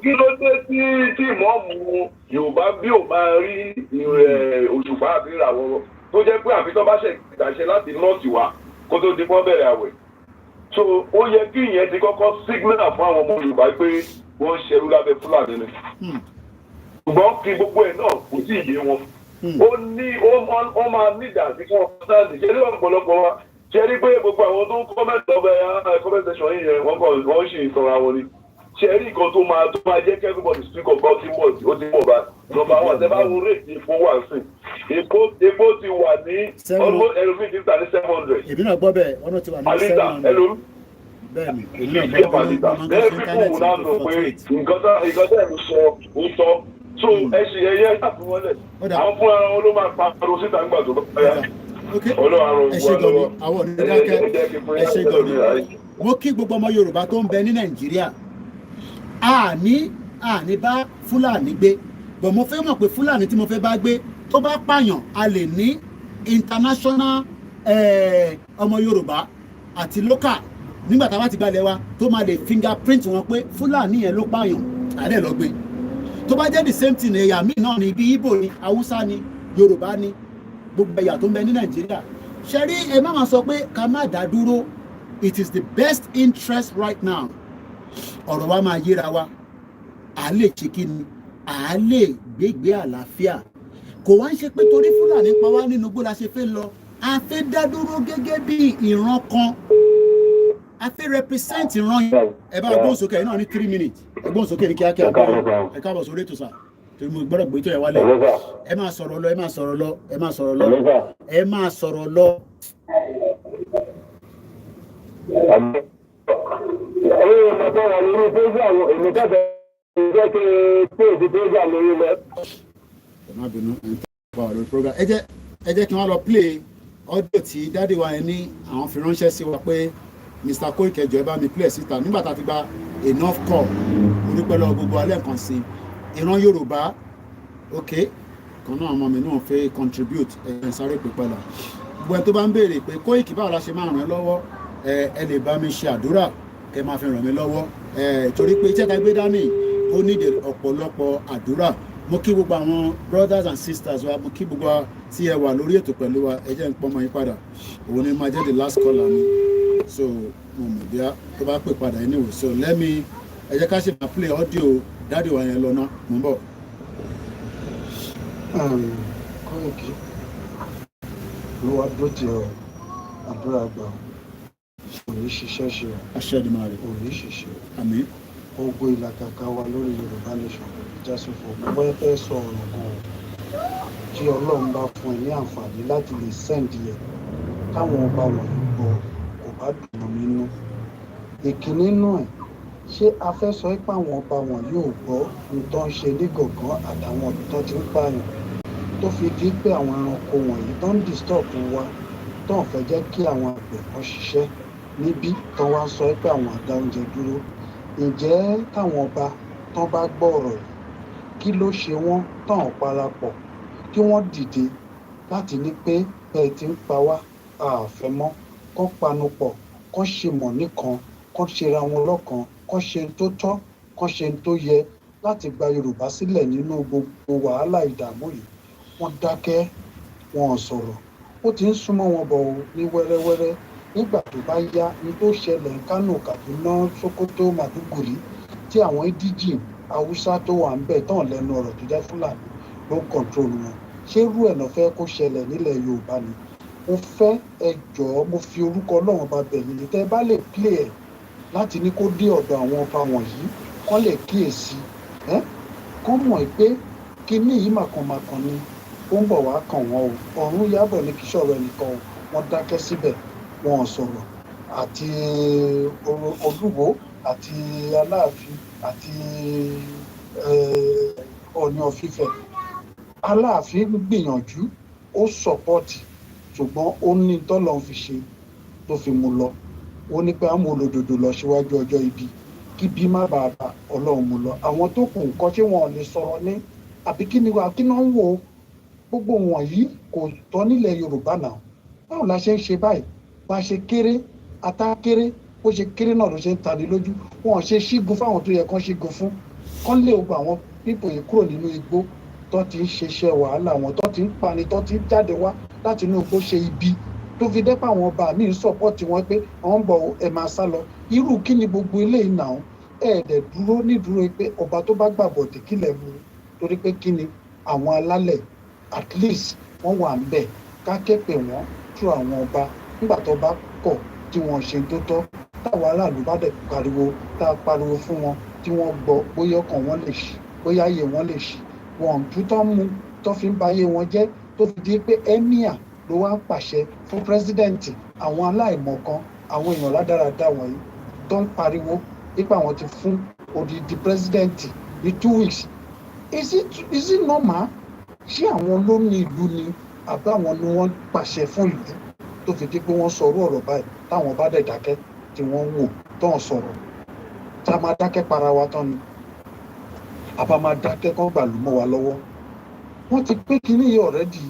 Kí ló dé tí ìmọ̀ọ́mù Yorùbá bí ò máa rí òṣùpá àbí ìràwọ̀ tó jẹ́ pé àfi tó bá ṣe ìgbàṣẹ láti nọ́ọ̀tì wá kó tó di pọ́n bẹ̀rẹ̀ àwẹ̀. So ó yẹ kí ìyẹn ti kọ́kọ́ signal fún àwọn ọmọ Yorùbá pé wọ́n ń ṣerú lábẹ́ Fúlàní ni. Ṣùgbọ́n kí gbogbo ẹ̀ náà kò sí ìyé wọn. Ó máa nídà sí fún ọ̀sáàdì ṣe ní ọ̀pọ̀lọpọ̀ wa ṣe rí pé gbogbo àwọn tó ń kọ́mẹ́tì ọbẹ̀ comment section yìí yẹn wọ́n ṣì ń sọra wọn ni ṣe rí nǹkan tó máa jẹ́ kí everybody speak of God ó ti mọ̀ bá nọ́mbà wọn àti báwo rèétí epo wà sí epo ti wà ní almost ẹlòmíì ti tà ní 700. Èmi náà gbọ́ bẹ́ẹ̀ ọ̀nà ti wà ní 700. Bẹ́ẹ̀ni èmi náà gbọ́ bẹ́ẹ̀ ní náà sọ pé nǹkan tẹ́ ẹ̀ ń sọ ó tọ́ so ẹ ṣe ẹyẹ ṣàfihàn lẹ̀ àwọn fún ara wọn ló máa pa aró síta nígbà tó bá yá. Ẹ ṣé gan ni àwọn onídàákẹ́ ẹ ṣé gan ni mo kí gbogbo ọmọ Yorùbá tó ń bẹ ní Nàìjíríà àní bá Fúlàní gbé bọ̀ mo fẹ́ mọ̀ pé Fúlàní tí mo fẹ́ bá gbé tó bá pààyàn a lè ní international ọmọ Yorùbá àti local nígbà tá a bá ti gbalẹ̀ wa tó máa lè fingerprint wọn pé Fúlàní yẹn ló pààyàn àdé lọ gbé tó bá jẹ́ the same thing ẹ̀yà míì náà ni bí Ìgbò ni Haúsá ni Yorùbá ni gbogbo ẹ̀yà tó ń bẹ ní Nàìjíríà ṣe rí ẹ má máa sọ pé ká má dá dúró it is the best interest right now ọ̀rọ̀ wa máa yéra wa à lè ṣe kí ni à lè gbégbé àlàáfíà kò wá ń ṣe pé torí Fúlàní pa wá nínú igbó la ṣe fẹ́ lọ a fẹ́ dá dúró gẹ́gẹ́ bí ìran kan a fẹ́ represent ìran yìí ẹ bá gbóhùn sókè náà ní 3 minutes ẹ gbóhùn sókè ní kíákíá ẹ káàbọ̀ sórí ètò sà torí mo gbọ́dọ̀ gbé tó yẹ wálẹ̀ ẹ máa sọ̀rọ̀ lọ ẹ máa sọ̀rọ̀ lọ ẹ máa sọ̀rọ̀ lọ ẹ máa sọ̀rọ̀ lọ. ẹ jẹ́ kí wọ́n lọ play audio tí dáàdi wa yẹn ní àwọn fi ránṣẹ́ sí wa pé Mr. Koiki ẹ jọ̀ọ́ ẹ bá mi play síta nígbà tá a ti gba enough call mo dúpẹ́ lọ́wọ́ gbogbo alẹ́ kan sí ìran Yorùbá ok kan náà ọmọ mi náà fẹ́ contribute ẹ̀ sáré pípẹ́ la gbogbo ẹ tó bá ń béèrè pé Koiki báwo la ṣe máa ràn ẹ́ lọ́wọ́ ẹ lè bá mi ṣe àdúrà kẹ máa fi ràn mí lọ́wọ́ torí pé iṣẹ́ ta gbé dání ó nídìí ọ̀pọ̀lọpọ̀ àdúrà mo kí gbogbo àwọn brothers and sisters wa mo kí gbogbo tí ẹ wà lórí ètò pẹ̀lú wa ẹ jẹ́ n pọ́nmọ́ yín padà òun ni máa jẹ́ the last caller mi so mo mọ̀ bí tó bá pè padà anyway so let me ẹ jẹ́ ká ṣe máa play audio dáàdì wa yẹn lọ ná mo ń bọ̀. Kọ́ìkì ló wá dúró ti ọ àdúrà gbà ò ní ṣiṣẹ́ ṣe ọ aṣẹ́dùmarè ò ní ṣiṣẹ́ àmín gbogbo ìlàkàkà wa lórí Yorùbá nation jásùfò gbogbo ẹ fẹ́ sọ ọ̀rọ̀ kan tí Ọlọ́run bá fún ẹ ní àǹfààní láti lè sẹ́ǹdì ẹ̀ táwọn ọba wọ̀nyí gbọ́ kò bá dùn mí nínú ìkíní nínú ẹ̀ ṣé a fẹ́ sọ pé àwọn ọba wọ̀nyí ò gbọ́ nǹkan ṣe ní gọ̀gán àtàwọn tó ti ń pààyàn tó fi di pé àwọn ẹranko wọ̀nyí tó ń disturb wa tó ń fẹ́ jẹ́ kí àwọn àgbẹ̀ kan ṣiṣẹ́ níbí tó wá sọ pé àwọn àdá oúnjẹ dúró ǹjẹ́ táwọn ọba tó bá gbọ́ ọ̀rọ̀ yìí kí ló ṣe wọ́n tán parapọ̀ kí wọ́n dìde láti ní pé bẹ́ẹ̀ ti ń pa wá àfẹ́ mọ́ kán panupọ̀ kán ṣe mọ̀ nìkan kán ṣera wọn lọ́kan kán ṣe tó tọ́ kán ṣe tó yẹ láti gba Yorùbá sílẹ̀ nínú gbogbo wàhálà ìdààmú yìí wọ́n dákẹ́ wọn ò sọ̀rọ̀ ó ti ń súnmọ́ wọn bọ̀ ní wẹ́rẹ́wẹ́rẹ́ nígbà tó bá yá ní tó ṣẹlẹ̀ ní Kánò Kaduna Sokoto Maduguri tí àwọn indigen Haúsá tó wà ń bẹ̀ tán lẹ́nu ọ̀rọ̀ tó jẹ́ Fúlàní ló ń control wọn ṣé irú ẹ̀ náà fẹ́ kó ṣẹlẹ̀ nílẹ̀ Yorùbá ni mo fẹ́ ẹ jọ̀ọ́ mo fi orúkọ Ọlọ́run bá bẹ̀ yín tẹ́ ẹ bá lè play ẹ̀ láti ní kó dé ọ̀dọ̀ àwọn ọba wọ̀nyí kán lè kíyèsí kán mọ̀ pé kinní yìí màkànmákàn ni ó ń bọ̀ wá kàn wọ́n o ọ̀run yábọ̀ ní kí sọ̀rọ̀ ẹnìkan o wọ́n dákẹ́ síbẹ̀ wọn ò sọ̀rọ̀ àti Olúwo àti Aláàfin àti Ọọ̀ni of Ifẹ̀ Aláàfin gbìyànjú ó sọ̀pọ̀tì ṣùgbọ́n ó ní tọ́lọ̀ fi ṣe tó fi mú lọ ó ní pé àmọ́ olódodo lọ síwájú ọjọ́ ibi kí bí má bàa bá Ọlọ́run mú lọ àwọn tó kù nǹkan tí wọn ò lè sọ̀rọ̀ ní àbí kí ni wà kí náà ń wò ó gbogbo wọ̀nyí kò tọ́ nílẹ̀ Yorùbá náà báwo la ṣe ń ṣe báyìí bá ṣe kéré ata kéré bó ṣe kéré náà ló ṣe ń tani lójú wọn ò ṣe ṣígun fáwọn tó yẹ kán ṣígun fún kán lé ogun àwọn pípò yìí kúrò nínú igbó tó ti ń ṣiṣẹ́ wàhálà wọn tó ti ń pani tó ti ń jáde wá láti inú igbó ṣe ibi tó fi dẹ́pọ̀ àwọn ọba mi ń sọ̀pọ̀tì wọn pé àwọn ń bọ̀ ẹ̀ máa sá lọ irú kí ni gbogbo eléyìí náà ẹ̀ẹ́dẹ̀ dúró nídúró pé ọba tó bá gbàbọ̀dé kílẹ̀ mu torí pé kí ni àwọn alálẹ̀ at least wọ́n wà ń bẹ̀ ká képe wọ́n tú àwọn ọba nígbà tó bá kọ̀ tí wọ́n ṣe tó tọ́ táwọn aráàlú bá dẹ̀ pariwo tá a pariwo fún wọn tí wọ́n gbọ́ bóyá ọkàn wọn lè ṣí bóyá ayé wọn lè ṣí wọn tú tán mú tó fi ń ba ayé wọn jẹ́ tó fi di pé emir ló wá ń pàṣẹ fún pírẹsidẹ́ǹtì àwọn aláìmọ̀kan àwọn èèyàn rádaràda wọ̀nyí tó ń pariwo nípa àwọn ti fún odidi pírẹsidẹ́ǹtì ní 2 weeks is it normal ṣé àwọn ló ní ìlú ni àbí àwọn ni wọ́n pàṣẹ fún ìlú tó fi di pé wọ́n sọ̀rọ̀ ọ̀rọ̀ báyìí táwọn bá dẹ̀ dákẹ́ tí wọ́n wò tó ń sọ̀rọ̀ tá a máa dákẹ́ para wa tán ni àbá máa dákẹ́ kán gbàlú mọ́ wa lọ́wọ́ wọ́n ti pé kínní yìí ọ̀rẹ́dì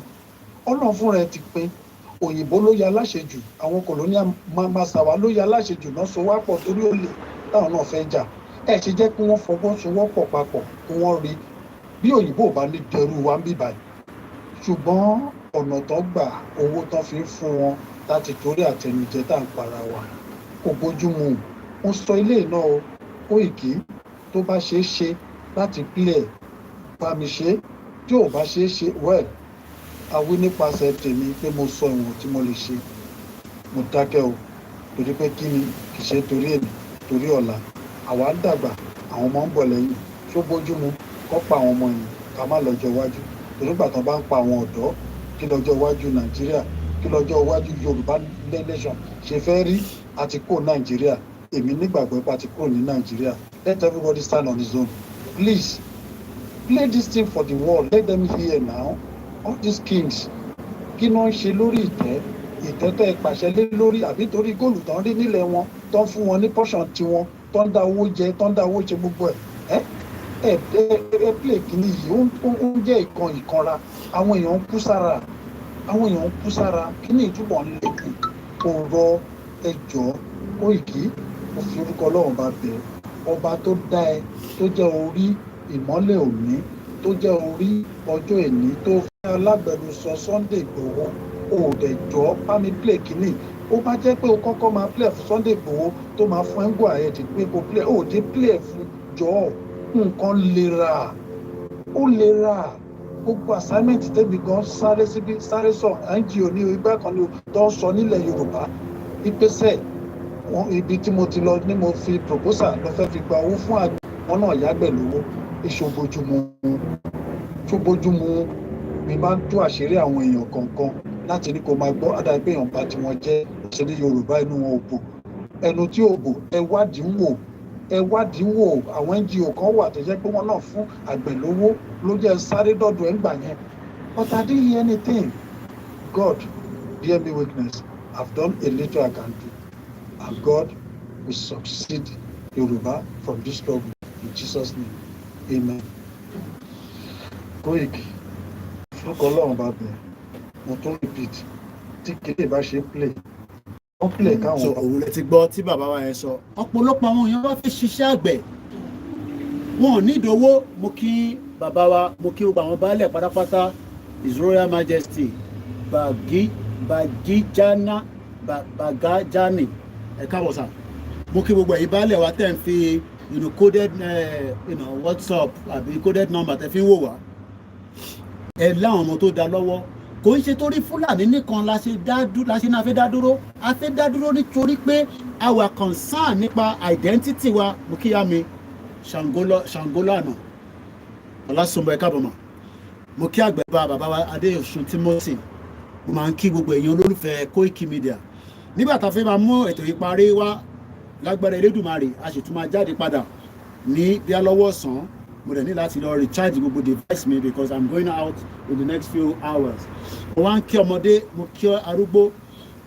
Ọlọ́run fúnra ẹ ti pé òyìnbó ló ya aláṣejù àwọn colonial masawa ló ya aláṣejù náà so wá pọ̀ torí ó lè táwọn náà fẹ́ jà ẹ ṣe jẹ́ kí wọ́n fọwọ́sowọ́pọ̀ papọ̀ kí wọ́n rí bí òyìnbó ò bá ní dẹrù wa ń bì báyìí ṣùgbọ́n ọ̀nà tó gbà owó tó fi ń fún wọn láti torí àtẹnujẹ tá à ń para wa kò bójú mu mo sọ ilé náà o Koiki tó bá ṣeé ṣe láti pílẹ̀ bá mi ṣe tí ò bá ṣeé ṣe well àwí nípasẹ̀ tèmi pé mo sọ ìwọ̀n tí mo lè ṣe mo dákẹ́ o torí pé kí ni kì í ṣe torí èmi torí ọ̀la àwa ń dàgbà àwọn ọmọ ń bọ̀ lẹ́yìn tó bójú mu kọ́ pa àwọn ọmọ yìí ká má lọ́jọ́ iwájú torí gbàtàn bá ń pa àwọn ọ̀dọ́ kí lọ́jọ́ iwájú Nàìjíríà kí lọ́jọ́ iwájú Yorùbá nation ṣe fẹ́ rí àti kó Nàìjíríà èmi nígbàgbọ́ pé àti kúrò ní Nàìjíríà let everybody stand on his own please play this thing for the world let them hear now all these kings kí náà ń ṣe lórí ìtẹ́tẹ́ ìpàṣẹ lé lórí àbí torí góòlù tán rí nílẹ̀ wọn tó ń fún wọn ní portion tiwọn tó ń dá owó jẹ tó ń dá owó ṣe gbogbo ẹ play kìíní yìí ó ń jẹ́ ìkanra àwọn èèyàn ń kú sára kìíní ìtúbọ̀ ń lékun kò rọ ẹjọ́ Koiki ó fi orúkọ Ọlọ́run bá bẹ̀ ọba tó dá ẹ tó jẹ́ orí ìmọ́lẹ̀ òní tó jẹ́ orí ọjọ́ èní tó fẹ́ alágbẹnusọ Sunday Igboho òòdẹ̀jọ́ bámi play kìíní ó bá jẹ́ pé o kọ́kọ́ máa play fún Sunday Igboho tó máa fún ẹ́ ń gbọ́ àyẹ̀dì pé kò play ó dé play fún jọ̀ọ́ nǹkan lera ó lera gbogbo assignment tẹ́bi gan sáré síbi sáré sọ NGO ní ìgbà kan ní tó ń sọ nílẹ̀ Yorùbá ìpèsè ibi tí mo ti lọ ní mo fi proposal lọ fẹ́ fi gba owó fún àwọn náà yàgbẹ̀ lówó ìṣòbojúmu mi máa ń tú àṣírí àwọn èèyàn kọ̀ọ̀kan láti ní kó máa gbọ́ àdáyé pé èèyàn bá tí wọ́n jẹ́ òṣèlú Yorùbá inú wọn ò bò ẹnu tí ò bò ẹ wádìí wò àwọn NGO kan wà tó jẹ́ pé wọ́n náà fún àgbẹ̀ lówó ló jẹ́ sáré dọ́dọ̀ ẹ̀ ń gbà yẹn but I didn't hear anything. God, bear me witness, I've done a little I can do and God will succeed Yoruba from this struggle in Jesus' name. Amen. Koiki, fúnkọ́ Ọlọ́run bá bẹ̀rẹ̀, mo tún repeat, tí kéde bá ṣe play, wọ́n play káwọn. So òun lè ti gbọ́ tí bàbá wa yẹn sọ, ọ̀pọ̀lọpọ̀ àwọn èèyàn wá fi ṣiṣẹ́ àgbẹ̀, wọn ò ní ìdówó. Mo kí bàbá wa, mo kí gbogbo àwọn baálẹ̀ pátápátá, His Royal Majesty Bagajani, ẹ káàbọ̀ sà. Mo kí gbogbo ẹ̀yin baálẹ̀ wa tẹ̀ ń fi coded WhatsApp àbí coded number tẹ̀ fi ń wò wá. Ẹ láwọn ọmọ tó dá lọ́wọ́. Kò ń ṣe torí Fúlàní nìkan la ṣe náà fẹ́ dá dúró. A fẹ́ dá dúró nítorí pé our concern nípa identity wa. Mo kí ya mi Ṣàngólànà Ọlásùnbọ̀ ẹ káàbọ̀ mà. Mo kí àgbẹ̀bá bàbá wa Adéọ̀ṣun Timothy. Mo máa ń kí gbogbo èèyàn olólùfẹ́ Koiki Media. Nígbà tá a fẹ́ máa mú ètò yìí parí wá lágbára Elédùmarè, a sì tún máa jáde padà ní bí alọ́wọ́ ọ̀sán. Mo dẹ̀ ní láti lọ recharge gbogbo device mi because I'm going out in the next few hours. Mo wá ń kí ọmọdé, mo kí arúgbó,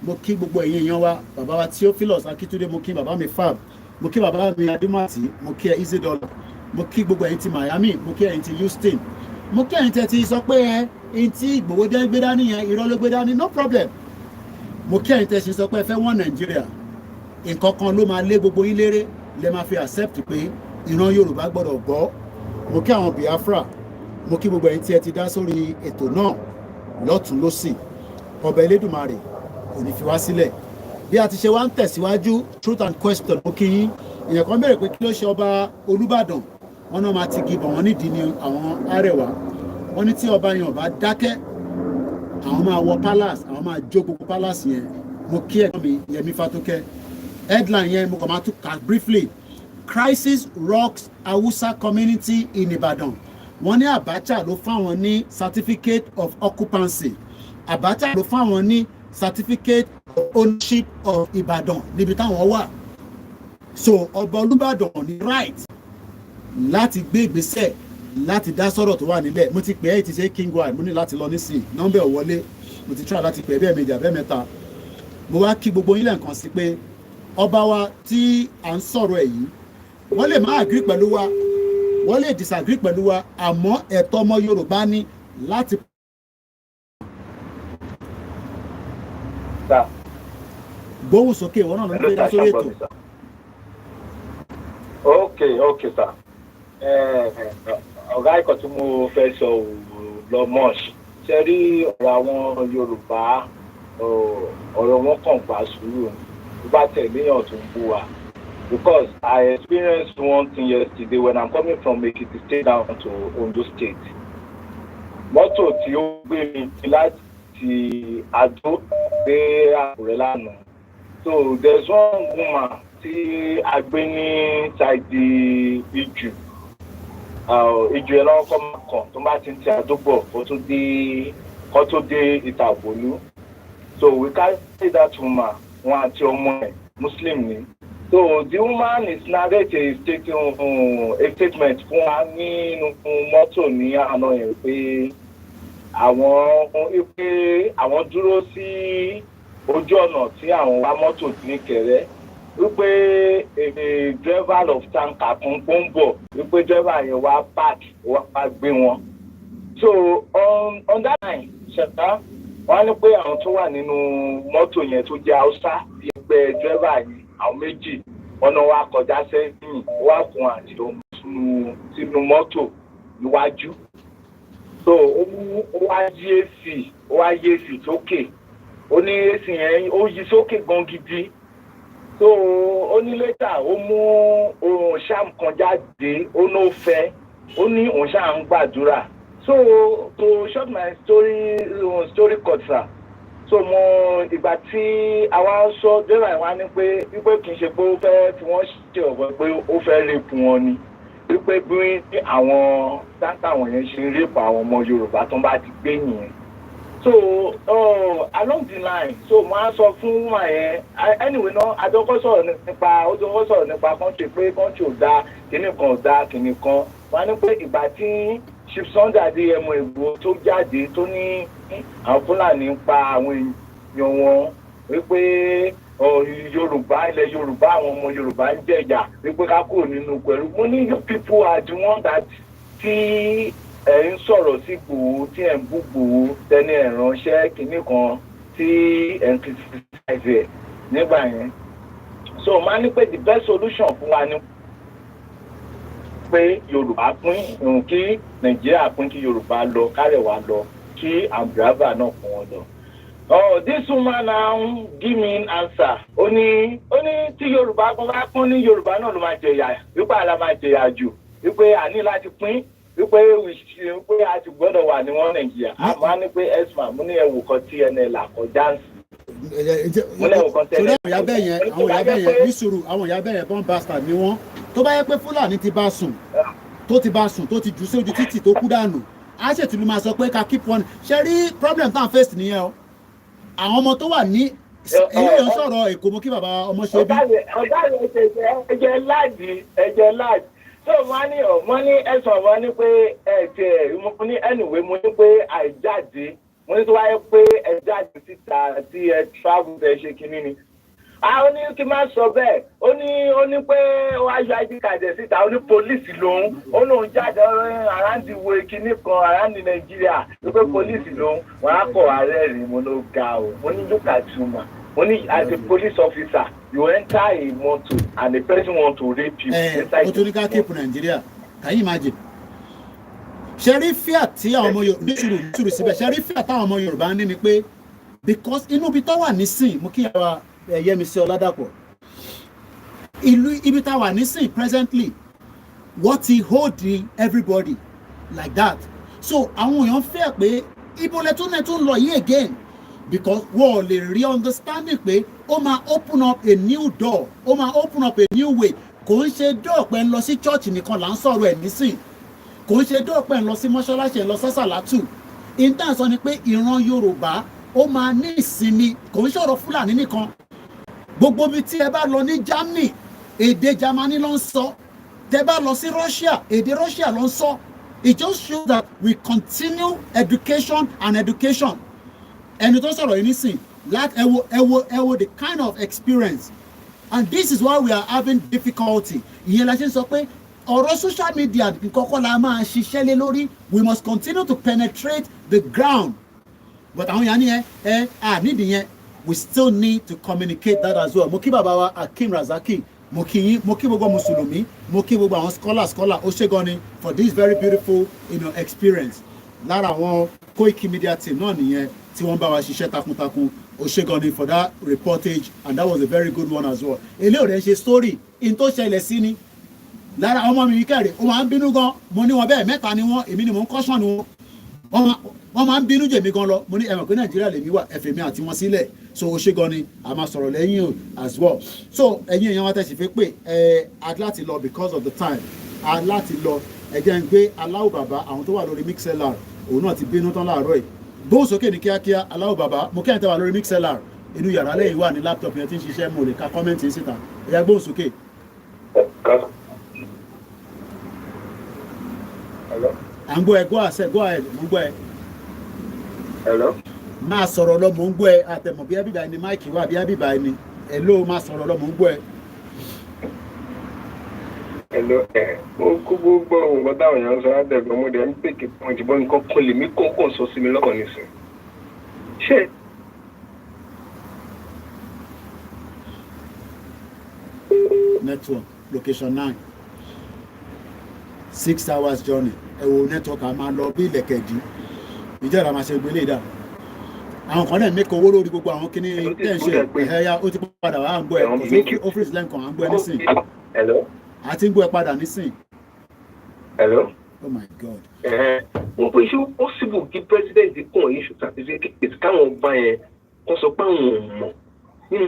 mo kí gbogbo èèyàn èèyàn wa, bàbá wa Theophilus Akíntúndé, mo kí bàbá mi Fab, mo kí bàbá mi Adémàtì, mo kí Easy Dollar, mo kí gbogbo ẹ̀yin ti Miami, mo kí ẹ̀yin ti Houston, mo kí ẹ̀yin ti sọ pé ẹ̀yin tí Ìgbòho dẹ́ gbé dání yẹn irọ́ ló gbé dání, no problem. Mo kí ẹ̀yin tẹ́ sọ pé ẹ fẹ́ wọ́n Nàìjíríà, nǹkan kan ló máa lé gbogbo yín léré, lè máa fi accept pé ìran Yorùbá gbọ́dọ̀ gbọ́. Mo kí àwọn Biafra, mo kí gbogbo ẹ̀yin tí ẹ ti dá sórí ètò náà lọ́tún lósì. Ọba Elédùmarè kò ní fi wá sílẹ̀. Bí a ti ṣe wá ń tẹ̀síwájú truth and question, mo kí yín. Èèyàn kan béèrè pé kí ló ṣe ọba Olúbàdàn, wọn náà máa ti gibọn wọn nídìí ní àwọn Arewa. Wọ́n ní tí ọba yẹn bá dákẹ́, àwọn máa wọ palace, àwọn máa jó gbogbo palace yẹn. Mo kí ẹ̀gbọ́n mi Yẹmí Fátókẹ́. Headline yẹn mo kàn máa tún kà briefly. Crisis rocks Hausa community in Ibadan. Wọ́n ní Abacha ló fáwọn ní certificate of occupancy. Abacha ló fáwọn ní certificate of ownership of Ibadan níbi táwọn wà. So ọba Olúbàdàn ní right láti gbé ìgbésẹ̀ láti dá sọ̀rọ̀ tó wà nílẹ̀. Mo ti pè é ti ṣe king wide, mo ní láti lọ nísìnyí, nọ́mbẹ̀ ò wọlé. Mo ti try láti pè é bẹ́ẹ̀ méjì àbẹ́ mẹ́ta. Mo wá kí gbogbo yín lẹ́ẹ̀kan sí pé ọba wa tí à ń sọ̀rọ̀ ẹ̀ yìí, wọ́n lè má agree pẹ̀lú wa, wọ́n lè disagree pẹ̀lú wa, àmọ́ ẹ̀tọ́ ọmọ Yorùbá ní láti. Gbóhùn sókè wọn náà ló ń gbé dá sórí ètò. ok sir. Ọ̀gá ẹ̀kọ́ tí mo fẹ́ sọ lọ mọ́ọ̀ṣì ṣe rí ọ̀rọ̀ àwọn Yorùbá, ọ̀rọ̀ wọn kàn gbà sùúrù bá tẹ̀léyàn tó ń bú wa. Because I experienced one thing yesterday when I'm coming from Ekiti State down to Ondo State. Mọ́tò tí ó gbé mi láti Adó dé Àkúrẹ́ lánàá. So there's one woman tí a gbé ní ṣáìdì Ìjù. Ìjù ẹ̀ lọ́wọ́ kọ́ máa kàn tó bá ti ń ti Adó bọ̀ kó tó dé Ìtàbólú. So we carry that woman, wọn àti ọmọ ẹ̀ Muslim ni. So the woman is narrating a statement fún wa nínú mọ́tò ní àná yẹn pé àwọn dúró sí ojú ọ̀nà tí àwọn wá mọ́tò ní Kẹ̀rẹ́ wípé a driver of tanker kan tó ń bọ̀ wípé driver yẹn wá park wá gbé wọn. So on that time ṣẹ̀dá wọ́n á ní pé àwọn tó wà nínú mọ́tò yẹn tó jẹ́ Haúsá bí ẹgbẹ́ driver yẹn àwọn méjì ọ̀nà wa kọjá sẹ́yìn wá fún àti ohun sínú mọ́tò níwájú. So ó wá yé èsì sókè ó ní èsì yẹn ó yí sókè gan gidi so ó ní létà ó mú ohun ṣáàm kan jáde ó ní ó fẹ́ ó ní òun ṣáà ń gbàdúrà so to short my story cut sir so mo ìgbà tí àwa sọ dẹ́rẹ́ àwa ní pé wípé kì í ṣe pé ó fẹ́ fi wọ́n ṣe ọ̀gbọ́n pé ó fẹ́ rèpù wọn ni wípé bí àwọn sáńtà wọ̀nyẹn ṣe ń rèpù àwọn ọmọ Yorùbá tó ń bá ti gbé nìyẹn so along the line so mo á sọ fún wa yẹn anyway náà adọ́kọ́ sọ̀rọ̀ nípa country pé country ò dáa kíní kan ò dáa kíní kan wọ́n á ní pé ìgbà tí Chief Sunday Adéyẹmọ Ìgbòho tó jáde tó ní àwọn Fúlàní ń pa àwọn èèyàn wọn wípé Yorùbá ilẹ̀ Yorùbá àwọn ọmọ Yorùbá ń jẹ̀yà wípé ká kúrò nínú pẹ̀lú mo ní you people are the one that tí ẹ̀ ń sọ̀rọ̀ sí Ìgbòho tí ẹ̀ ń bú Ìgbòho tẹ́ni ẹ̀ ránṣẹ́ kìíní kan tí ẹ̀ ń criticize ẹ̀ nígbà yẹn so máa ní pé the best solution fún wa ni pé Yorùbá pín kí Nàìjíríà pín kí Yorùbá lọ kárẹ̀wá lọ kí Biafra náà kún wọn lọ. Oh, this woman now give me an answer. Ó ní tí Yorùbá kan bá pín ní Yorùbá náà ló máa jẹ̀yà wípé àlá máa jẹ̀yà jù wípé a ní láti pín wípé a ti gbọ́dọ̀ wà ní wọn Nàìjíríà. A máa ní pé ẹ̀sùn mo ní ẹ̀wù kan tí ẹnẹ là kọjá ń sìn. Mo ní ẹ̀wù kan tẹ́lẹ̀. Torí àwọn ìyá bẹ́ẹ̀ yẹn ní sùúrù àwọn ìyá bẹ́ẹ̀ yẹn bọ́n bastard ni wọ́n tó bá yẹ pé Fúlàní ti bá sùn tó ti jù sí ojú títì tó kú dànù á ṣètìlú máa sọ pé ká keep one ṣe rí problem tá à ń face nìyẹn o àwọn ọmọ tó wà ní èèyàn sọ̀rọ̀ Èkó mo kí bàbá ọmọ ṣe bí. ọ̀gá rẹ̀ ṣe ẹ̀jẹ̀ láàdì tó wọ́n ní ẹ̀sùn wọn ní pé ẹ̀jẹ̀ mo ní anyway mo ní pé àìjáde mo ní tó wáyé pé ẹ̀jáde síta tí ẹ travel ẹ ṣe kínní ni. ó ní kí n má sọ bẹ́ẹ̀ ó ní pé ó wá yọ ID card síta ó ní pólíìsì lòun ó lóun jáde aráàndì wo kinní kan aráàndì Nàìjíríà wípé pólíìsì lòun wọn á kọ ààrẹ rí mo ló ga o mo ní look at you ma mo ní as a police officer you enter a motor and the person want to rape you inside o tún ní ká kéèpù Nàìjíríà can you imagine ṣe rí fíà tí àwọn ọmọ Yorùbá níṣùrù síbẹ̀ ṣe rí fíà táwọn ọmọ Yorùbá ní ni pé because inú ibi tó wà nísìn mo kí yàrá Yẹmisí Ọládàpọ̀ ibi tá wà nísìn presently what he hold everybody like that so àwọn èèyàn fẹ́ pé ibo lẹ́tún lọ yìí again because wọ́n lè rí understanding pé ó máa open up a new door ó máa open up a new way kò ń ṣe door pé ń lọ sí church nìkan là ń sọ̀rọ̀ ẹ̀ nísìn kò ń ṣe door pé ń lọ sí mọ́ṣáláṣí ẹ̀ lọ sásàlátù intan sọ ni pé ìran Yorùbá ó máa ní ìsinmi kò ń ṣọ̀rọ̀ Fúlàní nìkan gbogbo ibi tí ẹ bá lọ ní Germany èdè Germany ló ń sọ tẹ bá lọ sí Russia èdè Russia ló ń sọ it just shows that we continue education ẹni tó sọ̀rọ̀ yìí nísìn láti ẹ wo the kind of experience and this is why we are having difficulty ìyẹn la ṣe ń sọ pé ọ̀rọ̀ social media nǹkan kọ́ la máa ṣiṣẹ́ lé lórí we must continue to penetrate the ground but àwọn yàrá ni nídìí yẹn we still need to communicate that as well mo kí bàbá wa Akeem Razaki mo kí gbogbo mùsùlùmí mo kí gbogbo àwọn scholar ó ṣé gan ni for this very beautiful experience lára àwọn Koiki Media team náà nìyẹn tí wọ́n bá wa ṣiṣẹ́ takuntakun ó ṣé gan ni for that reportage and that was a very good one as well eléyìí rẹ̀ ṣe story in tó ṣẹlẹ̀ sí ni lára ọmọ mi kẹ́rì ó máa ń bínú gan mo ní wọn bẹ́ẹ̀ mẹ́ta ni wọ́n èmi ni mò ń caution wọn wọ́n máa ń bínú jèmi gan lọ mo ní ẹ̀mọ̀ pé Nàìjíríà lèmi wà ẹ̀fẹ̀ mi àti wọn sílẹ̀ so ó ṣe gan ni a máa sọ̀rọ̀ lẹ́yìn as well so ẹ̀yin èèyàn wa tẹ̀sí fi pé ad láti lọ because of the time ad láti lọ ẹ̀jẹ̀ ń gbé Aláwọ̀ Bàbá àwọn tó wà lórí mixlr òun náà ti bínú tán láàárọ̀ yìí gbóhùn sókè ní kíákíá Aláwọ̀ Bàbá mo kẹ́yìn tẹ́ wà lórí mixlr inú yàrá lẹ́yìn wà ní laptop yẹn tí ń ṣiṣẹ́ mo lè ka comment yìí síta ẹ̀yà gbóhùn sókè. à ń gbọ́ ẹ go ahead mo ń gbọ́ ẹ. Hello. Máa sọ̀rọ̀ lọ mò ń gbọ́ ẹ àtẹ̀mọ̀ bí ẹbí báyìí ni máìkì wà bí ẹbí báyìí ni hello máa sọ̀rọ̀ lọ mò ń gbọ́ ẹ. Hello mo kú gbogbo nǹkan táwọn èèyàn sọ látẹ̀gbọ́n mo dẹ̀ ń pèkì pọ́ǹtì bọ́ nǹkan kan lèmi kókó sọ sí mi lọ́kàn nísìn. Ṣé network location 9 6 hours journey ẹ wo network a máa lọ bí ilẹ̀kẹ̀dí ìjọba máa ṣe gbélé dà àwọn kan náà make owó lórí gbogbo àwọn kíní tẹ́ǹṣẹ̀ ẹ̀yà ó ti padà wá à ń gbọ́ ẹ̀ kò sí ọ́fíìsì lẹ́ǹkan à ń gbọ́ ẹ nísìn. àti ń gbọ́ ẹ padà nísìn. Hello. Oh my God. Wọ́n pe iṣẹ́ possible kí president kàn issue certificate káwọn ọba yẹn kọ́ sọ pé àwọn ò mọ̀ nínú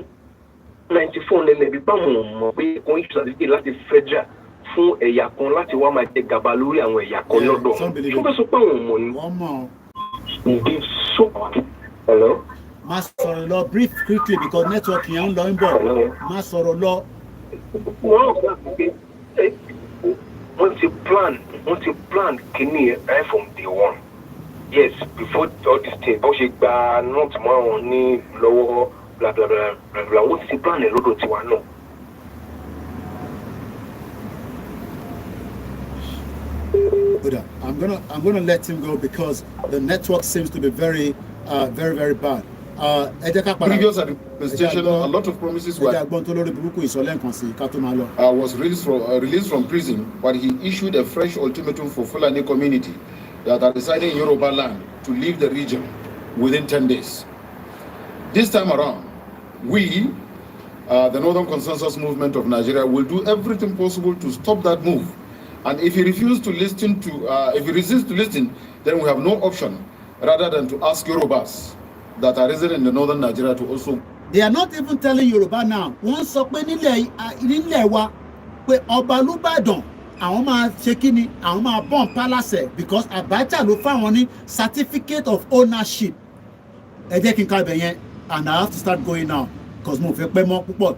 94 lẹ́lẹ̀ bí báwọn ò mọ̀ pé kàn issue certificate láti federal fún ẹ̀yà kan láti wá máa jẹ gàba lórí àwọn ẹ̀yà kan lọ́dọ̀. Ṣé wọ́n sọ pé àwọn ò mọ̀ ni? Wọ́n mọ̀. Ìdí so. Hello. Má sọ̀rọ̀ lọ brief quickly because network yẹn ń lọ ń bọ̀. Má sọ̀rọ̀ lọ. Wọ́n ti plan kìíní right from day one. Yes, before all this thing bó ṣe gba note mọ́ àwọn ní lọ́wọ́ bla bla bla bla bla wọ́n ti plan ẹ̀ lọ́dọ̀ tiwa náà. I'm gonna let him go because the network seems to be very very bad. Previous administration, a lot of promises were was released from prison, but he issued a fresh ultimatum for Fulani community that are residing in Yoruba land to leave the region within 10 days. This time around, we, the Northern Consensus Movement of Nigeria, will do everything possible to stop that move. And if he refuses to listen if he resists to listen, then we have no option rather than to ask Yorubas that are resident in the northern Nigeria to also. They are not even telling Yoruba now. Wọ́n sọ pé nílẹ̀ wa pé ọba Olubadan àwọn máa ṣe kíni àwọn máa bomb palace because Abacha ló fáwọn ní certificate of ownership. Ẹ jẹ́ kí n ká ibẹ̀ yẹn and I have to start going now because mo fẹ́ pẹ́ mọ́ púpọ̀.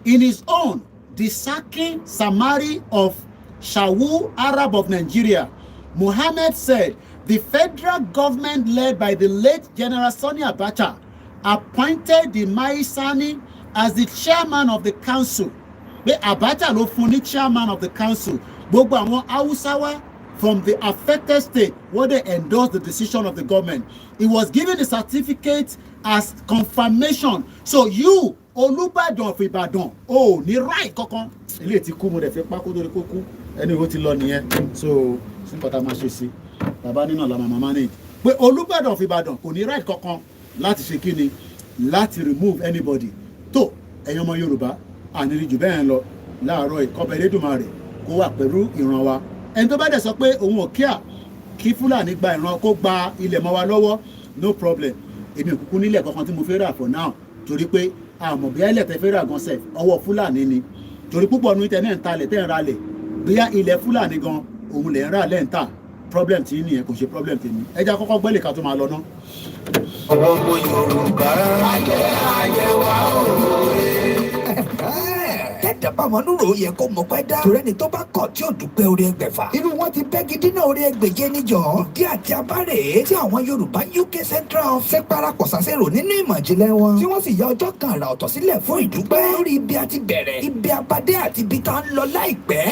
In his own, the sacking summary of Shawu Arab of Nigeria, Mohammed said the federal government led by the late General Sani Abacha appointed the Maisani as the chairman of the council. Pé Abacha ló fún ní chairman of the council. Gbogbo àwọn Hausawa from the affected state where they endorsed the decision of the government. He was given the certificate as confirmation. So you, Olubadan of Ibadan, ní right kankan. Ilé ti kú mo dẹ̀ fẹ́ pákó lórí kókó. Ẹni wo ti lọ nìyẹn. So, sípò tá a máa ṣe sí. Bàbá nínú la màmá manage. Pé Olubadan of Ibadan kò ní right kankan láti ṣe kíni láti remove anybody. Tó ẹ̀yin ọmọ Yorùbá àníri jù bẹ́ẹ̀ lọ láàárọ̀ ìkọ́bẹ̀ Elédùmarè kó wà pẹ̀lú ìran wa. Ẹni tó bá dẹ̀ sọ pé òun ò kíà kí Fúlàní gba ìran kó gba ilẹ̀ mọ́ wa lọ́wọ́ no problem. Èmi ò kúkú nílẹ̀ kankan tí mo fẹ́ rà for now torí pé àmọ̀ bí ilẹ̀ tẹ́ fẹ́ rà gan sef ọwọ́ Fúlàní ni. Torí púpọ̀ nu ìtẹ̀ náà ń talẹ̀ tẹ́ ń ra lẹ̀ bóyá ilẹ̀ Fúlàní gan òun lẹ̀ ń rà lẹ́ ń tà problem tí nìyẹn kò ṣe problem tèmi ẹja kọ́kọ́ gbẹ́lẹ̀ ká tó máa lọ ná. ọmọ Yorùbá ayé wa òwe. tẹ́tẹ̀ báwọn núrò yẹ kó mọ̀ pẹ́ dá. torí ẹni tó bá kọ̀ tí ò dúpẹ́ orí ẹgbẹ̀fà. irú wọn ti bẹ́ gidi náà orí ẹgbẹ̀je níjọ. ìdí àti abárè tí àwọn Yorùbá UK Central ṣe parapọ̀ sàṣẹ̀rò nínú ìmọ̀ ìjìnlẹ̀ wọn. tí wọ́n sì ya ọjọ́ kan àrà ọ̀tọ̀ sílẹ̀ fún ìdúpẹ́. lórí ibi àti bẹ̀rẹ̀ ibi abadé àti ibi tá ń lọ láìpẹ́.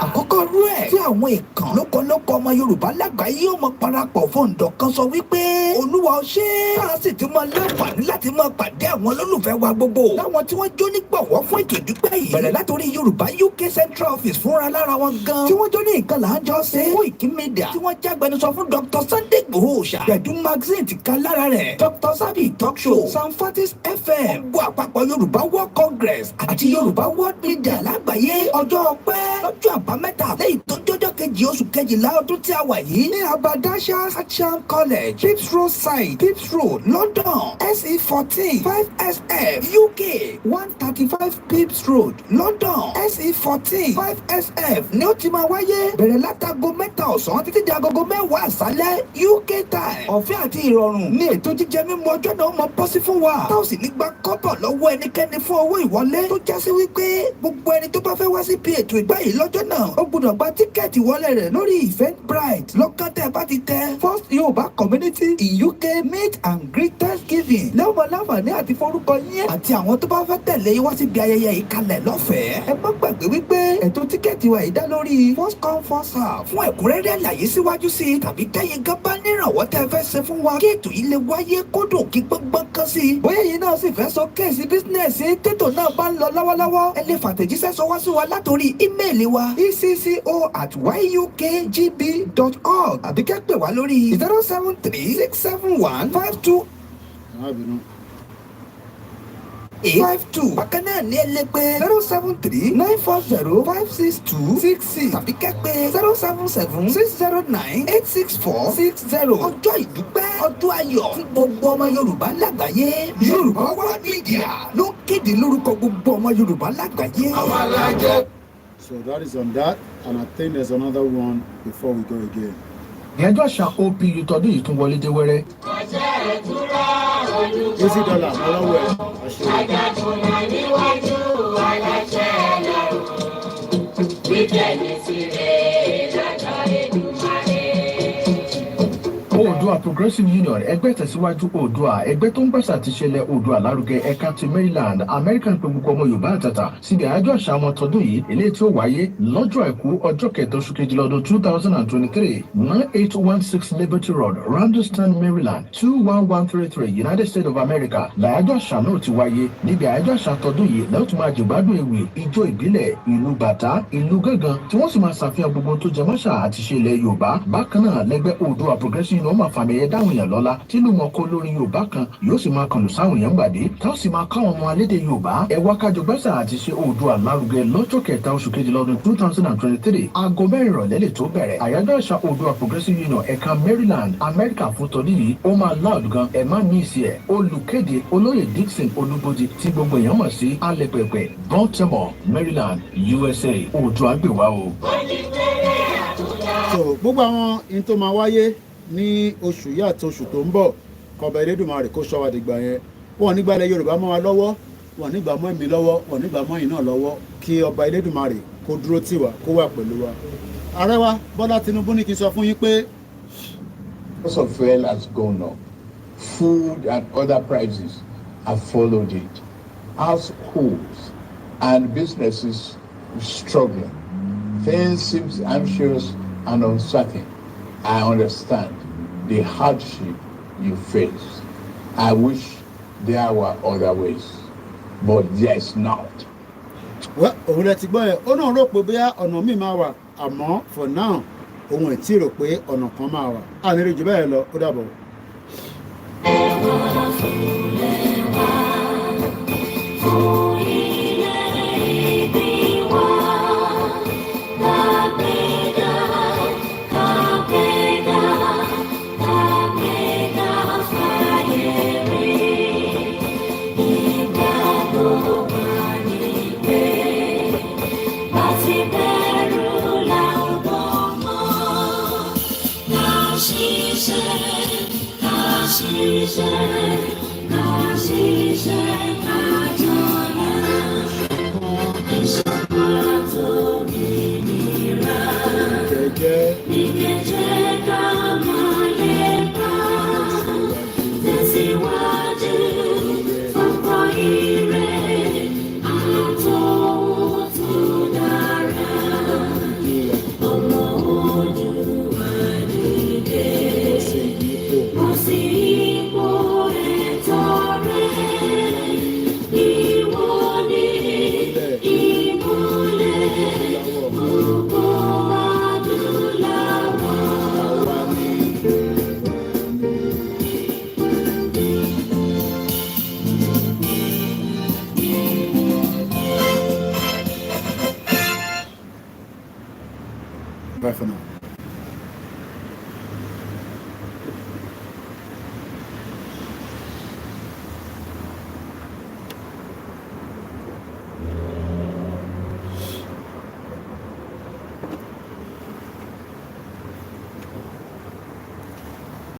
àkọ́kọ́ rú ẹ̀ tí àwọn ìkàn lókọlókọ ọmọ Yorùbá lágbàáyé yóò mọ parapọ̀ fún ọ̀dọ̀ kan sọ wípé Olúwa ó ṣe é. ká sì ti mọ láǹfààní láti mọ pàdé àwọn olólùfẹ́ wa gbogbo. láwọn tí wọ́n jó nígbọ̀wọ́ fún ètò ìdúpẹ́ yìí. bẹ̀rẹ̀ látòrí Yorùbá UK Central Office fúnra lára wọn gan. tí wọ́n jó ní nǹkan là ń jọ ṣe. Koiki Media tí wọ́n jágbẹnusọ fún Dr. Sunday Igboho Òòṣà. Gbẹ̀dú magazine ti ka lára rẹ̀. Dr. Sabi talk show. Sanfatis FM. gbogbo àpapọ̀ Yorùbá World Congress àti Yorùbá World Media lágbàáyé. ọjọ́ ọpẹ́ lọ́jọ́ àbámẹ́ta lẹ́yìn tó jọjọ́ kejì oṣù kejìlá ọdún tí a wà yìí. ní Abadasha Hasham College Pips Road side Pips Road London SE14 5SF UK 135 Pips Road London SE14 5SF ní ó ti máa wáyé. bẹ̀rẹ̀ látago mẹ́ta ọ̀sán títí di agogo mẹ́wàá àṣálẹ́ UK time. ọ̀fẹ́ àti ìrọ̀rùn ní ètò jíjẹ mímu ọjọ́ náà mọ bọ́sí fún wa. tá ò sì ní gba kọ́bọ̀ lọ́wọ́ ẹnikẹ́ni fún owó ìwọlé. tó já sí wípé gbogbo ẹni tó bá fẹ́ wá sí bí ètò ìgbà yìí lọ́jọ́ náà ó gbọ́dọ̀ gba tíkẹ́ẹ̀tì wọlé rẹ̀ lórí Eventbrite. lọ́kàn tẹ́ bá ti tẹ First Yorùbá Community in UK Meet and Greet Thanksgiving. lẹ́wọ̀n láǹfààní àti forúkọ yín àti àwọn tó bá fẹ́ tẹ̀lé yín wá síbi ayẹyẹ ìkalẹ̀ lọ́fẹ̀ẹ́. ẹ má gbàgbé wípé ètò tíkẹ́ẹ̀tì wa yìí dá lórí first come first serve. fún ẹ̀kúnrẹ́rẹ́ àlàyé síwájú sí i tàbí tẹ́yìn gan bá nírànwọ́ tẹ́ fẹ́ ṣe fún wa kí ètò yìí lè wáyé kódò kí gbọ́ngbọ́n kan sí i. bóyá yìí náà sì fẹ́ sọ kéèsì bísínẹ́sì tètò náà bá ń lọ lọ́wọ́lọ́wọ́. ẹ lè fàtẹ̀jíṣẹ́ sọwọ́ sí wa látòrí ímeèlì wa ecco@yukgb.org àbí kẹ́ pè wá lórí 073 671 52 852 bákan náà ní ẹlẹ́gbẹ́ 073-940-56266 tàbí kẹ́pẹ́ 077-609-86460 ọjọ́ ìdúpẹ́ ọjọ́ ayọ̀ fún gbogbo ọmọ Yorùbá lágbàáyé Yorùbá World Media ló kéde lórúkọ gbogbo ọmọ Yorùbá lágbàáyé. So that is on that, and I think there's another one before we go again. ìyájọ́ àṣà OPU tọdún yìí tún wọlé dé wẹ́rẹ́. Easy dollar ọlọ́wọ́ ẹ̀ àjàkùnà níwájú aláṣẹ lọ́rùn bíbélì sí rèé lọ́jọ́ Èdùmàrè. Oòduà Progressive Union ẹgbẹ́ ìtẹ̀síwájú Oòduà ẹgbẹ́ tó ń gbàṣà àti ìṣẹ̀lẹ̀ Oòduà lárugẹ ẹ̀ka ti Maryland American pé gbogbo ọmọ Yorùbá àtàtà síbi àyájọ́ àṣà wọn tọdún yìí eléyìí tí ó wáyé lọ́jọ́ àìkú ọjọ́ kẹta oṣù kejìlá ọdún 2023 9816 Liberty Road Randallstown Maryland 21133 United States of America làyájọ́ àṣà náà ti wáyé níbi àyájọ́ àṣà tọdún yìí lẹ́yìn tó máa jẹ̀gbádùn ewì ijó ìbílẹ̀ ìlú bàtà ìlú gángan tí wọ́n sì máa ṣàfihàn gbogbo tó jẹ mọ́ṣà àti ìṣẹ̀lẹ̀ Yorùbá bákan náà lẹ́gbẹ́ Oòduà Progressive Union máa fàmì ẹ̀yẹ dáhùn yẹn lọ́la tí ìlú mọ̀ọ́kọ́ lórí Yorùbá kan yóò sì máa kànlù sáwọn èèyàn gbàdé táwọn sì máa káwọn ọmọ alédè Yorùbá ẹ̀wá kájọ gbẹ́sà àti ṣe Oòduà lárugẹ lọ́jọ́ kẹta oṣù kejìlá ọdún 2023 aago mẹ́rin ìrọ̀lẹ́ lè tó bẹ̀rẹ̀ àyájọ́ àṣà Oòduà Progressive Union ẹ̀ka Maryland America fún tọdún yìí ó máa loud gan ẹ̀ má ní ìsì ẹ̀ olùkéde olóyè Dixon Olúbódì tí gbogbo èèyàn mọ̀ sí alẹ́pẹ̀pẹ̀ Baltimore Maryland USA Oòduà gbè wá o. So gbogbo àwọn in tó máa wáyé ní oṣù yìí àti oṣù tó ń bọ̀ kọba Elédùmarè kó ṣọ́ wa dìgbà yẹn wọn nígbà ilẹ̀ Yorùbá mọ́ wa lọ́wọ́ wọn nígbà mọ́ èmi lọ́wọ́ wọn nígbà mọ́ yìí náà lọ́wọ́ kí ọba Elédùmarè kó dúró tì wá kó wà pẹ̀lú wa. Ààrẹ Bọ́lá Tinubu ní kí n sọ fún yín pé. Cost of fuel has gone up. Food and other prices have followed it. Households and businesses struggling. Things seem anxious and uncertain. I understand the hardship you face. I wish there were other ways, but there is not. Well, òun rẹ̀ ti gbọ́ yẹn ó náà rò pé bóyá ọ̀nà míì máa wà àmọ́ for now òun ẹ̀ tí rò pé ọ̀nà kan máa wà á nílé jù bẹ́ẹ̀ lọ ó dàbọ̀. Bye for now.